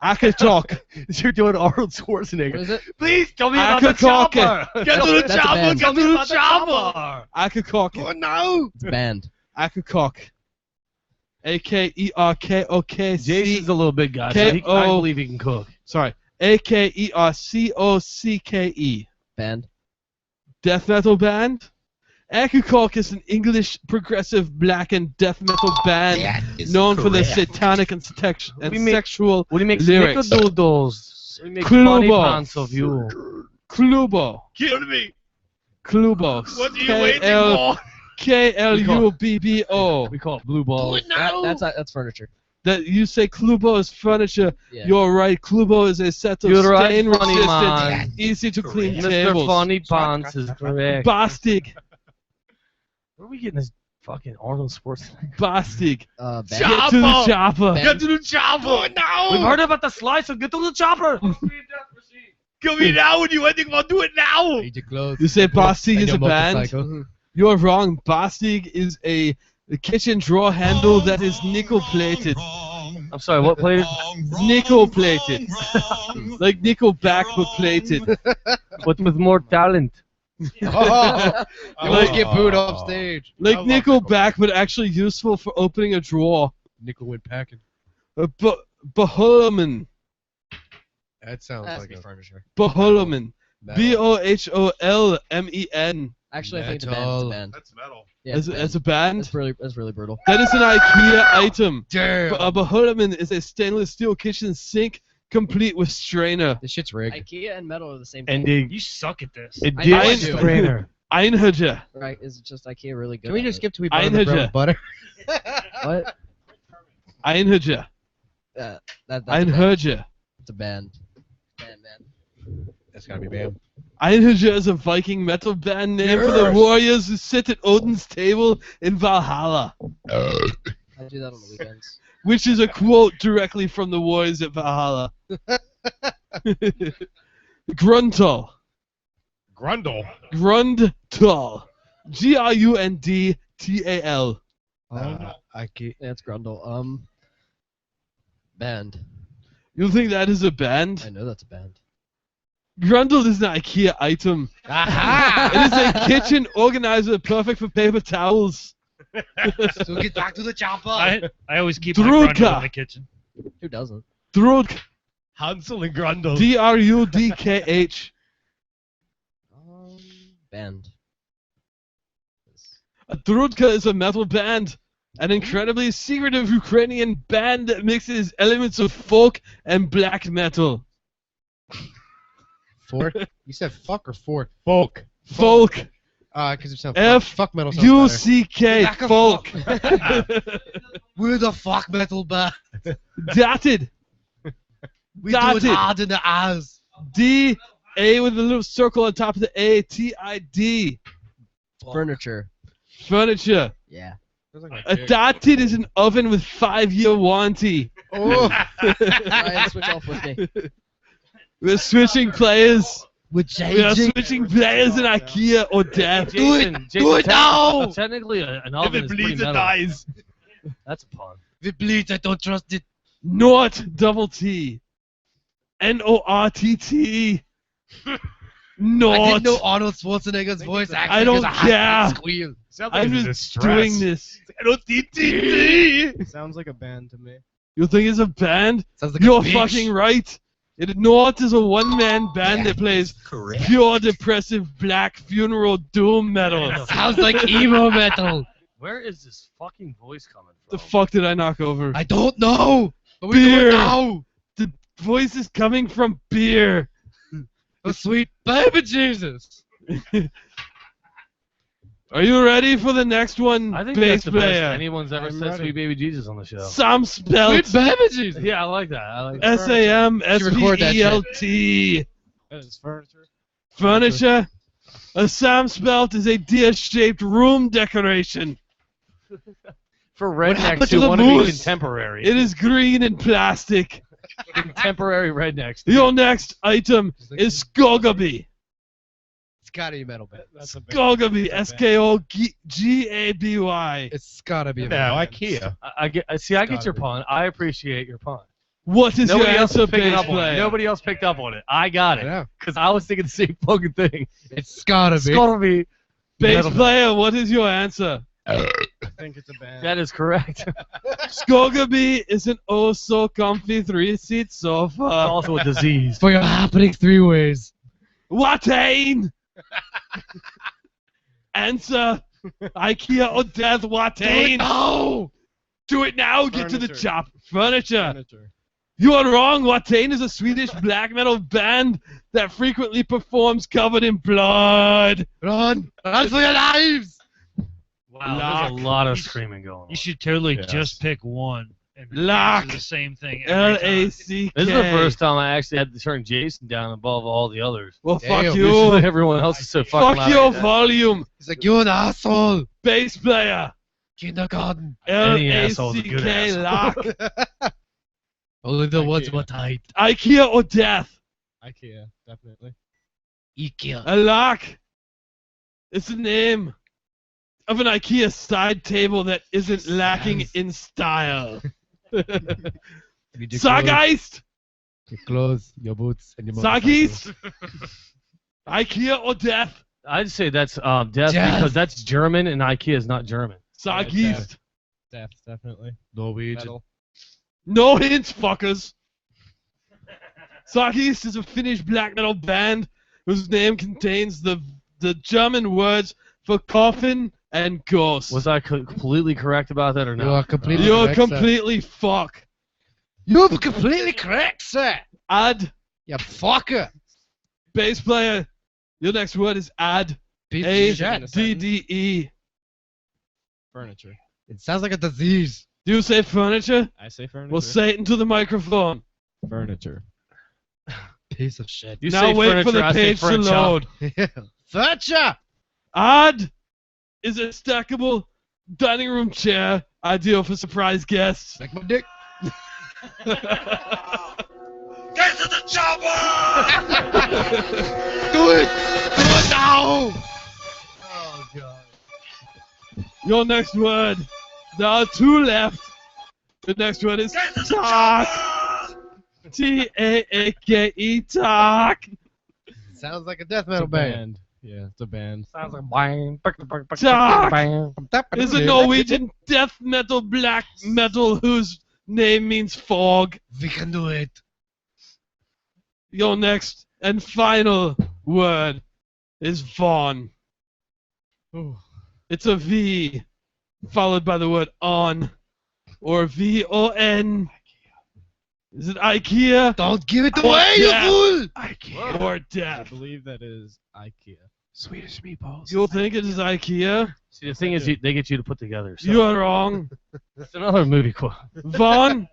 Akatok. You're doing Arnold What Schwarzenegger. is it? Please tell me about the Akakoke. chopper. Get to the That's a chopper. band. Get to the chopper. Akakok. no! It's a band. Akakok. AKERKOKC. Jason's a little big guy, so I K-O- believe he can cook. Sorry. AKERCOCKE. Band. Death metal band? Akakok is an English progressive black and death metal band That is known for their correct. satanic and We make- sexual We make lyrics. snickerdoodles. We make funny Klubo. pants of you. Klubo. Kill me. Klubo. KLUBBO. We call it blue balls. That's furniture. That you say Klubo is furniture. Yeah. You're right. Klubo is a set of You're right, stain funny resistant, man. easy to clean Mr. tables. Funny Pants is correct. Bastig. Where are we getting this fucking Arnold Schwarzenegger? Bastig. Band. Get to the chopper. Band. Get to the chopper! No! We've heard about the slice, so get to the chopper! Come here now when you want to do it now! Need your clothes. You say Bastig And is your a band? motorcycle. You're wrong. Bastig is a kitchen drawer handle that is nickel plated. I'm sorry, what plated? Nickel plated. Like Nickelback but plated. But with more talent. Oh, you always get booed off stage. Like Nickelback but actually useful for opening a drawer. Nickel went packing. Baholoman. That sounds Has like to be a furniture. Baholoman. metal. BOHOLMEN. Actually, I think it's a band. It's a Metal. band. That's metal. Yeah, As a band? That's really brutal. That is an IKEA item. Damn. A Baholoman is a stainless steel kitchen sink complete with strainer. This shit's rigged. IKEA and metal are the same thing. And dig. You suck at this. It I know I digs do. strainer. Einherje. Right? Is it just IKEA really good? Can we at just it? skip to we butter the bread with butter? What? Einherje. That's a band. Einherje. It's a band. Band. That's gotta be bam. Einherje is a Viking metal band name for the Yes. warriors who sit at Odin's table in Valhalla. I do that on the weekends. Which is a quote directly from the warriors at Valhalla. Gruntal. Grundle. Grundtal. Grundtal. IKEA. Yeah, it's Grundle. Band. You think that is a band? I know that's a band. Grundle is an IKEA item. Aha! It is a kitchen organizer perfect for paper towels. So get back to the chopper. I always keep my Drudka. Grundle in the kitchen. Who doesn't? Drudk. Hansel and Grundle. Drudkh. Band. A Drudka is a metal band. An incredibly secretive Ukrainian band that mixes elements of folk and black metal. Fork? You said fuck or fork? Folk. Folk. Because it sounds fuck metal sounds F-U-C-K. Black of Folk. We're the fuck metal band. Dotted. We do it hard in the eyes. D-A with a little circle on top of the A. T-I-D. Furniture. Furniture. Yeah. A dotted is an oven with 5-year warranty. Oh. Ryan, switch off with me. We're switching players. We're We are switching players in IKEA or death. Jason, Do it now! Technically, an If oven it is pretty bleeds, it metal. dies. That's a pun. If it bleeds, I don't trust it. Nort double T. N-O-R-T-T. I Nort. didn't know Arnold Schwarzenegger's voice acting. I don't is a high-pitched care. Squeal. Sounds like I'm it's just distress. doing this. Sounds like a band to me. You think it's a band? Sounds like a You're bitch. fucking right. Nort is a one-man band that plays Correct. pure depressive black funeral doom metal. Sounds like emo metal. Where is this fucking voice coming The from? fuck did I knock over? I don't know. But we do Beer. it now. The voice is coming from beer. Oh, sweet baby Jesus. Are you ready for the next one, I think bass that's the best player? anyone's ever I'm said ready. Sweet Baby Jesus on the show. Sam Spelt. Sweet baby Jesus. Yeah, I like that. I like that. S-A-M-S-P-E-L-T. That is furniture. Furniture. A Sam Spelt is a deer-shaped room decoration. For happened rednecks to who the want to be moose? contemporary. It is green and plastic. Contemporary rednecks. Your next item is Skogaby. It's gotta be metal band. That's a band. Skogaby. S-K-O-G-A-B-Y. It's gotta be a No, metal band. IKEA. I get your pun. I appreciate your pun. What is Nobody your else answer, is picking bass up on it. player? Nobody else picked up on it. I got I it. know. Because I was thinking the same fucking thing. It's gotta It's be. gotta be. Bass metal. player, what is your answer? I think it's a band. That is correct. Skogaby is an oh so comfy 3-seat sofa. Also a disease. For your happening 3 ways. Watain! Answer. IKEA or death, Watain! No! Do it now, get to the Furniture. chop. Furniture. Furniture. You are wrong. Watain is a Swedish black metal band that frequently performs covered in blood. Run! Run for your lives! Wow, there's a lot of screaming going on. You should totally Yes. just pick one and Lock. answer the same thing every time. L-A-C-K. This is the first time I actually had to turn Jason down above all the others. Well, Damn. fuck Usually you. everyone else is so fucking Fuck loud. your like that. volume. He's like, you're an asshole. Bass player. Kindergarten. Any asshole's a good L-A-C-K. asshole. Lock. Only the ones IKEA. were tight. IKEA or death. IKEA, definitely. Ikea. A lock. It's the name of an IKEA side table that isn't lacking Yes. in style. Need your Sargeist. Your clothes, your boots, and your Sargeist. IKEA or death. I'd say that's death Death. because that's German and IKEA is not German. Sargeist. Death, definitely. Norwegian. Metal. No hints, fuckers. Sargeist is a Finnish black metal band whose name contains the German words for coffin and ghost. Was I completely correct about that or You not? are completely You're correct, sir. completely fuck. You're completely correct, sir. Add. You fucker. Bass player. Your next word is add. Piece of shit. A-D-D-E. Furniture. It sounds like a disease. Do you say furniture? I say furniture. Well, say it into the microphone. Furniture. Piece of shit. You now say wait for furniture, the I say page to furniture. load. Furniture. Odd is a stackable dining room chair ideal for surprise guests. Like my dick. Get to the chopper! Do it! Do it now! Oh, God. Your next word. There are 2 left. The next word is talk. T-A-A-K-E, talk. Sounds like a death It's a metal band. Yeah, it's a band. Sounds like bang, Doc is a Norwegian death metal, black metal whose name means fog. We can do it. Your next and final word is Vaughn. It's a V followed by the word on or VON. Is it IKEA? Don't give it Or away, you death? fool! IKEA or I death? believe that is IKEA. Swedish meatballs. You'll think it is IKEA? See, the thing is, they get you to put together. So. You are wrong. It's another movie quote. Vaughn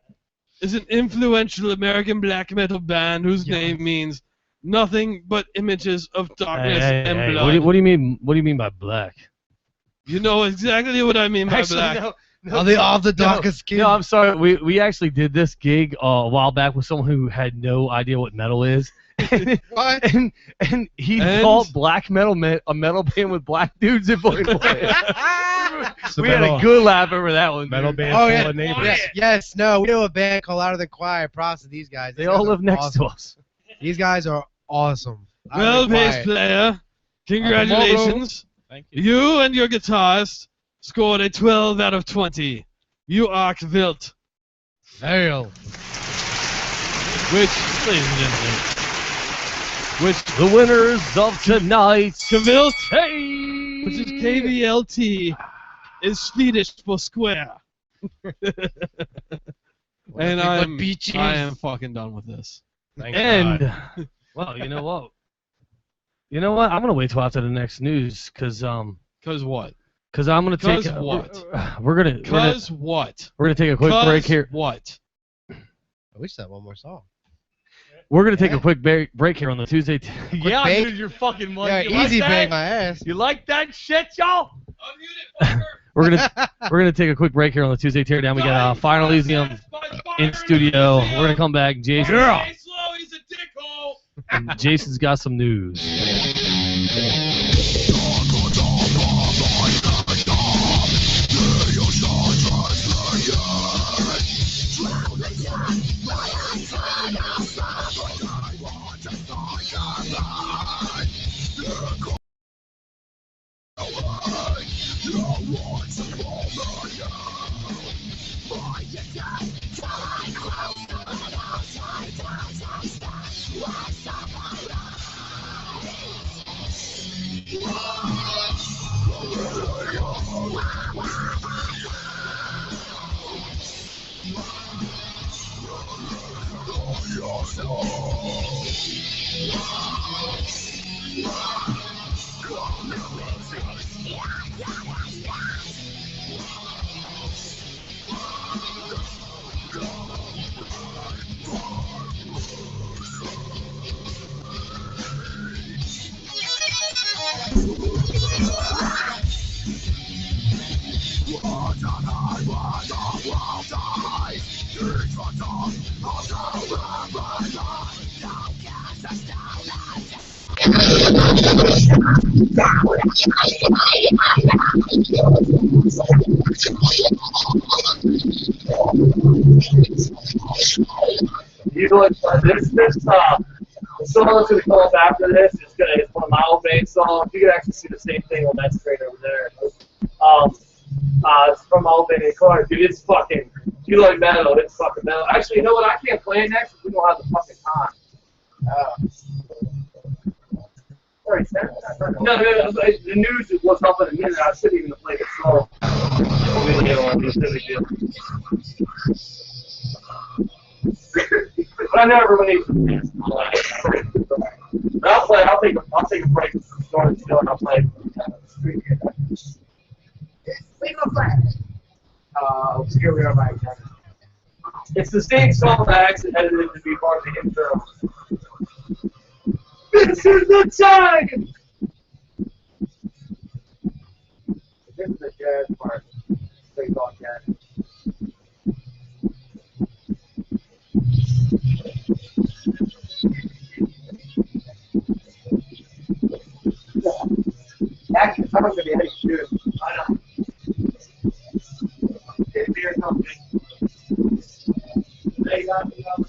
is an influential American black metal band whose name means nothing but images of darkness and Hey, blood. what do you mean? What do you mean by black? You know exactly what I mean by Actually, black. Are they all the darkest skin? No, I'm sorry. We actually did this gig a while back with someone who had no idea what metal is. What? And he called black metal a metal band with black dudes in fucking play. We had a good laugh over that one. Metal dude. band Oh, full yeah. of neighbors. Yes, no, we know a band called Louder Than Quiet. Props to these guys. They all live next to us. These guys are awesome. Well, bass player, congratulations. Thank you. You and your guitarist scored a 12 out of 20. You are wild. Fail. Which, Ladies and gentlemen, the winners of tonight's Kvilt, Hey! which is KVLT, is Swedish for square. And I am fucking done with this. Thank And, God. well, you know what? You know what? I'm gonna wait till after the next news, cause what? Cause I'm gonna take. what? We're gonna what? We're gonna take a quick break here. What? I wish that one more song. We're gonna take a quick break here on the Tuesday. Yeah, bake? dude, you're fucking money. Yeah, You easy like bang that? my ass. You like that shit, y'all? We're gonna take a quick break here on the Tuesday Teardown. We got Final Elysium in studio. We're gonna come back. Jason. And Jason's got some news. You know, this song that's gonna come up after this is it's one of my old band songs. You can actually see the same thing on that screen over there. It's from my old band in the corner, dude. It's fucking. If you like metal, it's fucking metal. Actually, you know what? I can't play it next if we don't have the fucking time. No, the news was up in a minute. I shouldn't even have played the song. We don't get on this big deal. But I know everyone needs to dance. But I'll take a break from the story still, and I'll play. We go play. Here we are, Mike. It's the same song I actually edited to be part of the intro. This is the time! This is the jazz part. They call it jazz. Actually, someone's going to be heading to it. I know. Get beer company. They got me up.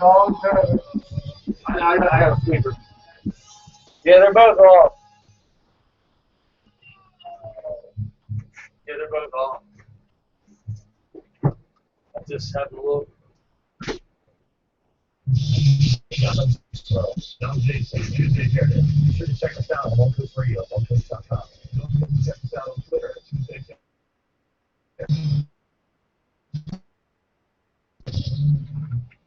long time. I have a sleeper. Yeah, they're both off. Yeah, they're both off. I just have a little. I'm Jason, Tuesday Teardown. Be sure to check us out on OneCoast Radio at OneCoast.com. Don't forget to check us out on Twitter at Tuesday Teardown.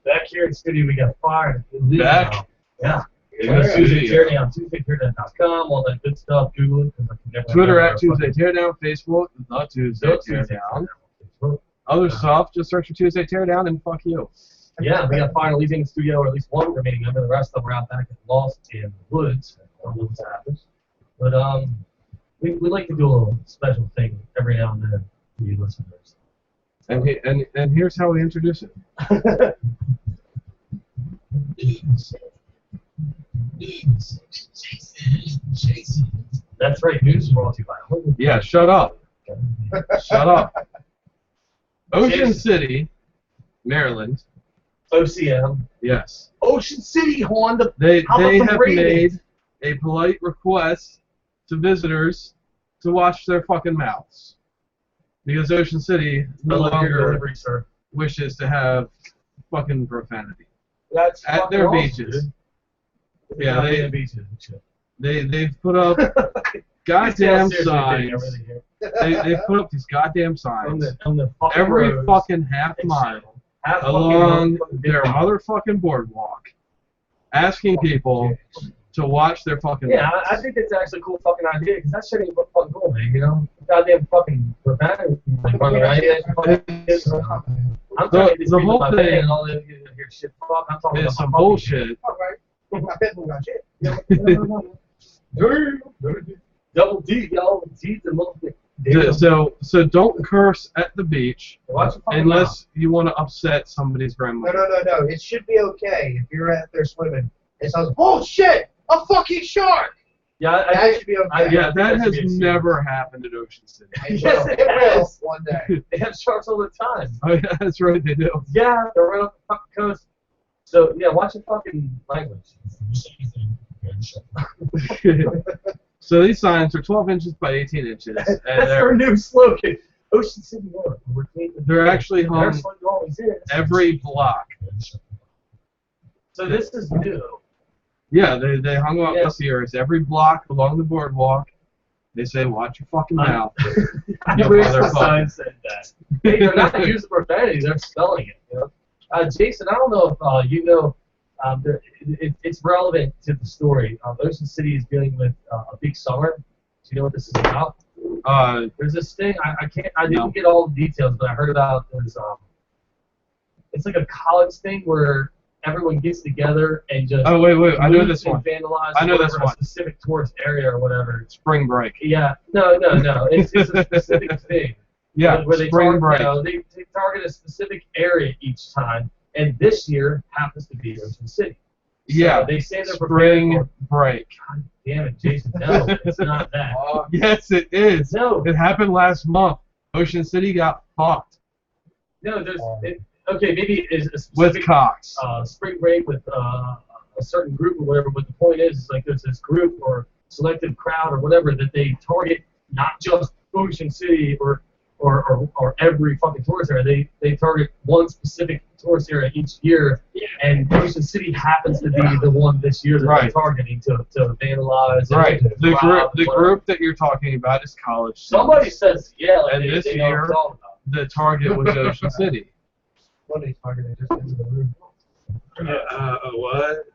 Back here in the studio, we got fire. Back? Yeah. Yeah. Tuesday Teardown, TuesdayTeardown.com, all that good stuff. Google it. 'Cause I can never Twitter remember at Tuesday Teardown, Facebook, The Tuesday Teardown. Other stuff, just search for Tuesday Teardown and fuck you. Yeah, we got fire Elysium in the studio, or at least one remaining member. The rest of them are out back at Lost in the woods. I don't know what's happened. But we like to do a little special thing every now and then for you listeners. And here's how we introduce it. That's right, news is brought to you by. Yeah, shut up. Shut up. Ocean City, Maryland. OCM. Yes. Ocean City, Honda. They How about have some ratings? made a polite request to visitors to watch their fucking mouths. Because Ocean City no I love your longer delivery, sir. wishes to have fucking profanity. That's At fucking their awesome, beaches. dude. Yeah, Goddamn beaches and shit. they've put up goddamn signs. They've put up these goddamn signs On the fucking every roads. fucking half mile Half fucking along road, their motherfucking boardwalk, asking people to watch their fucking Yeah, mouths. I think that's actually a cool fucking idea, because that shit ain't fucking cool, man, you know? Goddamn fucking profanity. I'm trying to get these The people whole my thing band and all that hear shit. Fuck, I'm talking is about some my bullshit. My pitbull got shit. Double D, y'all. D's and motherfucker. So don't curse at the beach Watch your fucking unless you want to upset somebody's grandma. No. It should be okay if you're out there swimming. It sounds, oh shit, a fucking shark. Yeah, That should be okay. Yeah, that has never happened at Ocean City. Yes, it will. One day. They have sharks all the time. Oh yeah, that's right, they do. Yeah, they're right off the fucking coast. So yeah, watch your fucking language. So these signs are 12 inches by 18 inches. And That's our new slogan. Ocean City North. they're actually hung That's what it always is. every block. So this is new. Yeah, they hung up this year. It's every block along the boardwalk. They say, watch your fucking mouth. I wish the sign said that. Hey, they're not using profanity, they're spelling it. You know? Jason, I don't know if you know, it's relevant to the story. Ocean City is dealing with a big summer. Do you know what this is about? There's this thing, I didn't get all the details, but I heard about there's it's like a college thing where everyone gets together and just Oh, wait, I know loot this and one. vandalize I know this whatever, one. a specific tourist area or whatever. Spring break. Yeah, no. It's a specific thing. Yeah, where they spring target, break. You know, they target a specific area each time, and this year happens to be Ocean City. So Yeah, they say they're spring prepared break. God damn it, Jason. No, it's not that. Yes, it is. No. It happened last month. Ocean City got fucked No, there's okay, maybe it's a with specific cocks. spring break with a certain group or whatever. But the point is like there's this group or selective crowd or whatever that they target, not just Ocean City or every fucking tourist area. They target one specific tourist area each year, and Ocean City happens to be the one this year that they're targeting to vandalize. Right. And The rob and whatever. group that you're talking about is college. Somebody students. says yeah, like And they, this they know what year, I'm talking about. the target was Ocean City. Somebody's targeting just into the room. What?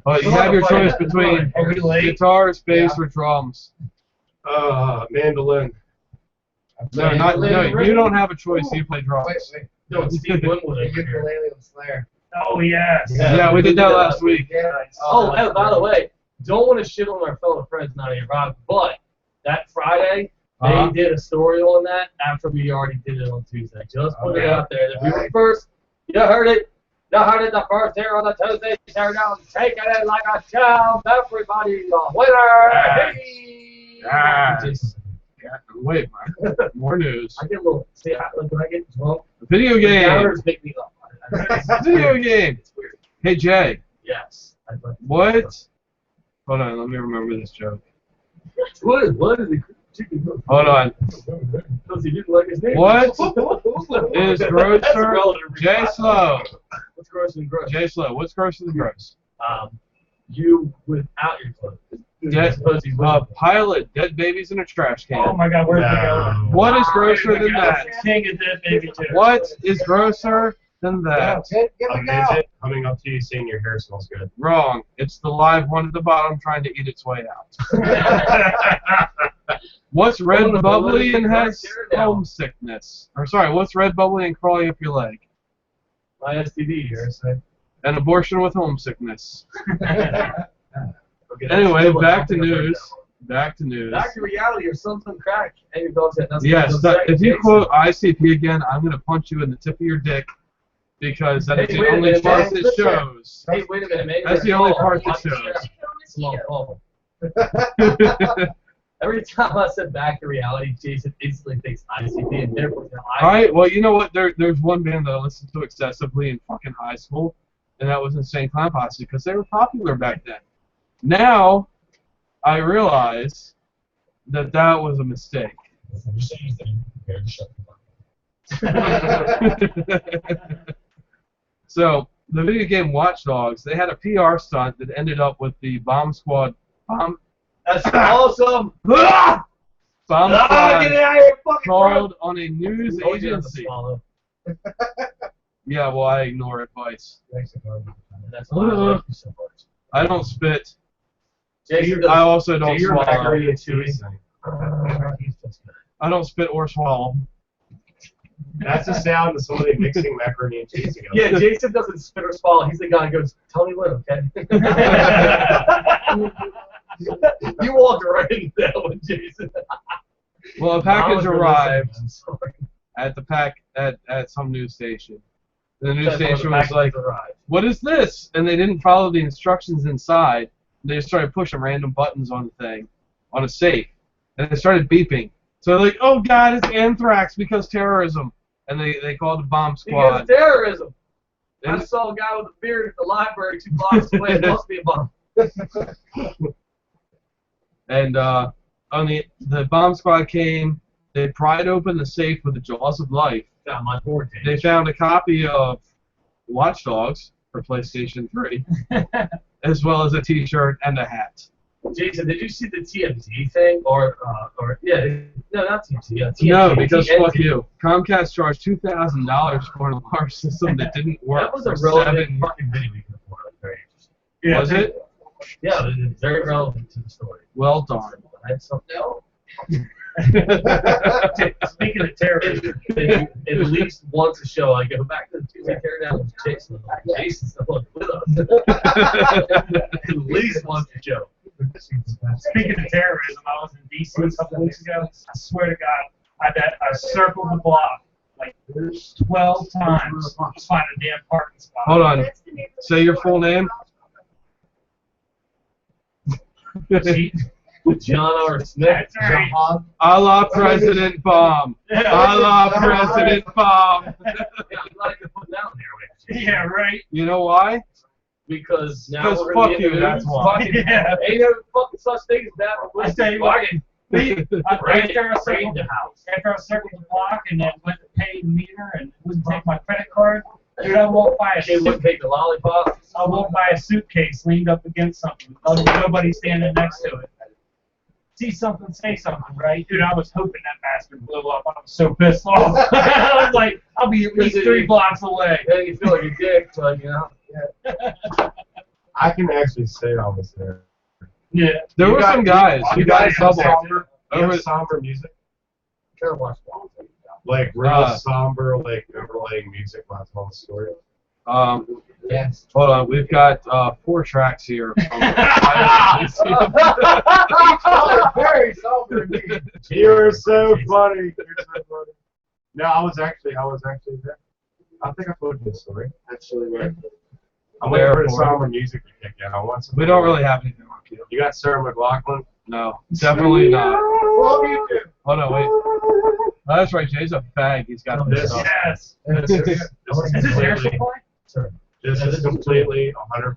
But you have your choice between guitars, bass, or drums. Mandolin. No, you don't have a choice. You play drums. Wait. No, it's Steve Winwood. The ukulele and Slayer. Oh yes. Yeah, we did that last week. Oh, and by the way, don't want to shit on our fellow friends not here, Rob, but that Friday they did a story on that after we already did it on Tuesday. Just put it out there that we were first. You heard it. You heard it the first here on the Tuesday. Teardown, taking it like a champ. Everybody, winner. Just, Wait, more news. I get a little. See, when I get drunk, Video the game. downers make me laugh. Video game. Hey Jay. Yes. What? Hold on, let me remember this joke. What is the chicken? Hold on. Because he didn't like his name. What is grosser? That's relative Jay response. Slow. What's grosser than gross? Jay Slow. What's grosser than gross? You without your clothes. Pilot dead babies in a trash can. Oh my God, where's the go? What is grosser than that? King of Dead Baby too. What is grosser than that? A midget coming up to you saying your hair smells good. Wrong. It's the live one at the bottom trying to eat its way out. What's red bubbly and has homesickness? Or sorry, what's red bubbly and crawling up your leg? My STD, you're saying. An abortion with homesickness. Anyway, back to news. Back to news. Back to reality or something crack. And your dog's had nothing Yes, to say. if you Jason. quote ICP again, I'm going to punch you in the tip of your dick because that is Hey, the wait a only minute, part man. that shows. Hey, wait a minute, man. That's the only part that shows. It's a long call. Every time I said back to reality, Jason instantly thinks ICP and therefore Alright, well, you know what? There's one band that I listened to excessively in fucking high school, and that was Insane Clown Posse because they were popular back then. Now, I realize that that was a mistake. So, the video game Watch Dogs, they had a PR stunt that ended up with the Bomb Squad. That's awesome! Bomb Squad Get out of here, fucking called on a news Told you not to agency. swallow. Yeah, well, I ignore advice. That's why I love you so much. I don't spit. Jason I also don't your swallow. macaroni and cheese. I don't spit or swallow. That's the sound of somebody mixing macaroni and cheese together. Yeah, Jason doesn't spit or swallow. He's the guy who goes, Tony Lynn, okay? You walked right into that one, Jason. Well, a package arrived at some news station. The news station was like, "What is this?" And they didn't follow the instructions inside. They just started pushing random buttons on the thing, on a safe, and it started beeping. So they're like, "Oh God, it's anthrax because terrorism," and they called the bomb squad. Because terrorism. I And- saw a guy with a beard at the library 2 blocks away. It must be a bomb. And on the bomb squad came. They pried open the safe with the jaws of life. Got my board. They found a copy of Watch Dogs for PlayStation 3, as well as a T-shirt and a hat. Jason, did you see the TMZ thing? Or yeah, no, not TMZ. TMZ, No, because TNT. fuck you. Comcast charged $2,000 for an alarm system that didn't work. That was a for relevant 7 fucking video we could afford. Very interesting. Yeah. Was it? Yeah, it was very relevant to the story. Well done. I had something else. Speaking of terrorism, at least once a show, I go back to the Tuesday Teardown with Jason. Jason's still with us. At least once a show. Speaking of terrorism, I was in D.C. a couple weeks ago. I swear to God, I circled the block like 12 times to find a damn parking spot. Hold on. Say your full name. John R. Smith. Right. A la President Bomb. A la President Bomb. Yeah, I'm glad you put that on there. Yeah, right. You know why? Because now Because we're gonna fuck be in the you, that's news. why. Fucking- Yeah. Ain't no fucking such thing as that. I tell you what, after I circled the house. after I circled the block and then went to pay the meter and wouldn't take my credit card, dude, I walked by They wouldn't take the lollipop. I walked by a suitcase leaned up against something. There was nobody standing next to it. See something, say something, right? Dude, I was hoping that bastard blew up. I was so pissed off. I was like, I'll be at least 3 blocks away. Yeah, you feel like a dick, so, you know. Yeah. I can actually say I was there. Yeah. There were some guys. You guys have double. somber, you have Over- somber music? Try to watch Wall Street. Like real Uh, somber, like overlaying music while it's telling the story. Yes. Hold on. We've got 4 tracks here. Very somber indeed. You're so funny. You're so funny. No, I was actually there. I think I told you the story. Actually, right. I'm waiting for the somber music to kick in. I want some. We don't really have anything on cue. You got Sarah McLachlan? No, definitely not. Hold on, wait. Oh, that's right, Jay's a fag. He's got this. Yes. This is air supply? This is completely 100%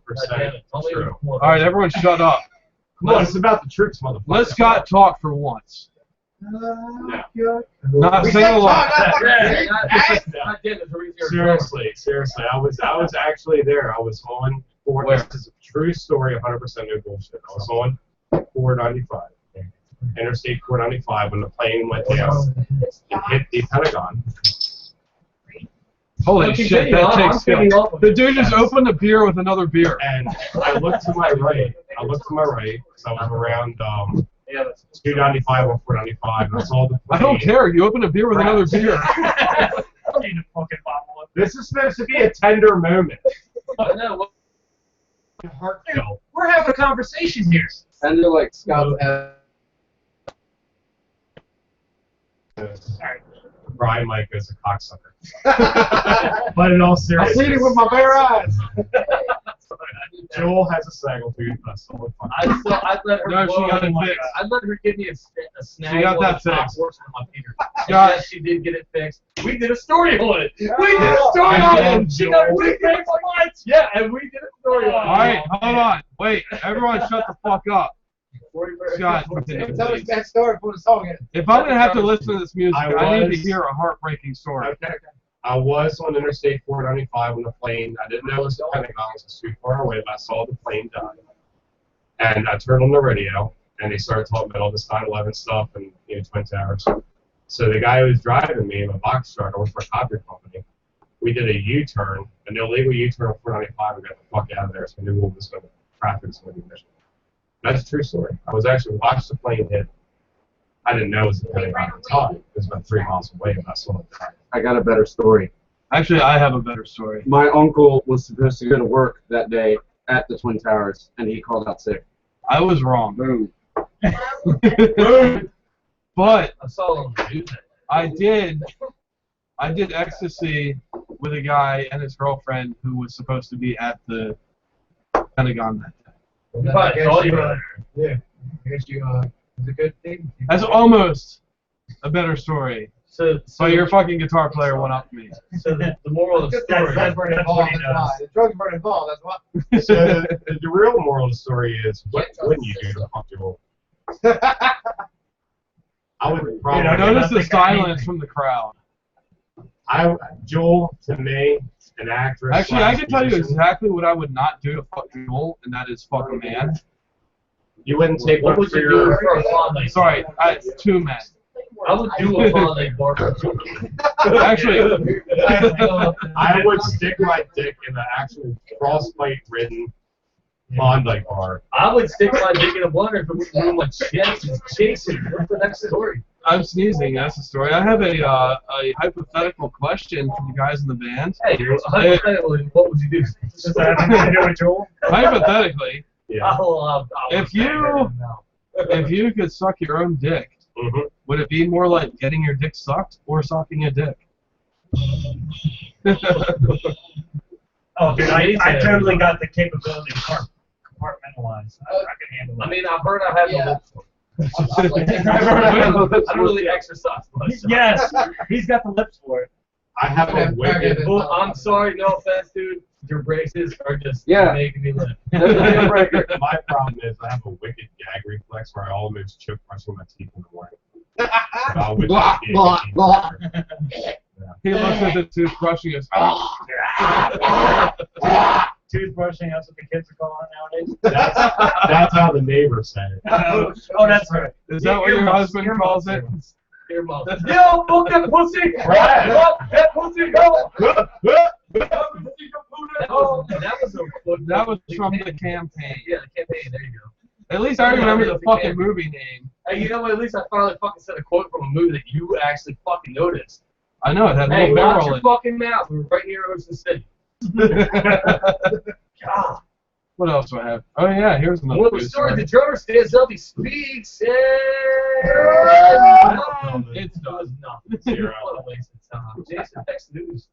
true. All right, everyone, shut up. Come on, it's about the troops, motherfucker. Let's Scott talk for once. Not We sing can't along. talk, Seriously, I was actually there. I was on this is a true story, 100% no bullshit. I was on 495, Interstate 495, when the plane went down and hit the Pentagon. Holy shit, that takes skill. The dude just opened a beer with another beer. And I looked to my right. Because I was around 295 or 495, and I saw the plane. I don't care. You open a beer with another beer. This is supposed to be a tender moment. Dude, we're having a conversation here. And they're like, Scott's Brian Mike is a cocksucker. But in all I seriousness, seen it with my bare eyes. Joel has a snaggletooth. That's totally fine. I'd let her No, she got it blow fixed. I'd let her give me a snag. She got on that the top fixed. portion of my Peter. Got Yes, she did get it fixed. We did a story on it. We did a story on it. She got it fixed once. Yeah, and we did a story on it. All right, hold on. Wait, everyone shut the fuck up. Scott, Tell us that story before the song ends. if I'm going to have to listen to this music, I need to was- hear a heartbreaking story. Okay. I was on Interstate 495 on the plane. I didn't know it was the Pentagon. It was too far away, but I saw the plane die. And I turned on the radio, and they started talking about all this 9/11 stuff and Twin Towers. So the guy who was driving me in a box truck, I worked for a copier company. We did a U-turn, an illegal U-turn on 495, and got the fuck out of there. So we knew what was going to traffic was going to be mission. That's a true story. I was actually watched the plane hit. I didn't know it was the Pentagon at the time. It was about 3 miles away, and I saw it die. I got a better story. Actually, I have a better story. My uncle was supposed to go to work that day at the Twin Towers, and he called out sick. I was wrong. Boom. But I saw them do that. I did ecstasy with a guy and his girlfriend who was supposed to be at the Pentagon that day. You probably thought you were there. Yeah. I guess you, it's a good thing. That's almost a better story. So But your fucking guitar player went up to me. So the moral of the story. That's where it involved. That's why. The drugs weren't involved. That's why. So the real moral of the story is, what wouldn't you do to fuck Joel? I would probably. I noticed the silence from the crowd. Joel, to me, an actress. Actually, I slash can tell you musician. exactly what I would not do to fuck Joel, and that is fuck a man. You wouldn't take What one would for you do your. for a fondant? Sorry, two men. I would do a fondant bar for Actually, I would stick my dick in the actual frostbite-ridden Klondike bar. I would stick my dick in a blender if it was room like Jason. What's the next story? I'm sneezing. That's the story. I have a hypothetical question for the guys in the band. Hey, hypothetically, what would you do? Does that have anything to do with Joel? Hypothetically, Yeah. if you could suck your own dick, would it be more like getting your dick sucked or sucking a dick? Oh, dude, I totally got the capability to compartmentalize. I can handle it. I mean, I've heard I have the lips for it. I don't really exercise much. Yes, he's got the lips for it. I have a wicked. Well, I'm sorry, no offense, dude. Your braces are just making me live. My problem is I have a wicked gag reflex where I almost choke brushing my teeth in the morning. Blah, blah, blah. He looks at the toothbrush and goes, Toothbrushing, that's what the kids are calling it nowadays. That's how the neighbors say it. Oh, that's right. Is that what your husband calls it? Earmuffs. Yo, fuck that pussy! Right. Fuck that pussy! Go! That was from the campaign. Yeah, the campaign. There you go. At least I remember the fucking movie name. Hey, you know what? At least I finally fucking said a quote from a movie that you actually fucking noticed. I know, it had Hey, Will watch Ferrell your in it. fucking mouth. We're right near Ocean City. God. What else do I have? Oh yeah, here's another Well, the news story, story. the drummer stands up, he speaks, and... It's done. Nothing. Zero. What a waste of time. Jason, next news.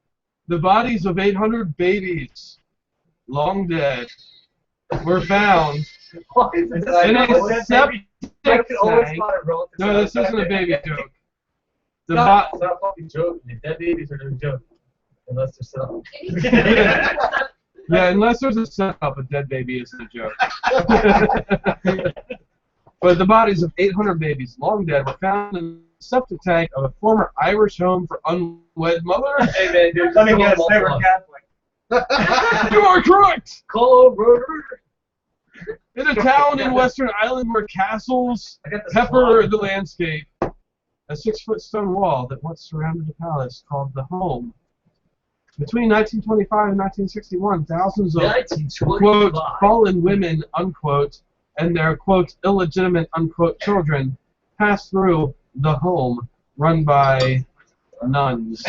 The bodies of 800 babies, long dead, were found Why is it in a septic I can always tank. find it relative No, this to isn't a baby joke. It's not a fucking joke. Dead babies are no joke. Unless they're set up. Yeah, unless there's a setup, a dead baby isn't a joke. But the bodies of 800 babies long dead were found in the septic tank of a former Irish home for unwed mother. Hey man, dude, Let me guess, they were Catholic. You are correct! Call over. In a town in Western Ireland where castles pepper the landscape, a 6-foot stone wall that once surrounded the palace called the home. Between 1925 and 1961, thousands of, quote, fallen women, unquote, and their, quote, illegitimate, unquote, children passed through the home run by nuns.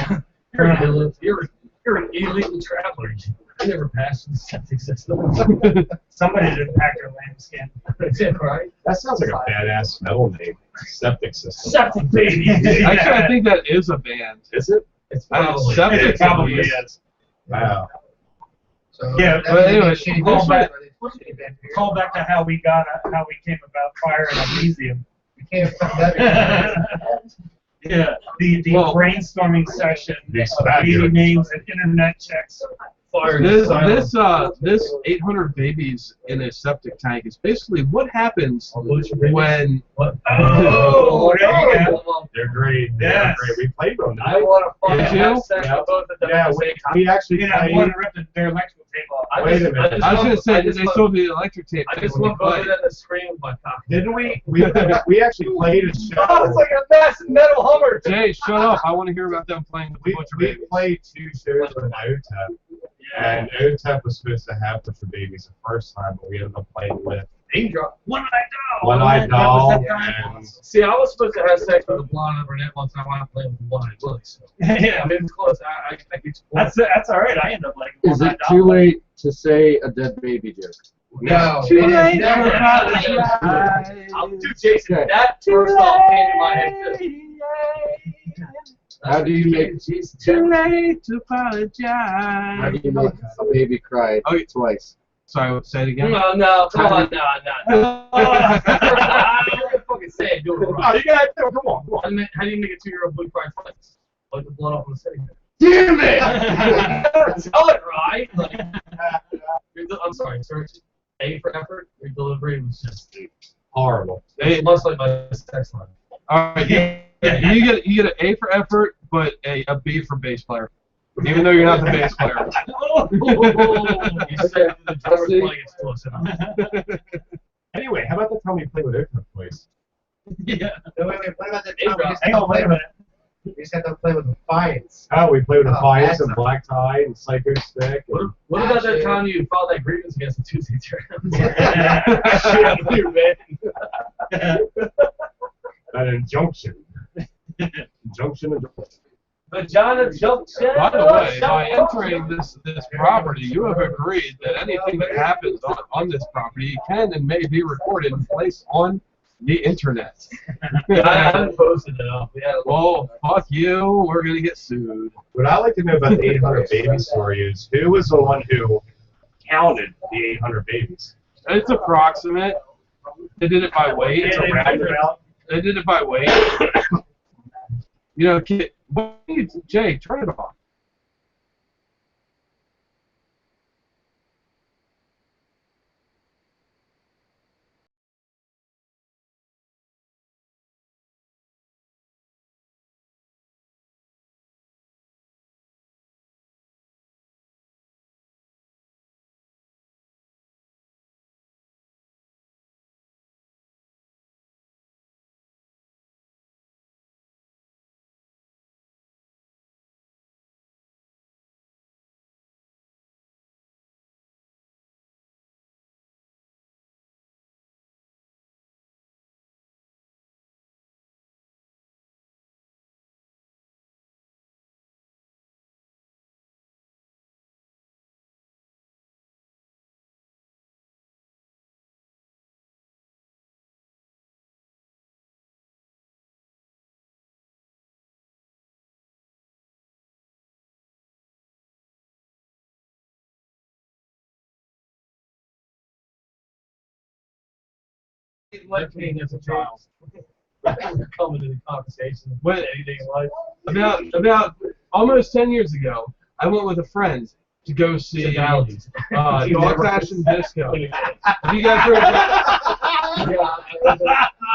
You're an illegal traveler. I never passed through the septic system. Somebody didn't pack their lambskin. That's it, right? That sounds like a badass metal name. Septic system. Septic baby. Actually, I think that is a band. Is it? It's probably. Septic It probably is. Wow. So Yeah, but anyway, call back to how we came about fire in Elysium. we can't find that. Yeah, the brainstorming session These of fat baby dudes. names and internet checks. Fire This 800 babies in a septic tank is basically what happens when. Oh, there you go. They're great. They're great. We played them. I want to fucking Did you? have sex with both of them. Yeah, we actually You know, played. one ripped their electrical tape off. Wait a minute. I was going to say, did they still do the electric tape? I just when you want both of played? them to scream with my cock. Didn't we? We actually played a show. Oh, it's like a massive metal Hummer. Jay, shut up. I want to hear about them playing with the Butcher We Babies. played 2 shows with OTEP. And OTEP was supposed to have Butcher Babies the first time, but we ended up playing with Name drop. One-Eyed Doll. And See, I was supposed to have sex with a blonde and brunette once. I wound up playing with one-eyed Willie. So. Yeah. I mean, it's close. I expect you to. That's all right. I end up like. Is it too late to say a dead baby joke? No. Too it is late. never I'll do Jason. That first off came in my head. How do you make Too late to how apologize. do you make a baby cry twice? Sorry, say it again. No, come on, no. I can't fucking say it. Do it right. you gotta come on. How do you make a 2-year-old blue cry twice? Like the blood off on the city. Damn it! Tell it right. Like, I'm sorry, search A for effort. Your delivery was just Horrible. it's much like my sex line. All right, you get an A for effort, but a B for bass player, even though you're not the bass player. You said the drummer's playing it's close enough. Anyway, how about the time we played with OTEP, please? Yeah. No, wait, what about that Hey, time we bro, just Hang had to on, wait play a with? minute. We just had to play with Defiance. Oh, we played with Oh, Defiance that's and Black Tie and Psycho Stick. And What about that time you filed that grievance against the Tuesday Teardown? Shit out of you, man. an injunction. Injunction. Vagina junction. By the way, by entering this property, you have agreed that anything that happens on this property can and may be recorded and placed on the internet. I haven't posted it up. Well, fuck you. We're gonna get sued. What I like to know about the 800 baby story is who was the one who counted the 800 babies? It's approximate. They did it by weight. It's a roundabout. They did it by weight. You know, Jay, turn it off. Like me as a child. We're coming to the conversation. When- Anything in life? About almost 10 years ago, I went with a friend to go see Dog Fashion Disco. Have you guys heard of that?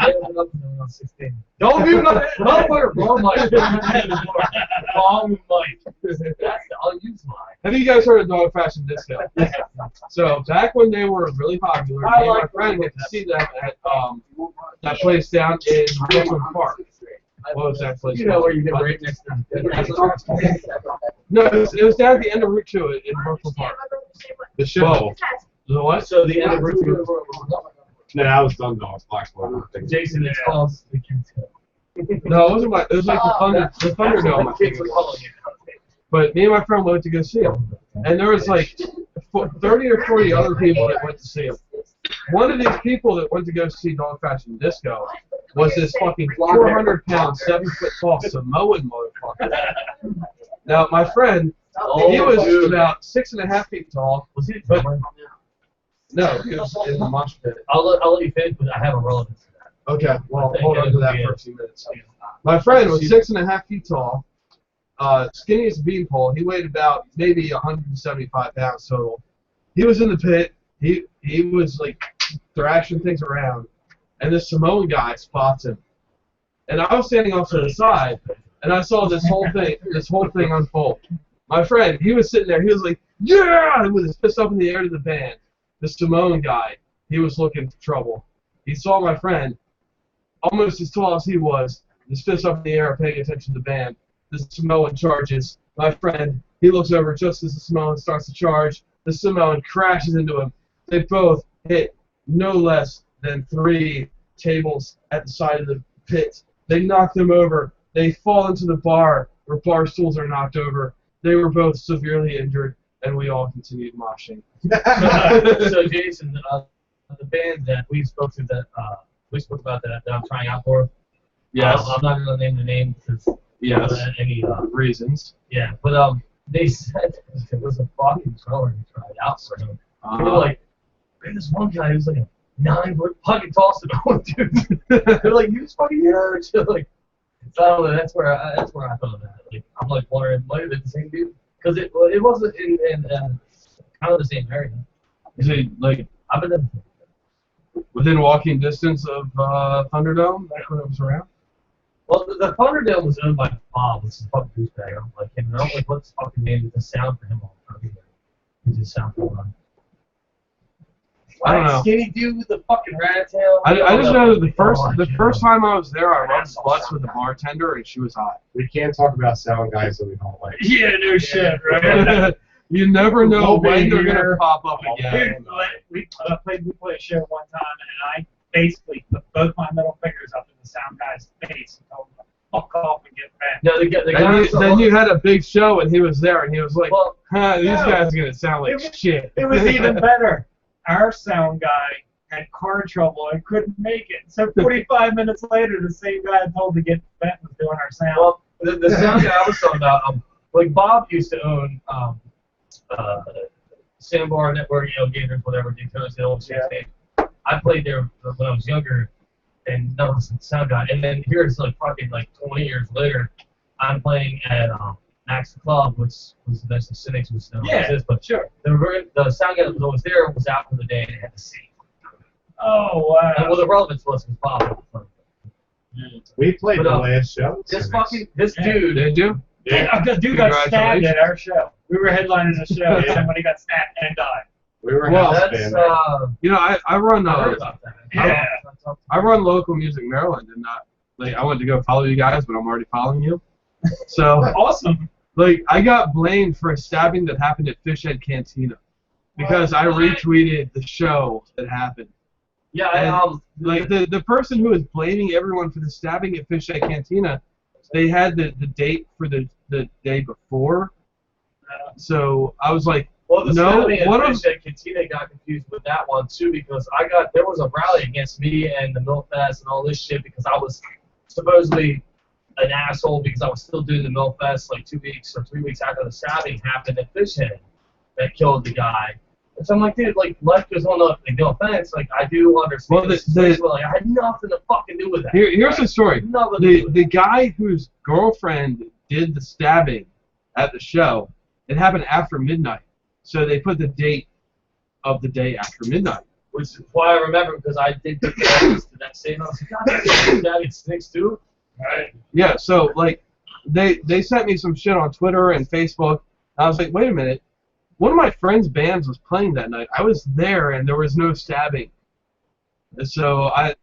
I ended up when I was 16. Don't do that. Motherfucker, wrong mic. Wrong mic. I'll use mine. Have you guys heard of Dog Fashion Disco? So back when they were really popular, me and my friend went to see them at that place down in Brooklyn Park. What was that place? You know where you get right next to No, it was down at the end of Route 2 in Brooklyn Park. The show. The what? So the end of Route 2. No, that was Dundogs, Blackboard. Jason, it's called the kids. No, it wasn't. It was like the Thunderdome. I think it was. But me and my friend went to go see him, and there was like 30 or 40 other people that went to see him. One of these people that went to go see Dog Fashion Disco was this fucking 400-pound, 7-foot-tall Samoan motherfucker. Now, my friend, he was about 6.5 feet tall. Was he? But no, he was in the mosh pit. I'll let you finish, but I have a relevance to that. Okay, well, hold on to that for a few minutes. My friend was 6.5 feet tall, skinny as a beanpole. He weighed about maybe 175 pounds total. He was in the pit. He was like thrashing things around, and this Samoan guy spots him. And I was standing off to the side, and I saw this whole thing unfold. My friend, he was sitting there. He was like, "Yeah!" with his fist up in the air to the band. The Samoan guy, he was looking for trouble. He saw my friend, almost as tall as he was, his fist up in the air, paying attention to the band. The Samoan charges. My friend, he looks over just as the Samoan starts to charge. The Samoan crashes into him. They both hit no less than 3 tables at the side of the pit. They knock them over. They fall into the bar where bar stools are knocked over. They were both severely injured, and we all continued moshing. So Jason, the band that we spoke to we spoke about that I'm trying out for. Yes. I'm not gonna name the name because any reasons. Yeah, but they said it was a fucking thrower to try it out for him. They were like, man, this one guy who's like a 9-foot fucking tall Samoan dude. They're like, he was fucking huge. Like, so that's where I thought that. Like, I'm like wondering, it might have been the same dude because it wasn't in kind of the same area. Is it like I've been there. Within walking distance of Thunderdome back when it was around? Well, the Thunderdome was owned by Bob, which is a fucking douchebag. I don't like him. I don't like what's the fucking name of the sound for him all the time either. He's just sound for him. I don't know. Skinny dude with the fucking rat tail. I just know that the first time I was there, I rubbed butts with the bartender, and she was hot. We can't talk about sound guys that we don't like. Yeah, no shit, right? You never know We'll be when they're here. gonna pop up again. Dude, we played a show one time, and I basically put both my middle fingers up in the sound guy's face and told him, fuck off and get back. No, Then you had a big show, and he was there, and he was like, these guys are gonna sound like shit. It was even better. Our sound guy had car trouble and couldn't make it. So 45 minutes later, the same guy I told to get back was doing our sound. Well, the sound guy I was talking about, like Bob used to own Sandbar Network, Gators, whatever, Daytona's Hill, I played there when I was younger, and that was the sound guy. And then here it's like fucking 20 years later, I'm playing at Max Club, which was the Cynics, which still exists. But sure, the sound guy that was always there was out for the day and had to sing. Oh wow! And, well, the relevance was Bob. We played But, the last show. This dude. Did you? Yeah, the dude got stabbed at our show. We were headlining the show, and somebody got stabbed and died. We were I run Yeah. I run local music Maryland, and I wanted to go follow you guys, but I'm already following you. So awesome. I got blamed for a stabbing that happened at Fishhead Cantina because I retweeted the show that happened. Yeah, and, the person who was blaming everyone for the stabbing at Fishhead Cantina, they had the date for the day before. So I was like, well, the no, stabbing at Fishhead Cantina got confused with that one too because there was a rally against me and the Millfest and all this shit because I was supposedly an asshole because I was still doing the Millfest 2 weeks or 3 weeks after the stabbing happened at Fishhead that killed the guy. And so I'm like, dude, like, life goes on, like, no offense, like, I do understand. Well, this situation, like, I had nothing to fucking do with that. Here's the story. Nothing to do with The guy whose girlfriend did the stabbing at the show, it happened after midnight. So they put the date of the day after midnight. Which is why I remember, because I did get the to that same. I was like, God, that it stinks too. Right. Yeah, so like they sent me some shit on Twitter and Facebook. I was like, wait a minute. One of my friends' bands was playing that night. I was there and there was no stabbing. And so I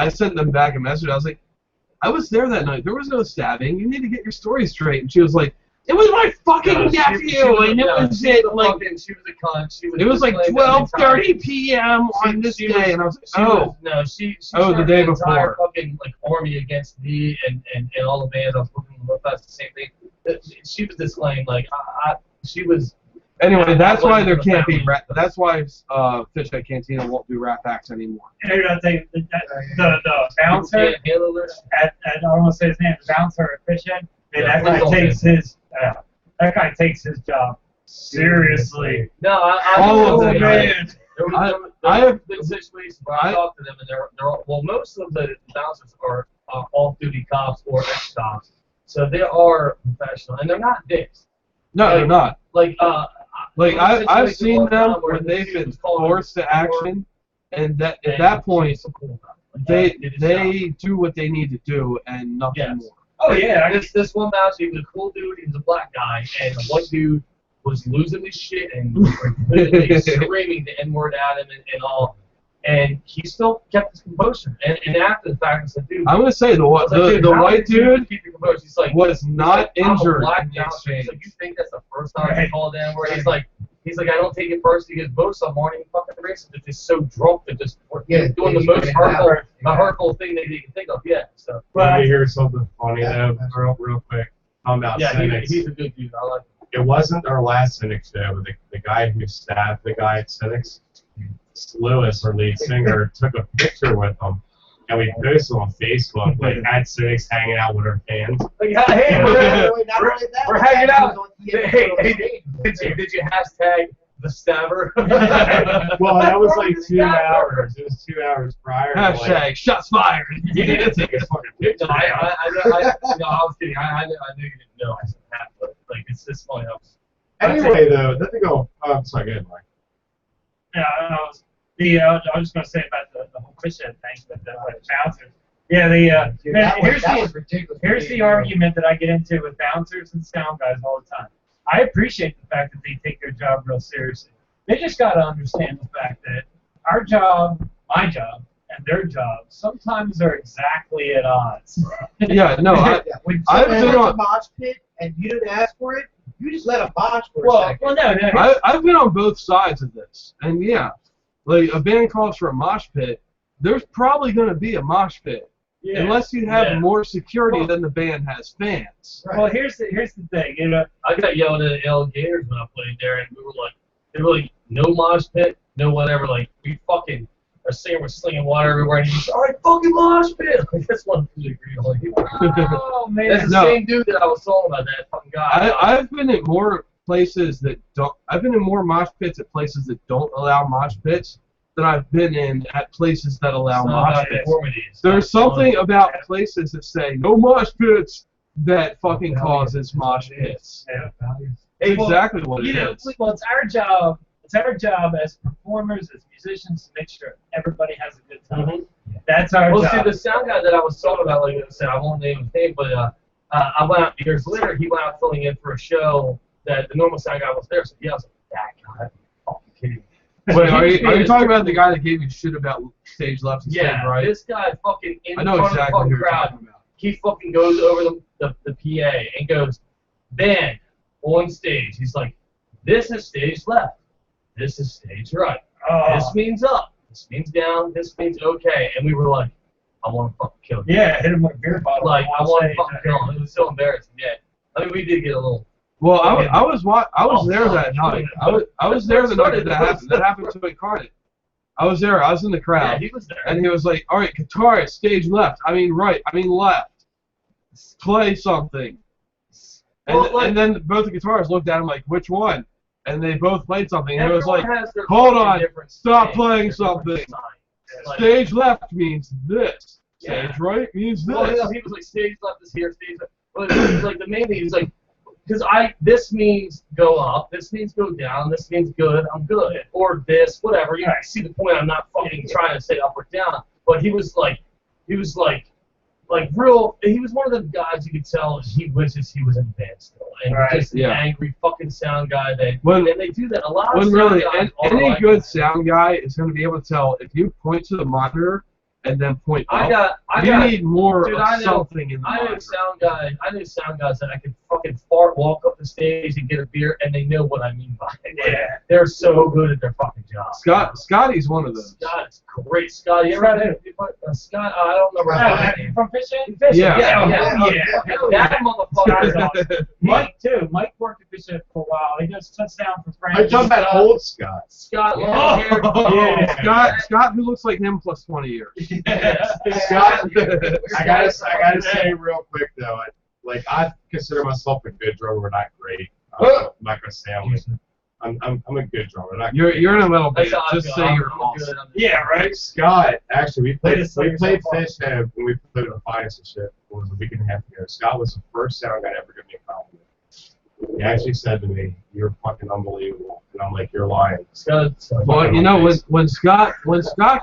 sent them back a message. I was like, I was there that night. There was no stabbing. You need to get your story straight. And she was like, it was my fucking nephew, and it was it like she was a cunt. She was. It was like 12:30 p.m. on this day, and I was like, she the day an entire before. fucking like army against me and all the bands I was working with. That's the same thing. She was displaying like she was. Anyway, that's why there can't be. That's why Fishhead Cantina won't do rap acts anymore. Dude, I think the bouncer at I don't want to say his name, the bouncer at Fishhead. Yeah, that guy takes his job seriously. No, All of them. Man. I have been situations where I talk to them and they're all, well, most of the bouncers are off-duty cops or ex-cops, so they are professional and they're not dicks. No, they're not. Like I've seen them when they've been forced to action, and that at that point they do what they need to do and nothing more. Oh yeah, this one bouncer, he was a cool dude. He was a black guy, and the white dude was losing his shit and literally screaming the N-word at him and all. And he still kept his composure. And after the fact, I said, dude, I'm gonna say the white dude keep your composure. He's like, was not injured. Black bouncer. He's like, you think that's the first time I called N-word? He's like, I don't take it personally. He goes, most of them aren't even fucking racist. They're just so drunk they're just doing the most hurtful thing they can think of. Yeah. So. Let me hear something funny though, real quick. Talking about Cynics. He's a good dude. I like him. It wasn't our last Cynics show, but the guy who stabbed the guy at Cynics, Lewis, our lead singer, took a picture with him, and we posted on Facebook, like, at Cynics hanging out with our fans. Like, hey, we're hanging out. Hey, did you hashtag the stabber? Well, that was like 2 hours. It was 2 hours prior. Hashtag shots fired. You didn't take a fucking picture. I was kidding. I knew you didn't know. I said that, but like it's funny. Anyway, though, let me go. Oh, sorry, go ahead, Mike. Yeah, I was just going to say about the whole Christian thing, but the bouncers. Yeah, here's the argument that I get into with bouncers and sound guys all the time. I appreciate the fact that they take their job real seriously. They just got to understand the fact that our job, my job, and their job sometimes are exactly at odds. Yeah, no, when I've someone been has on a mosh pit and you didn't ask for it, you just let a mosh for Well, a second. well, no. I've been on both sides of this, and yeah, like a band calls for a mosh pit, there's probably going to be a mosh pit, unless you have more security than the band has fans. Right. Well, here's the thing, you know. I got yelled at LA Gators when I played there, and we were like, they were like, no mosh pit, no whatever. Like we fucking, our singer was slinging water everywhere, and he's all right, fucking mosh pit. Like this one was agreed. Like, oh man, that's the same dude that I was talking about. That fucking guy. I've been at more places that don't. I've been in more mosh pits at places that don't allow mosh pits than I've been in at places that allow mosh pits. There's something about places that say no mosh pits that fucking causes mosh pits. Yeah. Exactly what it is. Well, it's our job. It's our job as performers, as musicians, to make sure everybody has a good time. That's our job. Well, see, the sound guy that I was talking about, like I said, I won't name his name, but I went out years later. He went out filling in for a show that the normal sound guy was there. So yeah, I was like, that guy, fucking kidding me. Wait, are you talking about the guy that gave you shit about stage left and stage right? This guy fucking in I know front exactly of the who you're crowd. talking about. He fucking goes over the PA and goes, band on stage. He's like, this is stage left. This is stage right. This means up. This means down. This means okay. And we were like, I want to fucking kill him. Yeah, hit him with a beer bottle. Like, I want to fucking kill him. It was so embarrassing. Yeah. I mean, we did get a little. Well, I was there that night. I was there the night that happened. That happened to Incarnate. I was there. I was in the crowd. Yeah, he was there. And he was like, all right, guitarist, stage left. I mean right. I mean left. Play something. And, Well, like- and then both the guitarists looked at him like, which one? and they both played something. And it was Everyone like, has their hold fucking on, different stop thing, playing different something. sign. Like- Stage left means this. Yeah. Stage right means this. Well, you know, he was like, stage left is here, stage left. But it was like the main thing is like, because this means go up, this means go down, this means good, I'm good, or this, whatever. You know, I see the point. I'm not fucking trying to say up or down. But he was like real. He was one of the guys you could tell he wishes he was in the band still, and just an angry fucking sound guy. And they do that a lot. Of When sound really, guys any like good sound guy is going to be able to tell if you point to the monitor and then point up. You need more of something in the I monitor. knew sound guys that I could fucking fart, walk up the stage and get a beer, and they know what I mean by it. Yeah. They're so good at their fucking job. Scotty's one of those. Scott is great. Scott, you ever had Scott? I don't know where From fishing? Yeah. That motherfucker. Mike too. Mike worked at Bishop for a while. He does touchdown for Frank. I'm talking about old Scott. Scott, long hair. Scott, who looks like him plus 20 years. Scott, I gotta say real quick though, I consider myself a good drummer, but not great. I'm not gonna say I'm a good drummer. Not You're in a metal band. That's how I Just feel. say I'm you're good. awesome. Yeah, right. Scott, actually, we played yourself Fish Head when we played Defiance and shit. It was a week and a half ago. Scott was the first sound guy to ever give me a compliment. He actually said to me, "You're fucking unbelievable," and I'm like, "You're lying." Well, you know, when Scott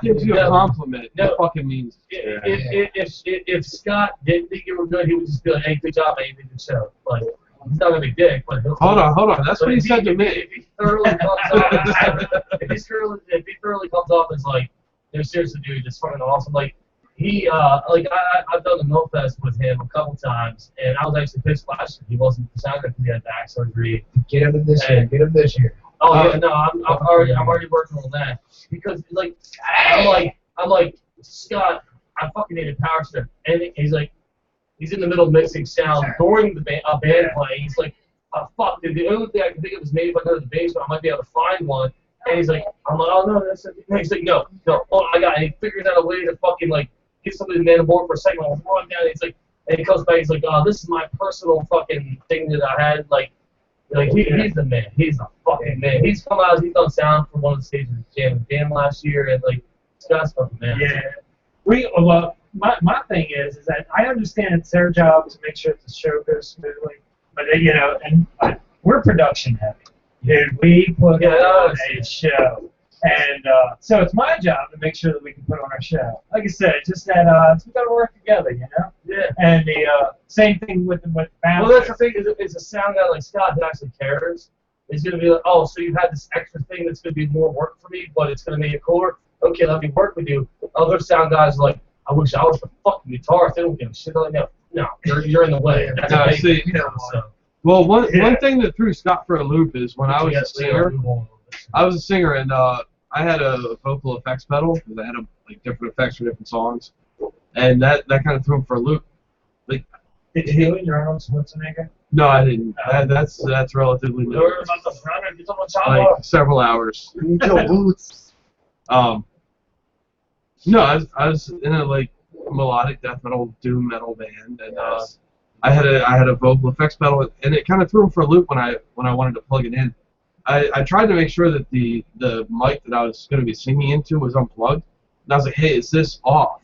gives you a compliment, it fucking means If Scott didn't think you were good, he would just be like, "Hey, good job, man. You did the show." Like, he's not gonna be dick, but he'll. Hold on. That's what he said to me. If he thoroughly comes off, if he thoroughly comes off as like, seriously, dude, it's fucking awesome. Like, I've done the Mill Fest with him a couple times, and I was actually pissed last year. He wasn't the sound guy because he had back surgery. Get him in this year. Get him this year. Oh yeah, no, I'm already working on that because like I'm like Scott, I fucking need a power strip, and he's in the middle of mixing sound during the band playing. He's like, oh, fuck, dude, the only thing I can think of is maybe if I go to the basement, I might be able to find one. And he's like, I'm like, oh no, that's it. And he's like, no, oh, I got it. And he figures out a way to fucking like get somebody to man the board for a second. I'll run down. And he's like, and he comes back. He's like, oh, this is my personal fucking thing that I had. Like he's the man. He's the fucking man. He's come out. He's done sound for one of the stages of Jam last year, and like Scott's fucking man. Yeah. Well, my thing is that I understand it's their job to make sure the show goes smoothly, but we're production heavy. Dude, we put on a show, and so it's my job to make sure that we can put on our show. Like I said, just that we got to work together, you know. Yeah. And the same thing with Well, that's the thing is a sound guy like Scott who actually cares. He's gonna be like, oh, so you've had this extra thing that's gonna be more work for me, but it's gonna make it cooler. Okay, let me work with you. Other sound guys are like, I wish I was the fucking guitarist. They don't give a shit like that. No, you're in the way. That's amazing. Well, one thing that threw Scott for a loop is when I was a singer. And I had a vocal effects pedal because I had different effects for different songs, and that kind of threw him for a loop. Like, did you do it your own Schwarzenegger? No, I didn't. That's relatively new. Like several hours. No, I was in a melodic death metal, doom metal band, and I had a vocal effects pedal, and it kind of threw him for a loop when I wanted to plug it in. I tried to make sure that the mic that I was going to be singing into was unplugged, and I was like, hey, is this off?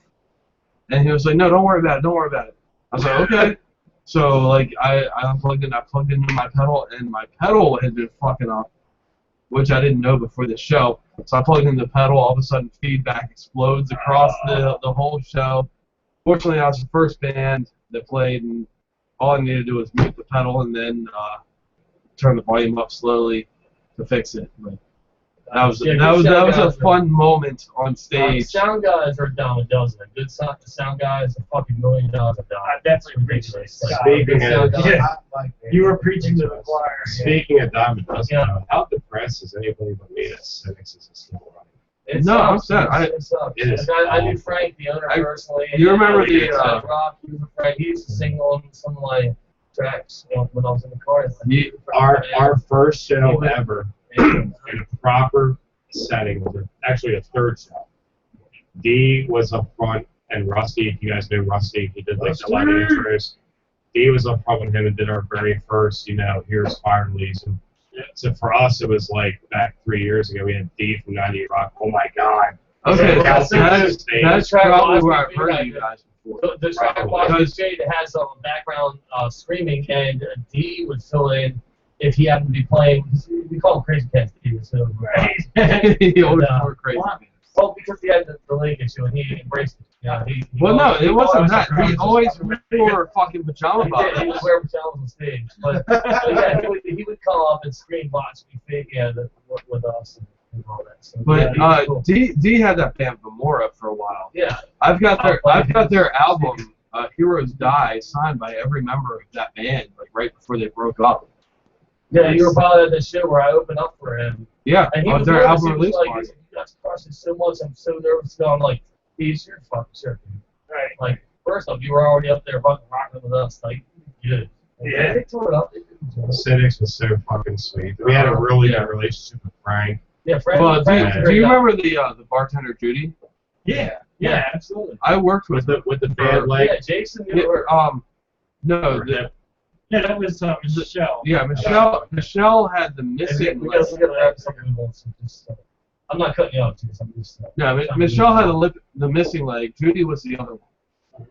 And he was like, no, don't worry about it. I was like, okay. So I unplugged it, and I plugged into my pedal, and my pedal had been fucking up, which I didn't know before the show. So I plugged in the pedal, all of a sudden feedback explodes across the whole show. Fortunately, I was the first band that played, and all I needed to do was mute the pedal and then turn the volume up slowly to fix it. But that was a fun moment on stage. Sound guys are a dime a dozen. Good sound guys are fucking $1 million a dime. That's ridiculous. Speaking of, you were preaching to the choir. Speaking of dime a dozen, how depressed is anybody but me that Cynics is still running? I'm sad. I knew Frank, the owner, personally. You remember the Rock? He used to sing on some of my tracks when I was in the car. Our first show ever in a proper setting was actually a third show. D was up front, and Rusty, if you guys know Rusty, he did the lighting intros. D was up front with him and did our very first, here's Fire Elysium. So for us, it was like back 3 years ago. We had D from 98 Rock. Oh my God. Okay, Kelsey that's That's track probably where Velocity I've heard Feedback. you guys before. The track Velocity Shade has some background screaming, and D would fill in if he happened to be playing. We call him Crazy Cats D. So, He always wore crazy. Well, because he had the leg issue and he embraced it. Yeah, Well, no, it wasn't that. He He always wore fucking pajama He bottoms. would wear pajamas on stage, but yeah, he would come up and scream, "Watch me fake yeah, with us and all that." So, But yeah, cool. D had that band Vamora for a while. Yeah. I've got their album Heroes Die signed by every member of that band, like right before they broke up. Yeah, you were probably at the show where I opened up for him. Yeah, and he on was their nervous. album He was release like, party. "You guys crushed it so much. I'm so nervous." So I'm like, "He's your fucking sure, dude." Right. Like, first off, you were already up there fucking rocking with us. Like, good. Yeah. They tore it up. They did a good job. Cynics was so fucking sweet. We had a really good relationship with Frank. Yeah, Frank. Well, Frank was do you great. remember the bartender Judy? Yeah, absolutely. I worked with the bad leg. Yeah, Jason. You were. No, Yeah, that was Michelle. yeah, Michelle had the missing. We gotta wrap something up. So just, I'm not cutting you off, Jason. I'm just. Yeah, Michelle had the missing leg. Judy was the other one.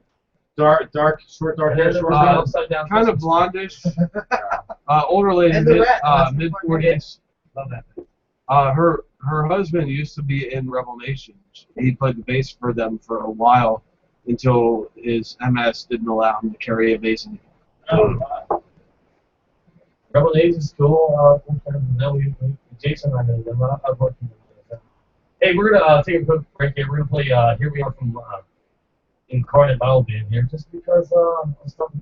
Dark, short hair, short upside down. Kind of blondish. Older lady, And the rat. mid 40s. Love that. Her husband used to be in Rebel Nation. He played the bass for them for a while until his MS didn't allow him to carry a bass anymore. Oh, Rebel Nation is cool. Jason, I know them. I've worked with them. Hey, we're gonna take a quick break here. We're gonna play Here We Are from Incarnate Battle Band here, just because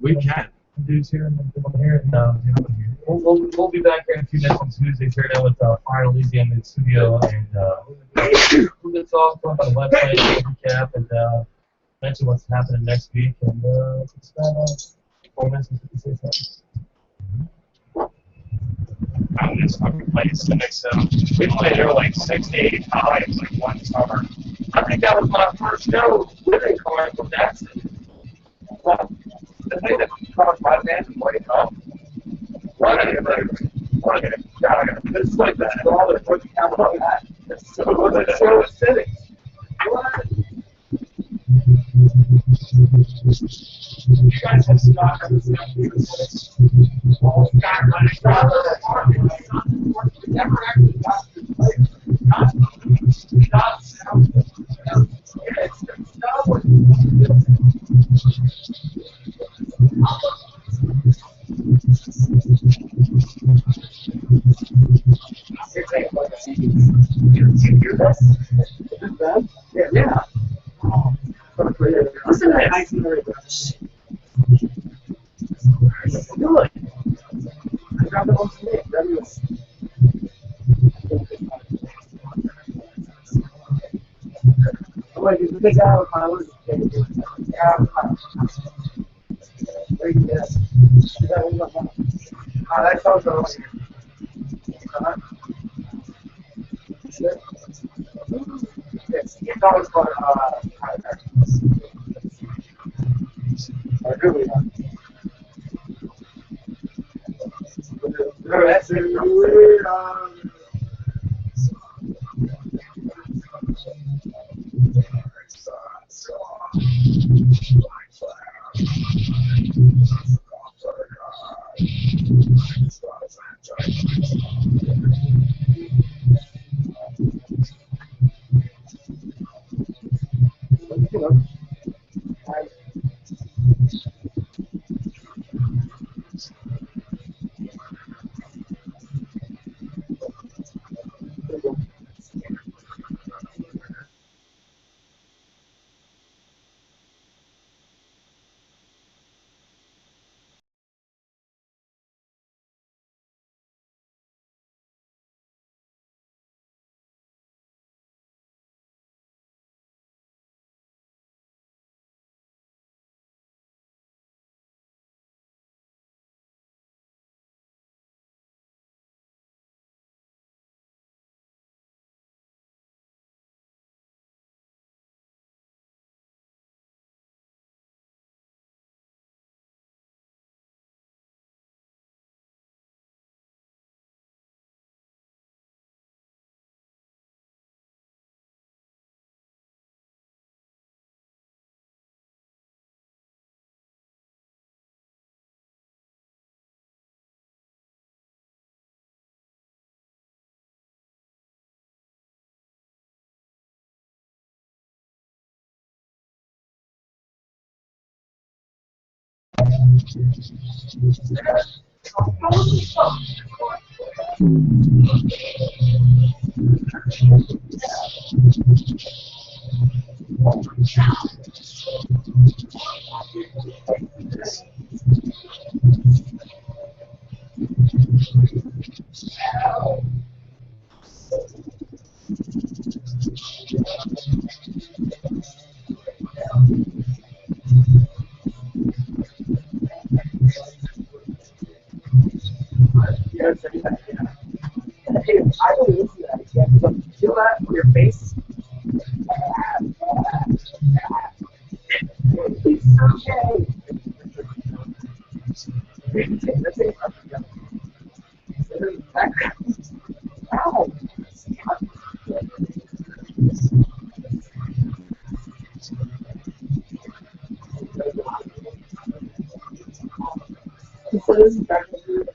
we can. Dudes here and people here, and we'll be back here in a few minutes on Tuesday. Teardown with Fire Elysium in the studio, and we're gonna talk about the website, recap, and mention what's happening next week, and it's about 4 minutes and 56 seconds. This fucking place, Cynics. We played there like 6 to 8 times, like one summer. I think that was my first show with Incarnate from Jackson. Well, the thing that caused my band to play up, this is like the all the put the camera on that. So it was a show of sitting. What? You guys have stock on this Never actually got to play. Not sound. Yeah, it's yeah. Listen to that. I can hear it. Good. I got the one today. Wait, is the big guy with my list? Yeah. Very good. That sounds over here. Yes, it's always fun. Here we are. That's it. I really listen to that. Yeah, so feel that on your face. It's okay. That's it. Ow. So this is back to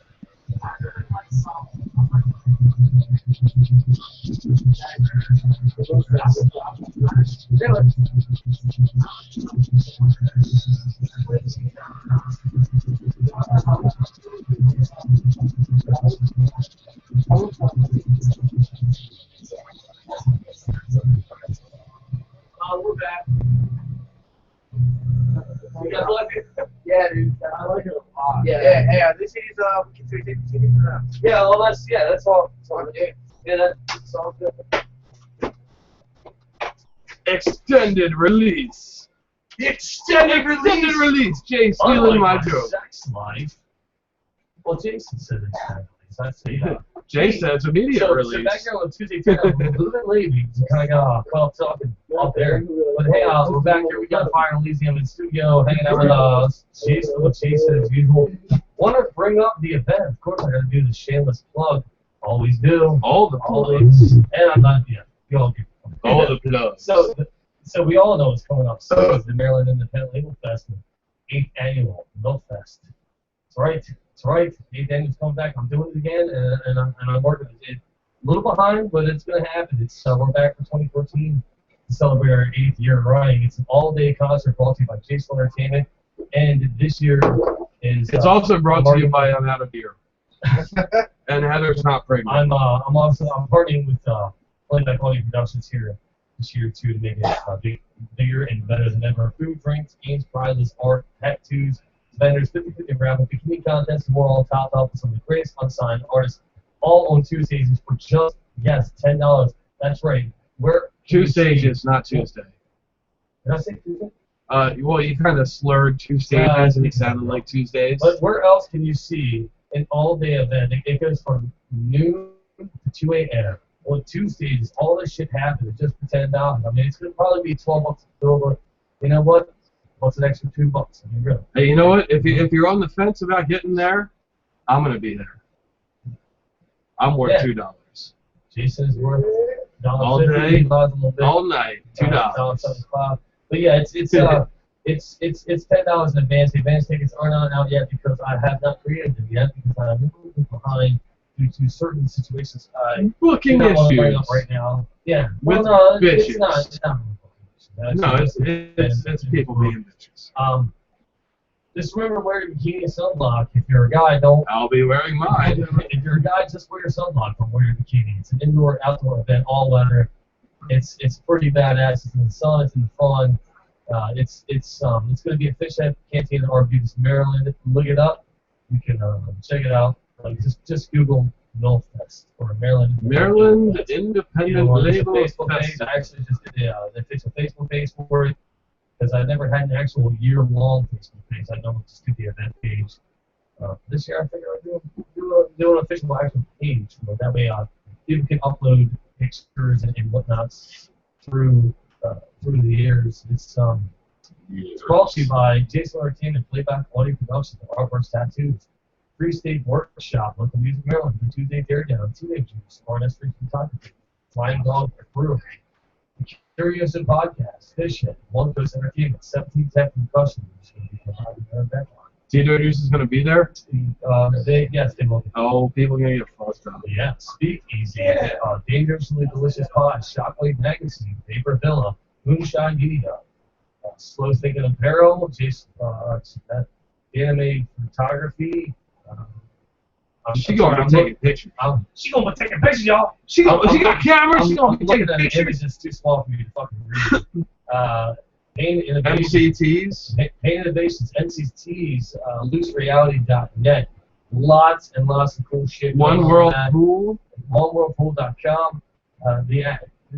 we're back. You guys like it? Yeah, dude. I like it a lot. Yeah. This is we can take it around. Yeah, well that's all. Yeah, that's all good. Extended release. Extended release. Jay stealing my joke. Sex life. Well, Jason said extended release. I say Jay says immediate release. So back here on Tuesday, a little bit late because we kind of got caught talking up there. But hey, we're back here. We got Fire Elysium in studio, hanging out with Jason. What Jason as usual. Want to bring up the event? Of course, I got to do the shameless plug. Always do. All the plugs. And I'm not yet. All the plugs. So we all know it's coming up soon. It's the Maryland Independent Legal Fest, 8th annual Milk Fest. That's right. That's right. 8th annual's coming back. I'm doing it again, and I'm working it. A little behind, but it's going to happen. It's we're back for 2014 to celebrate our 8th year running. It's an all-day concert brought to you by Jason Entertainment, and this year is. It's also brought to you by I'm Out of Beer. And Heather's not pregnant. I'm partnering with Playback Audio Productions here this year too to make it bigger and better than ever. Food, drinks, games, prizes, art, tattoos, vendors, 50/50 raffle, bikini contests, and more all topped off with some of the greatest unsigned artists, all on 2 stages for just $10. That's right. Where 2 stages, not Tuesday. Did I say Tuesday? Well, you kind of slurred 2 stages and it sounded like Tuesdays. But where else can you see an all-day event? It goes from noon to 2 a.m. On 2 stages, all this shit happens just for $10. I mean, it's gonna probably be $12 to throw over. You know what? What's an extra $2? I mean, really. Hey, you know what? If you're on the fence about getting there, I'm gonna be there. I'm worth $2. Jason's worth all day, all night, $2. But yeah, it's $10 in advance. The advance tickets are not out yet because I have not created them yet because I'm behind due to certain situations. Booking issues right now. Yeah. With well, no, bitches. it's not. No, it's people being bitches. Just remember wear your bikini and sunblock. If you're a guy, don't. I'll be wearing mine. If you're a guy, just wear your sunblock. Don't wear your bikini. It's an indoor-outdoor event, all weather. It's pretty badass. It's in the sun. It's in the fun. It's going to be a fish head canteen in Arbutus, Maryland. Look it up. You can check it out. Just Google MILF Fest or Maryland Independent Label Fest. I actually just did the official Facebook page for it because I never had an actual year-long Facebook page. I normally just do the event page. This year I figured I'd do an official actual page, but that way people can upload pictures and whatnot through the years. It's brought to you by Jason Entertainment, Playback Audio Productions, Artworks Tattoos, Free State Workshop, Local Music Maryland, the Tuesday Teardown, Teenage Juice, Artist Street Photography, Flying Dog Brewery, the Curious and Podcast, Fish Head, One Coast Entertainment, 17 Tech Concussion, which is going to be provided in that line. Tito Juice is going to be there? Yes, they will. Oh, people are going to get fucked up. Yeah, Speak Easy, Dangerously Delicious Pod, Shockwave Magazine, Paper Villa, Moonshine Media, Slow Thinking Apparel, Jason, anime photography. She gonna be taking pictures. She gonna be taking pictures, y'all. She got cameras. She gonna be taking looking at the pictures. image. It's too small for me to fucking read. Paint Innovations. MCTs. Paint Innovations. MCTs. LooseReality.net. Lots and lots of cool shit. One World Pool. OneWorldPool.com.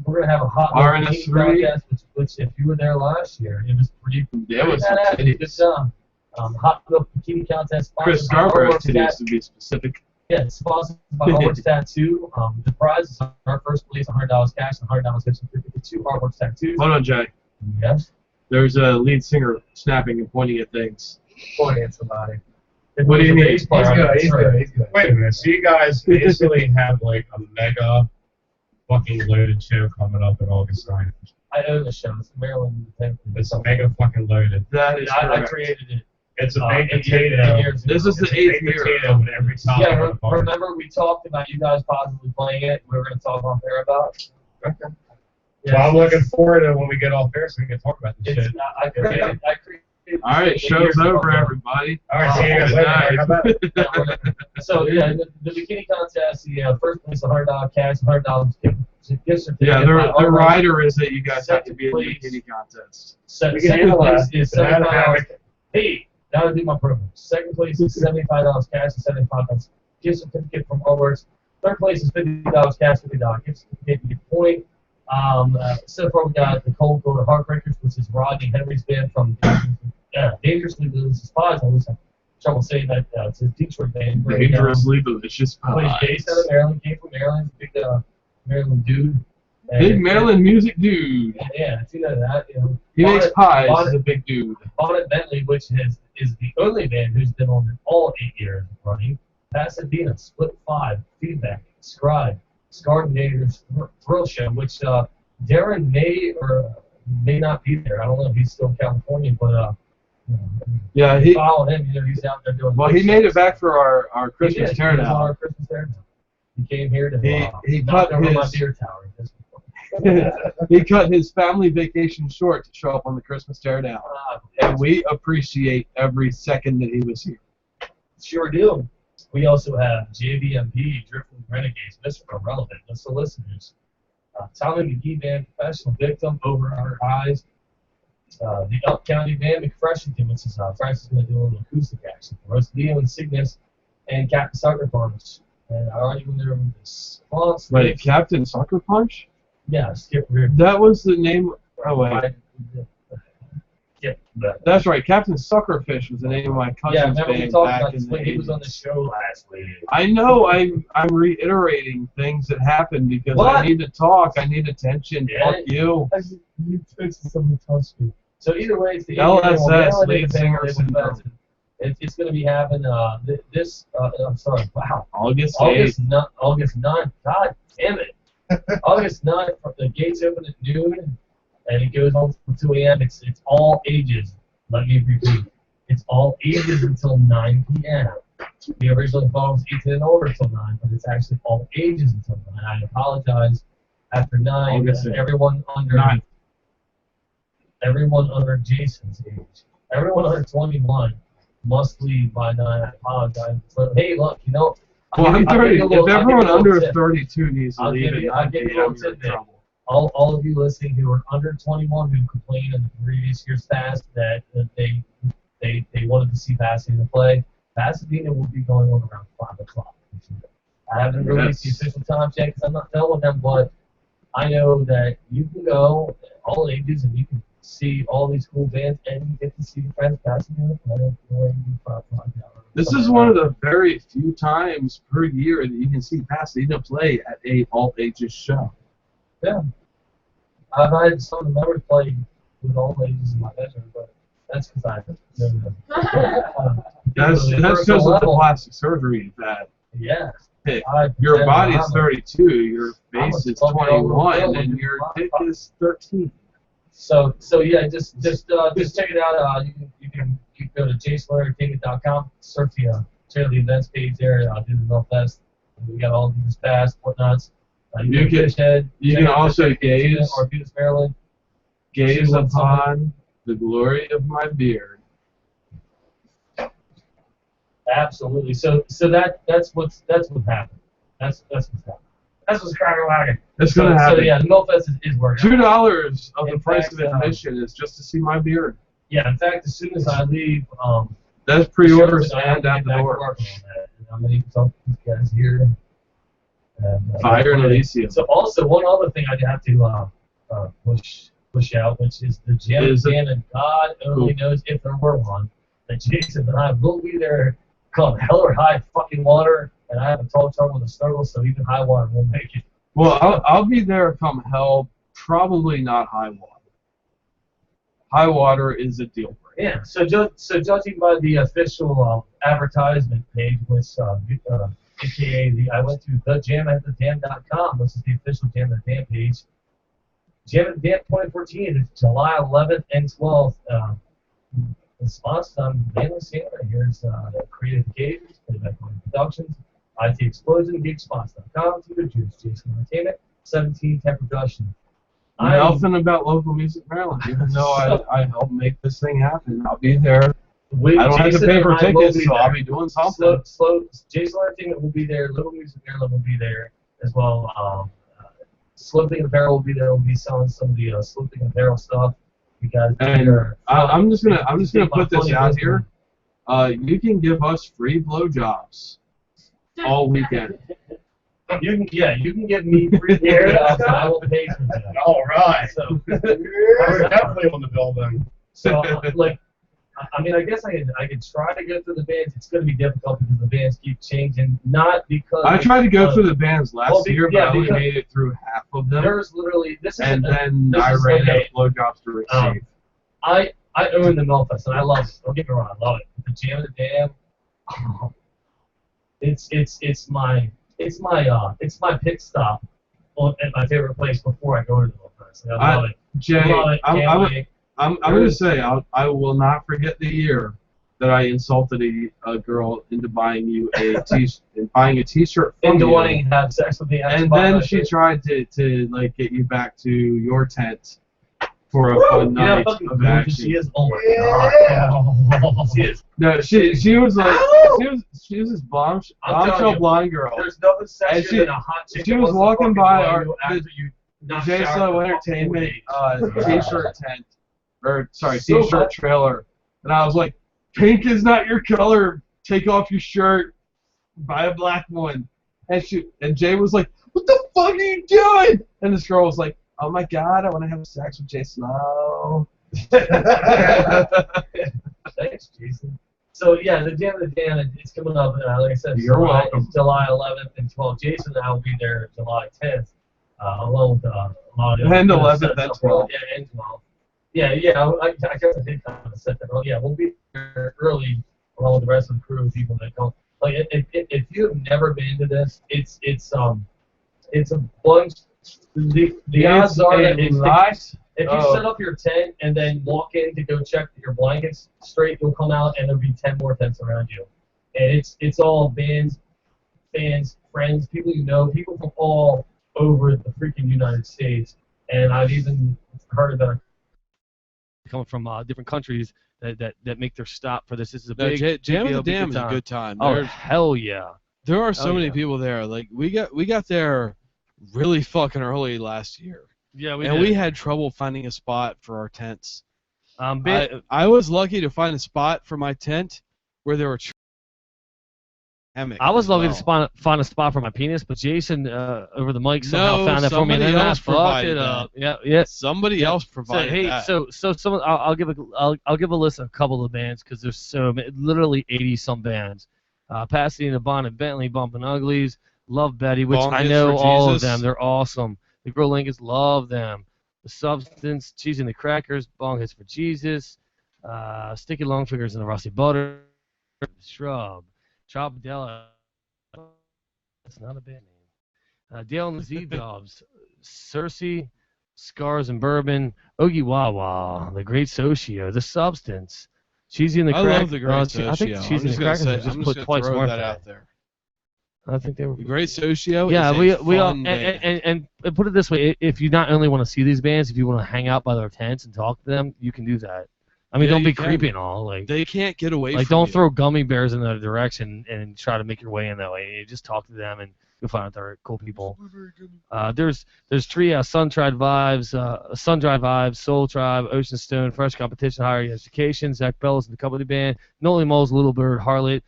We're gonna have a hot RNS3. contest, which if you were there last year, it was pretty. It was pretty good job. Hot milk bikini contest. Chris Scarborough today's to be specific. Yeah, it's sponsored by Artworks Tattoo. The prize is our first place, $100 cash, and $100 gift certificate to Artworks Tattoos. Hold on, Jay. Yes. There's a lead singer snapping and pointing at things. Pointing at somebody. What do you need? He's good. Wait a minute. So you guys basically have like a mega fucking loaded show coming up in August 9th. I own the show. It's Maryland. It's a mega fucking loaded. That is I correct. created it. It's a big potato. This is the It's a 8th big year. potato with every time. Yeah, remember we talked about you guys possibly playing it. We were going to talk on there about it. Okay. Well, I'm looking forward to when we get off there so we can talk about this shit. I created All right, show's over, everybody. All right, see you guys later. How about it? So yeah, the bikini contest, the first place $100 cash, $100 gift certificate. Yeah, the by rider is that you guys have to be in the bikini contest. Second can handle place that. is Banana $75. hammock. Hey, now to do my program. Second place is $75 cash and $75 gift certificate from Artworks. Third place is $50 cash, $50 gift certificate. You get a point. So far we got the Cold Gold Heartbreakers, which is Rodney Henry's band from Dangerously Delicious Pies. I always have trouble saying that. It's a Detroit band. Dangerously Delicious Plays Pies. based out of Maryland, came from Maryland, big Maryland dude. Big Maryland music dude. Yeah, it's either that, you know. He makes pies. Bonnet- He's a big dude. Bonnet Bentley, which is the only band who's been on all 8 years of running. Pasadena, Split 5, Feedback, Scribe, Scardinators, Thrill Show, which Darren may or may not be there. I don't know if he's still in California, but Yeah, he follow him. You know, he's out there doing. Well, he made it back for our Christmas He was on teardown. our Christmas teardown. He came here to He knock cut over my his beer tower. he cut his family vacation short to show up on the Christmas teardown, and we appreciate every second that he was here. Sure do. We also have JVMP, Drifting Renegades, Mr. Irrelevant, Mr. Listeners, Tommy McGee Band, Professional Victim, Over Our Eyes, the Up County Band, McFreshington, which is Francis is going to do a little acoustic action for us, Leo and Cygnus, and Captain Sucker Punch. And I already went there with this. Wait, Captain Sucker Punch? Yeah, Skip Reardon. That was the name. Oh wait. That's right. Captain Suckerfish was the name of my cousin's Yeah, remember we band talked back about in this the when he was 80s. on the show last week. I know. I'm reiterating things that happened because What? I need to talk. I need attention. Yeah. Fuck you. So either way, it's the LSS, lead singer syndrome. It's going to be having this. I'm sorry. Wow. August August 8th. August 9th. God damn it. August 9th. The gates open at noon, and it goes on until 2 a.m. It's all ages. Let me repeat. It's all ages until 9 p.m. The original phone was 18 and older until 9, but it's actually all ages until 9. I apologize. After 9, August 8th. everyone under 9th. everyone under Jason's age, everyone under 21 must leave by 9. I apologize. But hey, look, you know. Well, I'm 30. If everyone under tip. 32 needs to I'll leave give at you, I'll 9 give you a p.m., little you're in tidbit. trouble. All of you listening who are under 21 who complained in the previous years past that they wanted to see Pasadena play, Pasadena will be going on around 5 o'clock. I haven't released the official time yet because I'm not done with them, but I know that you can go all ages and you can see all these cool bands and you get to see your friends Pasadena play. This is one of the very few times per year that you can see Pasadena play at a all ages show. Yeah. I've had some of the members play with all ages in my bedroom, but that's because I That's because of the plastic surgery you've had. Yeah. Hey, your body's 32, your face is 21, and your dick is 13. So yeah, just check it out. You can go to jasonlarryticket.com, search the events page there. Do the Mill Fest. We got all these past whatnots. You can also gaze or Venus, Maryland. Gaze upon the glory of my beard. Absolutely. So that's what's happened. That's what's happened. That's what's cracking wagon. It's gonna happen. So yeah, the Millfest is working. $2 of the In price fact, of admission is just to see my beard. Yeah, in fact, as soon as I leave, That's pre-orders I have and to at get the back to door. work on that. And I'm gonna talk to these guys here. And, Fire and Elysium. So also one other thing I have to push out, which is the jam and God only knows if there were one. That Jason and I will be there come hell or high fucking water, and I have a tall truck with a snuggle, so even high water won't make it. Well, I'll be there come hell. Probably not high water. High water is a deal breaker. Yeah. So judging by the official advertisement page, which aka I went to thejamatthedam.com, which is the official Jam at the Dam page. Jam at the Dam 2014 is July 11th and 12th. The spots I'm mainly seeing right here is Creative Occasions, Playback Productions, IT Explosion, GeekSpots.com, Tito Juice, Jason Entertainment, 1710 Production. Nothing about local music Maryland, even though I helped make this thing happen. I'll be there. I don't have to pay for tickets, so I'll be doing something. Jason Entertainment will be there. Little Music Maryland will be there as well. Sloping Apparel will be there. We'll be selling some of the Sloping Apparel stuff. Because I'm just gonna put this out here. You can give us free blowjobs all weekend. You can give me free blowjobs, and I will pay for that. All right. So We're definitely on the bill then. So I mean, I guess I could try to go through the bands. It's going to be difficult because the bands keep changing. Not because I tried to go through the bands last year, but yeah, I only made it through half of them. There's literally and then I ran out of blowjobs to receive. I own the Millfest and I love it. Don't get me wrong, I love it. The Jam at the Dam, it's my pit stop at my favorite place before I go to the Millfest. I love it. Jay, love it. I'm going to say I will not forget the year that I insulted a girl into buying you a T-shirt from into you. wanting to have sex with me. And then she tried to like get you back to your tent for a fun night of action. She is. Oh my god. She is. No, she was like she was this bombshell blonde girl. There's nothing sexier than a hot chick. She was walking by our Jason Entertainment T-shirt tent. Or sorry, T-shirt trailer, and I was like, "Pink is not your color. Take off your shirt. Buy a black one." And Jay was like, "What the fuck are you doing?" And this girl was like, "Oh my god, I want to have sex with Jay Snow." Thanks, Jason. So yeah, the Jam of the Dan, it's coming up. Like I said, You're welcome. It's July 11th and 12th. Jason and I will be there July 10th, along with a lot of and 11th and 12th. Yeah, and 12th. Yeah, I guess I did kind of set that early. Yeah, we'll be there early along with the rest of the crew, people that don't. Like, if you have never been to this, it's a bunch. The odds are that if you set up your tent and then walk in to go check that your blankets straight, you'll come out and there'll be 10 more tents around you. And it's all bands, fans, friends, people you know, people from all over the freaking United States. And I've even heard about coming from different countries that make their stop for this. This is a No, big Jam big at the deal, Dam big is a good time. Oh There's- hell yeah! There are so Hell many yeah. people there. Like we got there really fucking early last year. Yeah, and we had trouble finding a spot for our tents. Bit- I was lucky to find a spot for my tent where there were hammocks. I was as lucky well. to find a spot for my penis, but Jason over the mic somehow No, found that for me, and then somebody I else fucked provided it up. that. Yeah. Somebody else So provided hey, that. so someone I'll give a list of a couple of bands because there's literally 80 some bands. Pasadena, Bonnet, Bentley, Bumpin' Uglies, Love Betty, which Bong I Hits know for all of Jesus. them. They're awesome. The Girl Lincolns, love them. The Substance, Cheese and the Crackers, Bong Hits for Jesus, Sticky Longfingers and the Rusty Butter, Shrub, Chopdella. That's not a band name. Dale and the Z-Dubs, Cersei, Scars and Bourbon, Ogie Wawa, The Great Socio, The Substance, Cheesy and the I Crackers. love the Great Socio. I think I'm Cheesy and just the gonna Crackers say, were I'm just just put gonna twice, throw weren't that they? out there. I think they were. The Great Socio. Yeah, is we a all fun band. and put it this way: if you not only want to see these bands, if you want to hang out by their tents and talk to them, you can do that. I mean, Yeah, don't you be can. creepy and all. Like, They can't get away like from don't you. throw gummy bears in that direction and try to make your way in that way. You just talk to them and you'll find out they're cool people. There's three Sun-Dried Vibes, Soul Tribe, Ocean Stone, Fresh Competition, Higher Education, Zach Bellows and the Company Band, Nolly Moles, Little Bird, Harlot.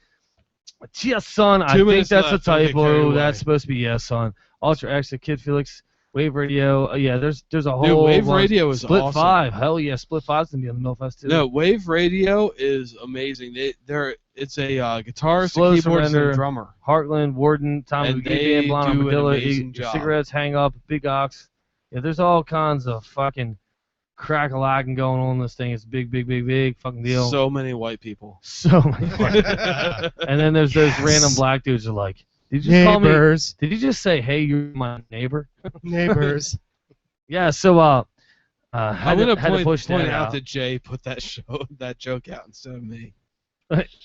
Yes, Son. I 2 think minutes that's left. a Don't get carried typo. away. That's supposed to be Yes, Son. Ultra Extra, Kid Felix, Wave Radio. Yeah, there's a Dude, whole Wave bunch. Radio is Split awesome. 5. Hell yeah, Split 5's gonna be on the Millfest too. No, Wave Radio is amazing. It's a guitarist, Slow a keyboardist, and Surrender, a drummer. Heartland, Warden, Tommy And McGee they Band, Blonde do an Armadillo, amazing job. Cigarettes, Hang Up, Big Ox. Yeah, there's all kinds of fucking crack-a-lacking going on in this thing. It's a big fucking deal. So many white people. So many white And then there's those random black dudes who are like, did you just call me? Neighbors. Did you just say, hey, you're my neighbor? Neighbors. Yeah, so I'm had gonna to push point that out that Jay put that joke out instead of me.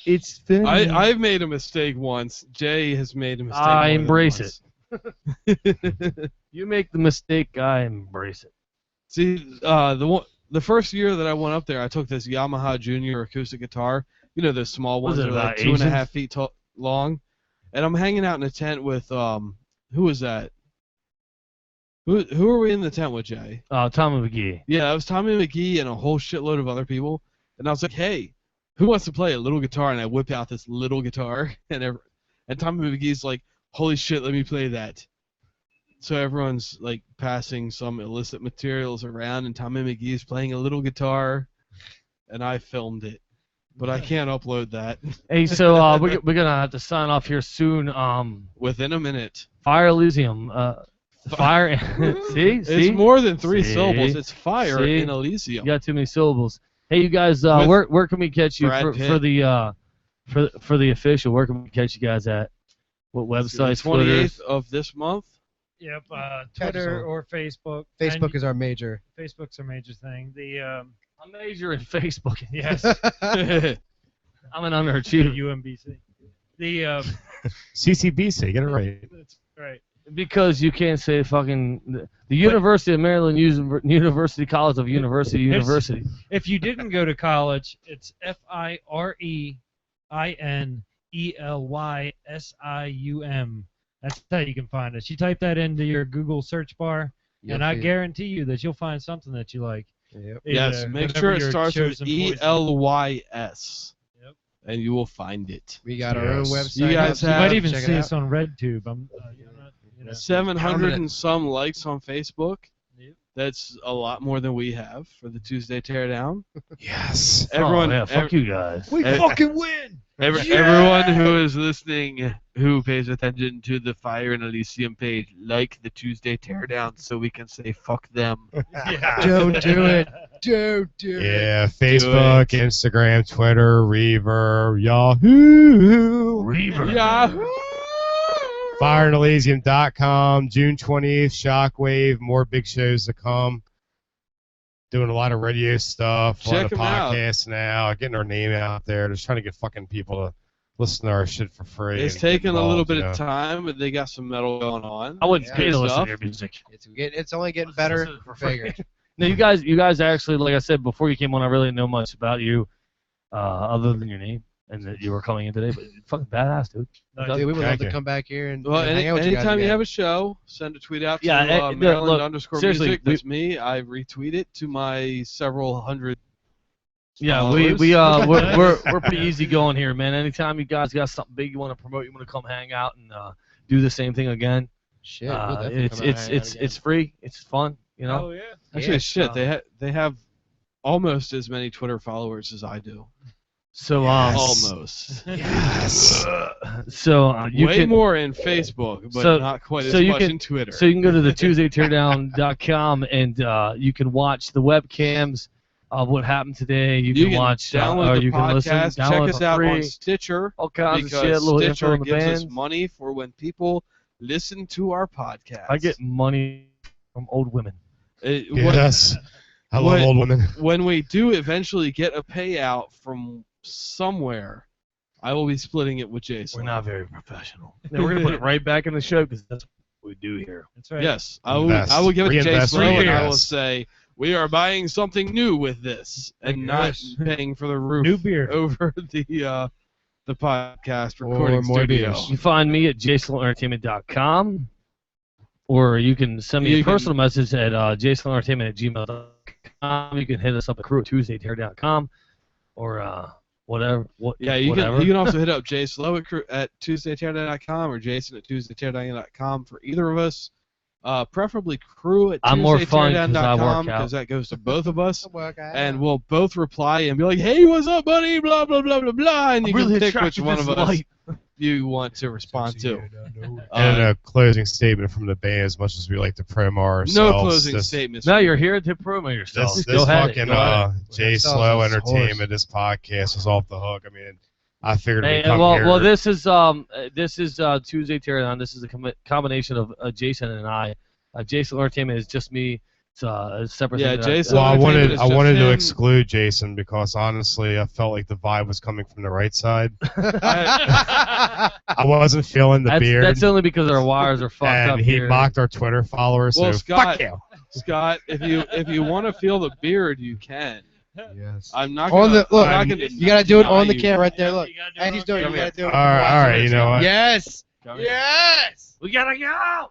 It's funny. I've made a mistake once. Jay has made a mistake. I more than embrace once. it. You make the mistake, I embrace it. See, the first year that I went up there, I took this Yamaha Junior acoustic guitar. You know, those small Was ones it that are like about 2.5 feet long. And I'm hanging out in a tent with who was that? Who are we in the tent with, Jay? Tommy McGee. Yeah, that was Tommy McGee and a whole shitload of other people. And I was like, hey, who wants to play a little guitar? And I whip out this little guitar, and Tommy McGee's like, holy shit, let me play that. So everyone's like passing some illicit materials around, and Tommy McGee's playing a little guitar, and I filmed it. But I can't upload that. Hey, so we're gonna have to sign off here soon. Within a minute. Fire Elysium. Fire. See, It's more than 3 See? syllables. It's fire See? in Elysium. You got too many syllables. Hey, you guys, With where can we catch you Brad for Pitt. the official? Where can we catch you guys at? What websites? 28th Twitters? of this month. Yep, Twitter or Facebook. Facebook And is our major. Facebook's our major thing. The I'm major in Facebook. yes, I'm an underachiever. UMBC. The CCBC, get it right. that's right. Because you can't say fucking the University of Maryland University College of University. If you didn't go to college, it's FIREINELYSIUM. That's how you can find us. You type that into your Google search bar, and I guarantee you that you'll find something that you like. Yep. Yes, make sure it starts with ELYS. Yep. And you will find it. We got our own website. You guys You have might even check it see out. us on RedTube. I'm, 700 and some likes on Facebook. Yep. That's a lot more than we have for the Tuesday Teardown. Yes. Everyone, yeah, fuck you guys. We fucking win. Everyone who is listening, who pays attention to the Fire and Elysium page, like the Tuesday Teardown, so we can say fuck them. Don't do it. Don't do it. Yeah, Facebook, Instagram, Twitter, Reverb, Yahoo. Reverb. Yahoo! FireandElysium.com, June 20th, Shockwave, more big shows to come. Doing a lot of radio stuff, a lot Check of 'em out. podcasts now, getting our name out there, just trying to get fucking people to listen to our shit for free. It's and get taken a little involved, bit you of know. time, but they got some metal going on. I wouldn't pay Good to listen stuff. to your music. It's only getting better and bigger. No, you guys actually, like I said before you came on, I really didn't know much about you, other than your name and that you were coming in today. But fucking badass, dude. Dude, we would love Thank to you. come back here and, Well, and hang out with you guys anytime you again. have a show, send a tweet out to Yeah, Maryland look, _ seriously, music. That's me. I retweet it to my several hundred. Yeah, followers. we're pretty easy going here, man. Anytime you guys got something big you want to promote, you want to come hang out and do the same thing again. Shit, we'll definitely it's come out and hang out again. it's free. It's fun, you know. Oh yeah. Actually, Yeah, shit, they have almost as many Twitter followers as I do. So Almost. Yes. So you Way can more in Facebook, but so- not quite as so you much can- in Twitter. So you can go to the TuesdayTeardown.com and you can watch the webcams of what happened today. You can watch, download or the you can listen. podcast. Check Download us for out free. on Stitcher. All kinds of because shit. Little info Stitcher on the gives us bands. money for when people listen to our podcast. I get money from old women. Yes. I love when- old women. When we do eventually get a payout from somewhere, I will be splitting it with Jason. We're not very professional. No, we're gonna put it right back in the show because that's what we do here. That's right. Yes, Invest. I will give it to Jason Reinvest, and I will reinvest. say we are buying something new with this and not paying for the roof New beer. over the podcast recording more studio. beers. You can find me at jasonentertainment.com, or you can send me a personal message at jasonentertainment@gmail.com. You can hit us up at crew@tuesdayteardown.com, or whatever. You whatever. can also hit up Jay Slow at tuesdayteardown.com or Jason at tuesdayteardown.com for either of us. Preferably crew at I'm more fun 'cause I tuesdayteardown.com work out. because that goes to both of us, and we'll both reply and be like, "Hey, what's up, buddy?" Blah blah blah blah blah, and you really can pick which attracted one to of this us light. you want to respond to. And a closing statement from the band, as much as we like to promo ourselves. No closing statements. No, you're here to promo yourself. This Go ahead. fucking Go ahead. Jay Slow Entertainment, this podcast was off the hook. I mean, I figured we'd come here. Well, this is Tuesday Teardown. This is a combination of Jason and I. Jason Entertainment is just me. It's a separate. Yeah, thing Jason. Well, I wanted to him. exclude Jason because honestly, I felt like the vibe was coming from the right side. I wasn't feeling the beard. That's only because our wires are fucked and up he here. mocked our Twitter followers. Well, so Scott, fuck you. Scott, if you want to feel the beard, you can. Yes. I'm not On gonna. the look, I'm not gonna you gotta do it on the deny camera right there. Look, and he's doing it. You gotta do it. All right, you know what? Yes. Come here. Yes. We gotta go.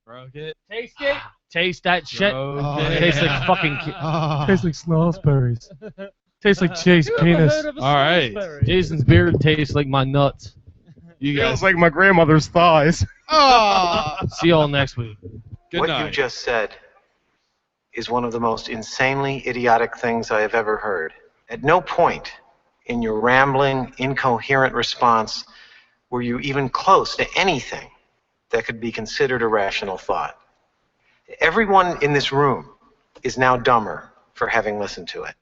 Broke it. Taste it. Taste that shit. Broke It it. tastes like fucking. Tastes like snozzberries. Tastes like Chase penis. All right. Jason's beard tastes like my nuts. You Feels guys. like my grandmother's thighs. Oh. See y'all next week. Good What night. you just said is one of the most insanely idiotic things I have ever heard. At no point in your rambling, incoherent response were you even close to anything that could be considered a rational thought. Everyone in this room is now dumber for having listened to it.